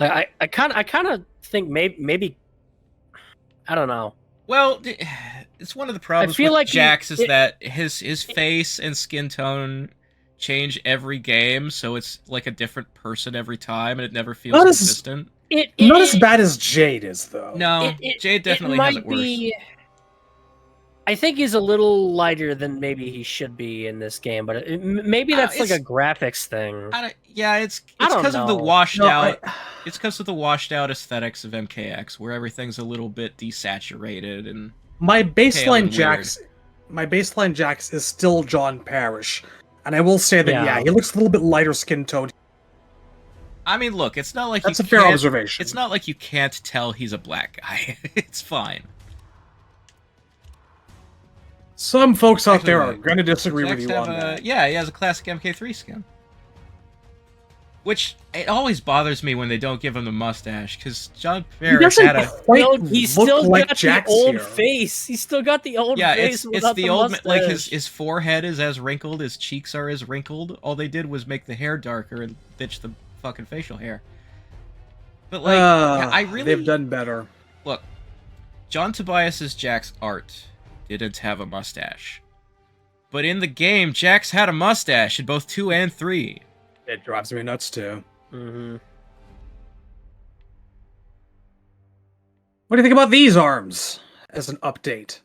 like, I kind of think maybe I don't know. Well, it's one of the problems feel with like Jax is that his face and skin tone change every game, so it's like a different person every time, and it never feels Not as- consistent. Not as bad as Jade is, though. No, Jade definitely has it worse. I think he's a little lighter than maybe he should be in this game, but maybe that's like a graphics thing. Yeah, it's I don't because of the know. washed No, out. It's because of the washed out aesthetics of MKX, where everything's a little bit desaturated and My pale baseline and Jax is still John Parrish, and I will say that Yeah. he looks a little bit lighter skin tone. I mean, look, it's not like That's you a fair can't- observation. It's not like you can't tell he's a black guy. It's fine. Some folks out there are Actually, going to disagree with Jax you have on that. Yeah, he has a classic MK3 skin. Which, it always bothers me when they don't give him the mustache, because John He Parrish doesn't had a... quite He's look still like got Jax the old here. face. He's still got the old Yeah, face it's without the old... mustache. Like, his forehead is as wrinkled, his cheeks are as wrinkled. All they did was make the hair darker and ditch the fucking facial hair. But, like, I really... They've done better. Look, John Tobias's Jax art didn't have a mustache. But in the game, Jax had a mustache in both 2 and 3. It drives me nuts too. Mm-hmm. What do you think about these arms as an update?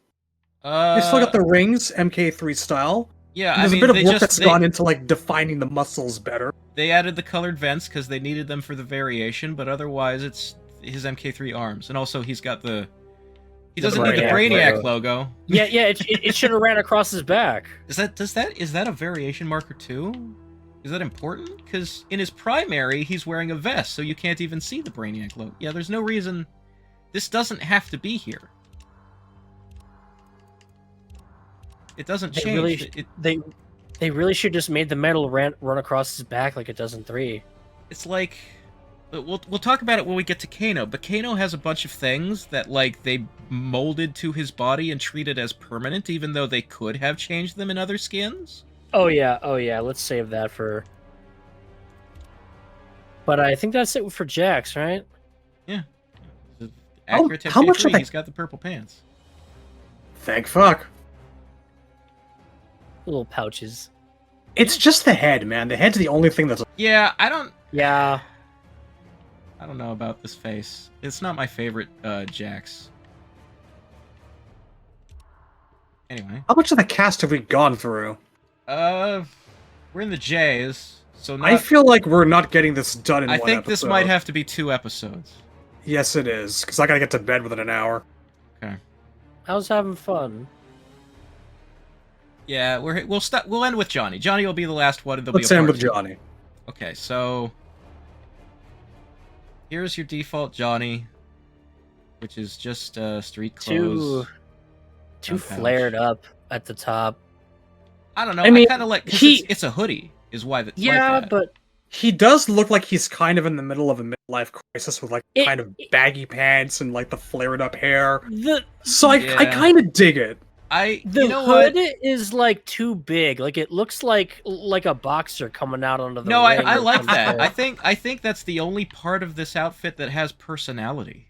They still got the rings, MK3 style. Yeah, There's I mean, a bit they of work just that's gone into like defining the muscles better. they added the colored vents because they needed them for the variation, but otherwise it's his MK3 arms, and also he's got the he doesn't need the Brainiac logo. Yeah, it should have ran across his back. Is that a variation marker too? Is that important? Because in his primary, he's wearing a vest, so you can't even see the Brainiac logo. Yeah, there's no reason. This doesn't have to be here. It doesn't They change. really, they really should just made the metal run across his back like it does in 3. It's like we'll talk about it when we get to Kano, but Kano has a bunch of things that like they molded to his body and treated as permanent, even though they could have changed them in other skins. Oh yeah, let's save that for... But I think that's it for Jax, right? Yeah. Accurate how much of he's got the purple pants. Thank fuck. Little pouches. It's just the head, man. The head's the only thing that's... Yeah, I don't know about this face. It's not my favorite Jax. Anyway. How much of the cast have we gone through? We're in the J's, so not... I feel like we're not getting this done in one think episode. this might have to be 2 episodes. Yes, it is, because I gotta get to bed within an hour. Okay. I was having fun. Yeah, we'll end with Johnny. Johnny will be the last one, and there'll Let's be a end part with 2. Johnny. Okay, so here's your default Johnny, which is just street clothes. Too flared up at the top. I don't know. I mean, kind of like it's a hoodie, is why that. Yeah, like that. but He does look like he's kind of in the middle of a midlife crisis with like kind of baggy pants and like the flared up hair. So I kind of dig it. The hood is like too big. Like it looks like a boxer coming out onto the No, ring I or like that. something. I think that's the only part of this outfit that has personality.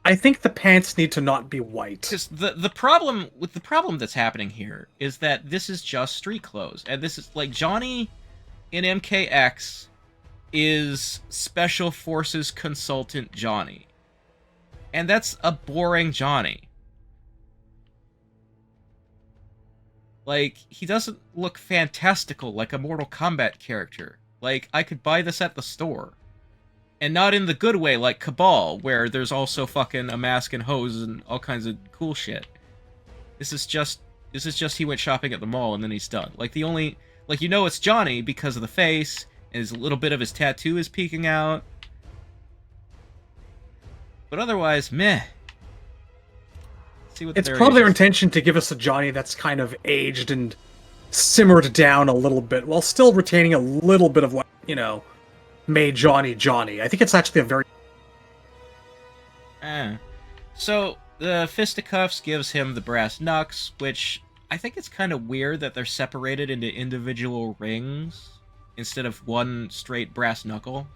I think the pants need to not be white. Because the problem that's happening here is that this is just street clothes, and this is like Johnny in MKX is Special Forces Consultant Johnny, and that's a boring Johnny. Like, he doesn't look fantastical like a Mortal Kombat character. Like, I could buy this at the store. And not in the good way like Cabal, where there's also fucking a mask and hose and all kinds of cool shit. This is just he went shopping at the mall and then he's done. Like, the only... Like, you know it's Johnny because of the face, and a little bit of his tattoo is peeking out. But otherwise, meh. See what It's probably their intention to give us a Johnny that's kind of aged and simmered down a little bit, while still retaining a little bit of what, you know, made Johnny Johnny. I think it's actually a very... So, the fisticuffs gives him the brass knucks, which I think it's kind of weird that they're separated into individual rings instead of one straight brass knuckle.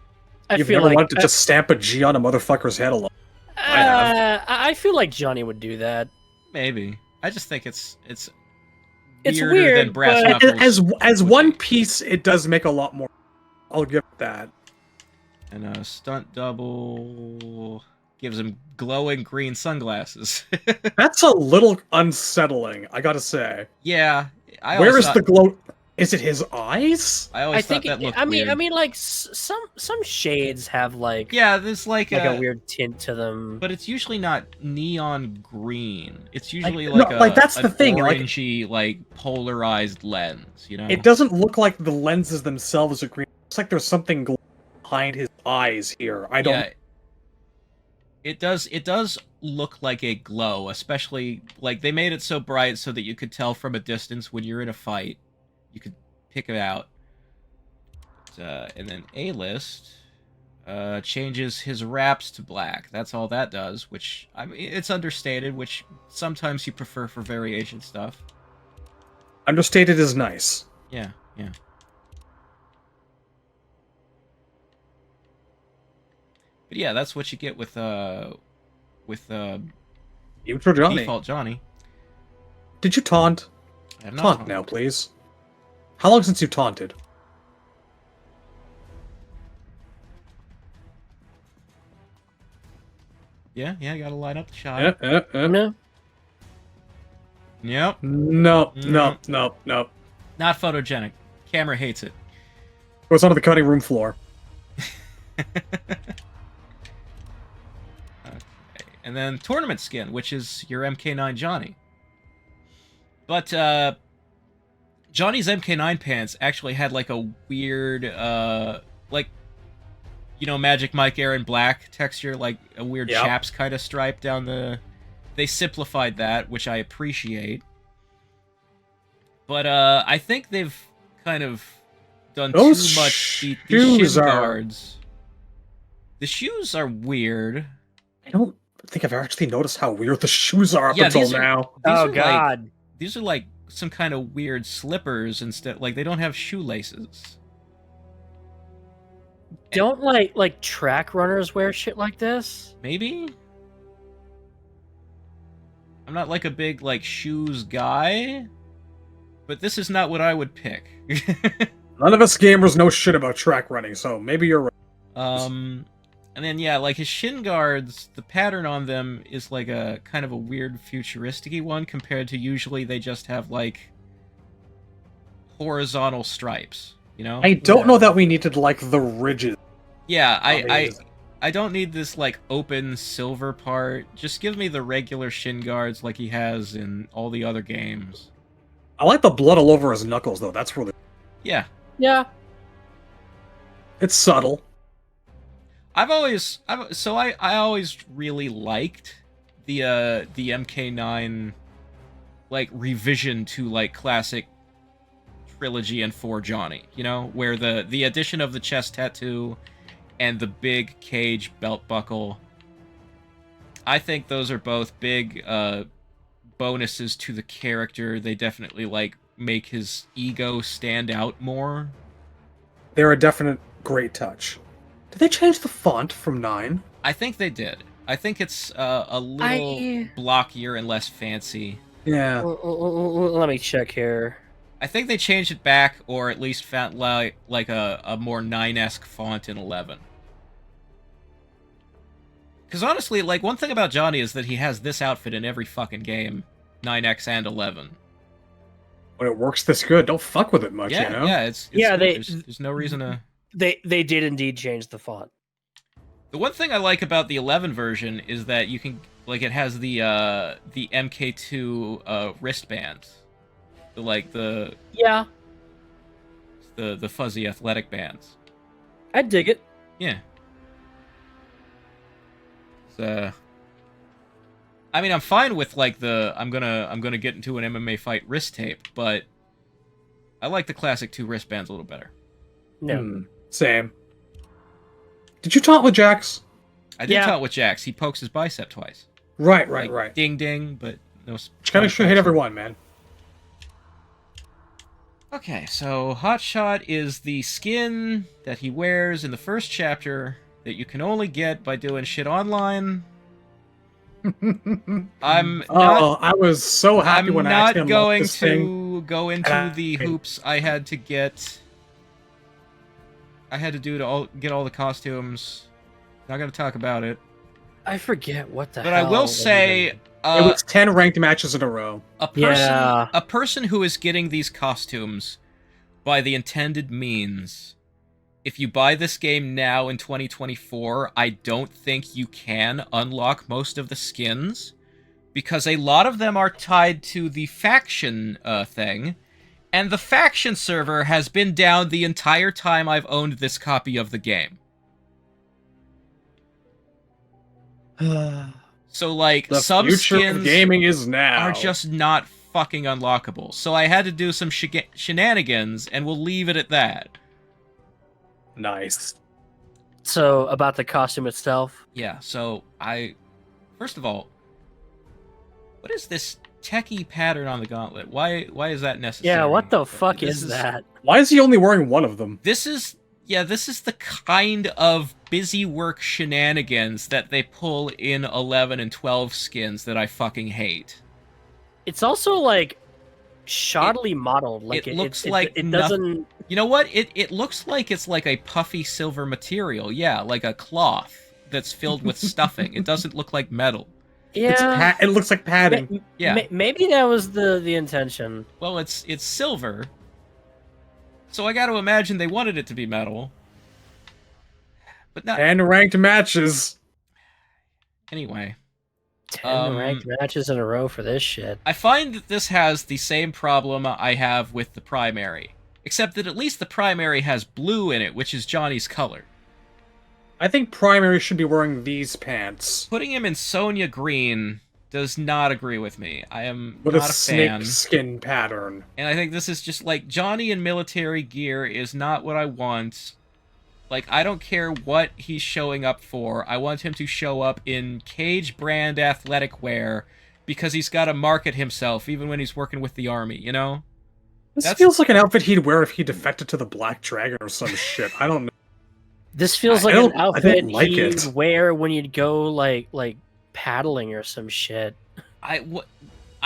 You've never wanted to just stamp a G on a motherfucker's head alone. I feel like Johnny would do that. Maybe. I just think it's weird than brass knuckles. As one piece, it does make a lot more. I'll give it that. And a stunt double gives him glowing green sunglasses. That's a little unsettling, I gotta say. Yeah. Where is the glow? Is it his eyes? I always thought that looked weird. I mean, like some shades have like there's like a weird tint to them, but it's usually not neon green. It's usually that's the thing, orangey, like polarized lens. You know, it doesn't look like the lenses themselves are green. It's like there's something behind his eyes here. I don't. Yeah, it does look like a glow, especially like they made it so bright so that you could tell from a distance when you're in a fight. You could pick it out. And then A-list changes his wraps to black. That's all that does, which, I mean, it's understated, which sometimes you prefer for variation stuff. Understated is nice. Yeah. But yeah, that's what you get with default Johnny. Did you taunt? I have not Taunt now, please. How long since you taunted? Yeah, you gotta line up the shot. No. Yep. No. Not photogenic. Camera hates it. It was onto the cutting room floor. Okay. And then tournament skin, which is your MK9 Johnny. But Johnny's MK9 pants actually had like a weird, like, you know, Magic Mike Aaron Black texture, like a weird chaps kind of stripe down the... They simplified that, which I appreciate. But I think they've kind of done Those too much. The shoes shin are- guards. The shoes are weird. I don't think I've actually noticed how weird the shoes are up Yeah, until these are- now. These Oh are God. These are like some kind of weird slippers instead. Like they don't have shoelaces. Don't like track runners wear shit like this? Maybe? I'm not like a big like shoes guy, but this is not what I would pick. None of us gamers know shit about track running, so maybe you're right. And then yeah, like his shin guards, the pattern on them is like a kind of a weird futuristic-y one compared to usually they just have like horizontal stripes, you know? I don't know that we needed like the ridges. Yeah, Amazing. I don't need this like open silver part. Just give me the regular shin guards like he has in all the other games. I like the blood all over his knuckles though. That's really Yeah. Yeah. it's subtle. I always really liked the MK9 like revision to like classic trilogy and 4 Johnny, you know, where the addition of the chest tattoo and the big cage belt buckle. I think those are both big bonuses to the character. They definitely like make his ego stand out more. They're a definite great touch. Did they change the font from 9? I think they did. I think it's a little blockier and less fancy. Yeah. Let me check here. I think they changed it back, or at least found like a more 9-esque font in 11. Because honestly, like one thing about Johnny is that he has this outfit in every fucking game, 9X and 11. When it works this good, don't fuck with it much, Yeah, you know? yeah, it's Yeah, good. There's no reason to. They did indeed change the font. The one thing I like about the 11 version is that you can like it has the MK2 wristbands, the Yeah, fuzzy athletic bands. I dig it. Yeah. So, I mean, I'm fine with like I'm gonna get into an MMA fight wrist tape, but I like the classic 2 wristbands a little better. No. Same. Did you taunt with Jax? I did Yeah. taunt with Jax. He pokes his bicep twice. Right. Like, ding ding, but no. Which kind of should hit everyone, man. Okay, so Hotshot is the skin that he wears in the first chapter that you can only get by doing shit online. I'm not, Oh, I was so happy I'm when I not actually unlocked going this thing. to go into the hoops I had to get. I had to do to get all the costumes. Not gonna talk about it. I forget what the But hell. I will say, It was 10 ranked matches in a row. Yeah. a person who is getting these costumes by the intended means, if you buy this game now in 2024, I don't think you can unlock most of the skins, because a lot of them are tied to the faction thing, and the faction server has been down the entire time I've owned this copy of the game. So, like, The some future skins of gaming is now. are just not fucking unlockable. So I had to do some shenanigans, and we'll leave it at that. Nice. So about the costume itself. Yeah, so first of all, what is this techie pattern on the gauntlet? Why is that necessary? Yeah, what the fuck This is that? Why is he only wearing one of them? This is the kind of busy work shenanigans that they pull in 11 and 12 skins that I fucking hate. It's also like shoddily modeled. Like it looks like it nothing- doesn't. You know what? It looks like it's like a puffy silver material. Yeah, like a cloth that's filled with stuffing. It doesn't look like metal. Yeah, It looks like padding. Yeah. Maybe that was the intention. Well, it's silver. So I got to imagine they wanted it to be metal. But not 10 ranked matches. anyway. 10 ranked matches in a row for this shit. I find that this has the same problem I have with the primary, except that at least the primary has blue in it, which is Johnny's color. I think Primary should be wearing these pants. Putting him in Sonya green does not agree with me. I am With not a a fan. snake skin pattern. And I think this is just like Johnny in military gear is not what I want. Like, I don't care what he's showing up for. I want him to show up in Cage brand athletic wear because he's got to market himself even when he's working with the army, you know? This feels like an outfit he'd wear if he defected to the Black Dragon or some shit. I don't know. This feels I like don't- an I outfit don't like he'd it. wear when you'd go like paddling or some shit. I Like,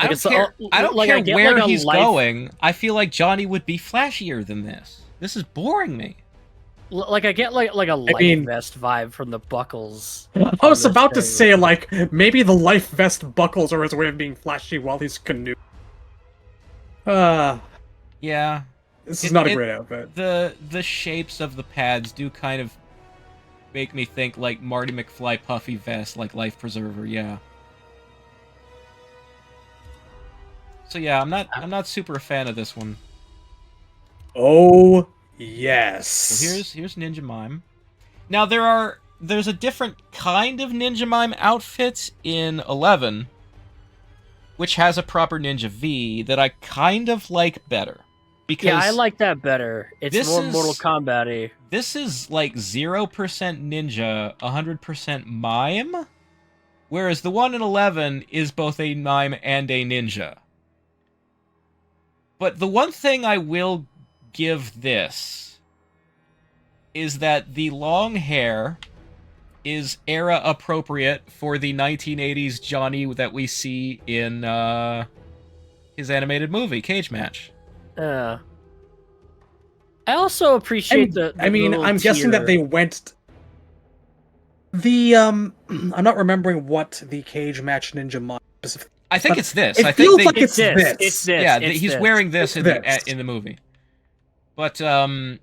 don't it's care, all- I don't like, care I get, where like, a he's life- going. I feel like Johnny would be flashier than this. This is boring me. Like I get like a life mean- vest vibe from the buckles. I was on this about to thing. say, like, maybe the life vest buckles are his way of being flashy while he's canoeing. Yeah. This is not a great outfit. The shapes of the pads do kind of make me think like Marty McFly puffy vest, like Life Preserver, yeah. So yeah, I'm not super a fan of this one. Oh, yes. So here's Ninja Mime. Now there's a different kind of Ninja Mime outfit in 11, which has a proper Ninja V that I kind of like better. Because Yeah, I like that better. It's this more is- Mortal Kombat-y. this is like 0% ninja, 100% mime, whereas the one in 11 is both a mime and a ninja. But the one thing I will give this is that the long hair is era appropriate for the 1980s Johnny that we see in his animated movie, Cage Match. I also appreciate the little I'm guessing that tier. they went. I'm not remembering what the Cage Match Ninja Mime specifically. I think it's this. It I think feels they, like It's it's this. this. It's this. yeah, it's he's this. wearing this It's in this. in the movie. But I'm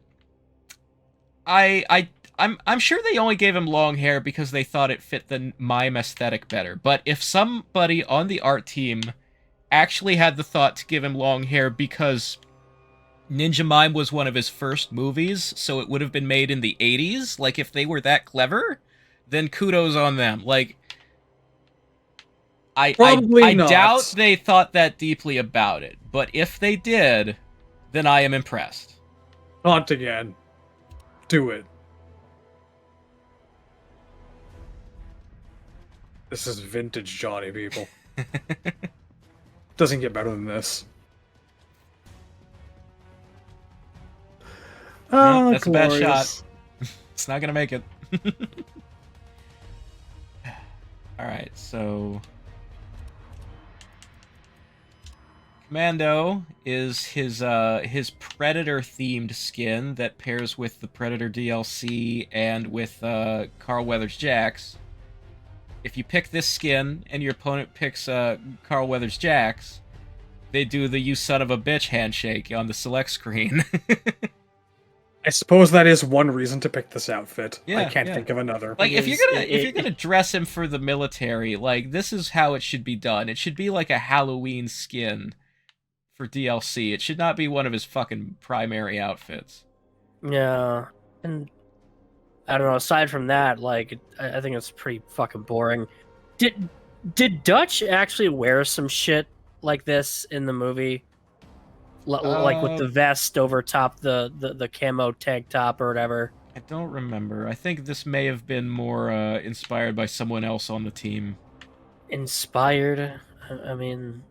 sure they only gave him long hair because they thought it fit the mime aesthetic better. But if somebody on the art team actually had the thought to give him long hair because Ninja Mime was one of his first movies, so it would have been made in the 80s, like if they were that clever, then kudos on them. Like Probably I not. doubt they thought that deeply about it, but if they did, then I am impressed. Not again. Do it. This is vintage Johnny, people. Doesn't get better than this. No, Oh, that's a bad glorious. It's not gonna make it. Alright, so Commando is his Predator themed skin that pairs with the Predator DLC and with Carl Weathers Jax. If you pick this skin and your opponent picks Carl Weathers Jax, they do the "you son of a bitch" handshake on the select screen. I suppose that is one reason to pick this outfit. I Yeah, can't yeah. think of another. Like if Because you're gonna dress him for the military, like this is how it should be done. It should be like a Halloween skin for DLC. It should not be one of his fucking primary outfits. Yeah, and I don't know. Aside from that, like I think it's pretty fucking boring. Did Dutch actually wear some shit like this in the movie? Like with the vest over top the camo tank top or whatever. I don't remember. I think this may have been more inspired by someone else on the team. Inspired. I mean,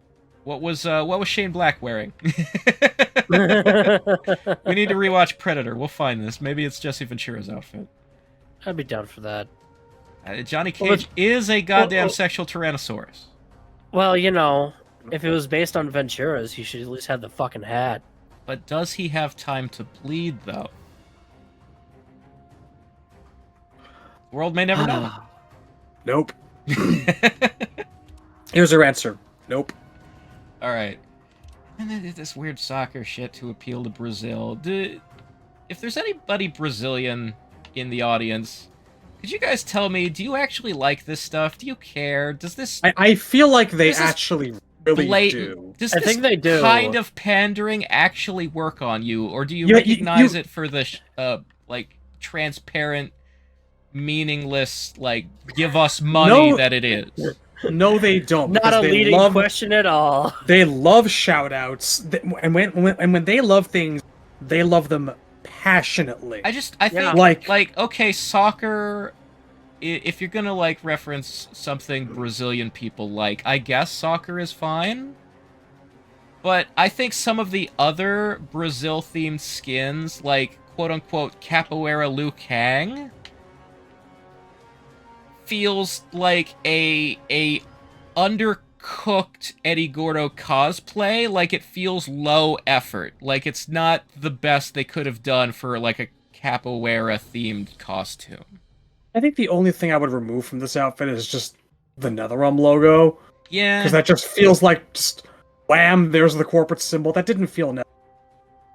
What was Shane Black wearing? We I'd need to rewatch Predator. We'll find this. Maybe it's Jesse Ventura's outfit. be down for that. Johnny Well, Cage is a goddamn well- sexual Tyrannosaurus. Well, you know, if it was based on Ventura's, he should at least have the fucking hat. But does he have time to bleed, though? The world may never know. Nope. Here's her answer. Nope. Alright. And then there's this weird soccer shit to appeal to Brazil. If there's anybody Brazilian in the audience, could you guys tell me, do you actually like this stuff? Do you care? Does this I feel like they This is actually really blatant... do. Does I this think they do. kind of pandering actually work on you? Or do you Yeah, recognize it for the, like, transparent, meaningless, like, give us money No. that it is? No, they don't. Not because a they leading love, question at all. They love shout-outs, and when they love things, they love them passionately. I Yeah. think like okay, soccer. If you're gonna like reference something Brazilian people like, I guess soccer is fine. But I think some of the other Brazil-themed skins, like quote-unquote Capoeira Liu Kang, feels like a undercooked Eddie Gordo cosplay. Like it feels low effort. Like it's not the best they could have done for like a capoeira-themed costume. I think the only thing I would remove from this outfit is just the NetherRealm logo, Yeah. because that just feels like just wham. There's the corporate symbol. That didn't feel net.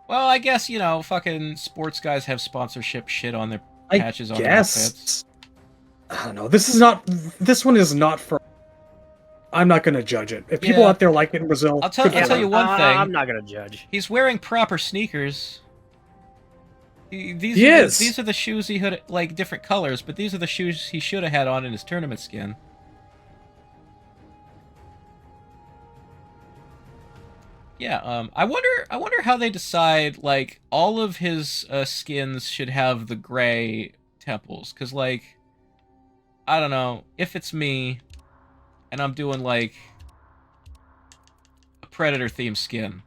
Well, I guess, you know, fucking sports guys have sponsorship shit on their patches on their outfits. I don't know. This one is not for. I'm not gonna judge it. If people Yeah. out there like it in Brazil, I'll tell you one thing. I'm not gonna judge. He's wearing proper sneakers. These are the shoes he had, like, different colors, but these are the shoes he should have had on in his tournament skin. Yeah, I wonder how they decide, like, all of his skins should have the gray temples, because, like, I don't know, if it's me, and I'm doing, like, a Predator-themed skin,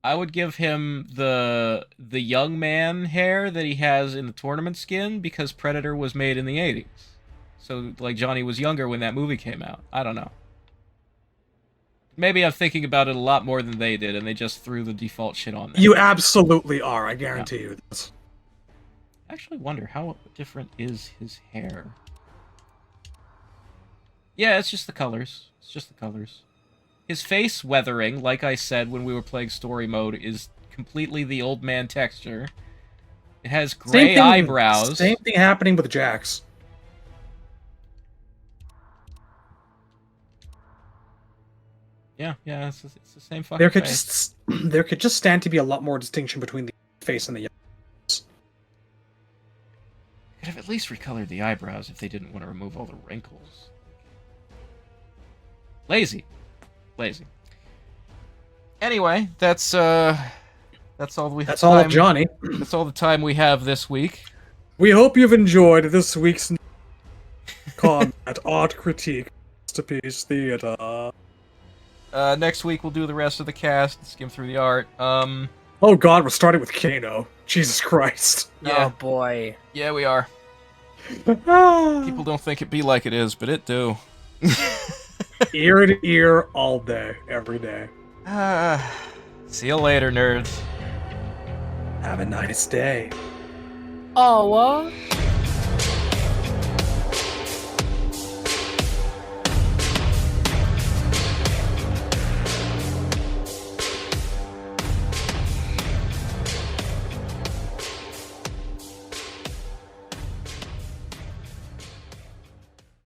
I would give him the young man hair that he has in the tournament skin, because Predator was made in the 80s. So, like, Johnny was younger when that movie came out. I don't know. Maybe I'm thinking about it a lot more than they did, and they just threw the default shit on there. You absolutely are. I guarantee you this. I actually wonder how different is his hair. Yeah, it's just the colors. It's just the colors. His face weathering, like I said when we were playing story mode, is completely the old man texture. It has gray eyebrows. Same thing happening with Jax. Yeah, it's the same fucking There could face. just stand to be a lot more distinction between the face and the. Could have at least recolored the eyebrows if they didn't want to remove all the wrinkles. Lazy. Anyway, that's all we. That's all of Johnny. That's all the time we have this week. We hope you've enjoyed this week's Kombat Art Critique Masterpiece Theater. Next week we'll do the rest of the cast, skim through the art. Oh god, we're starting with Kano. Jesus Christ. Yeah. Oh boy. Yeah, we are. People don't think it be like it is, but it do. Ear to ear, all day, every day. See you later, nerds. Have a nice day. Oh,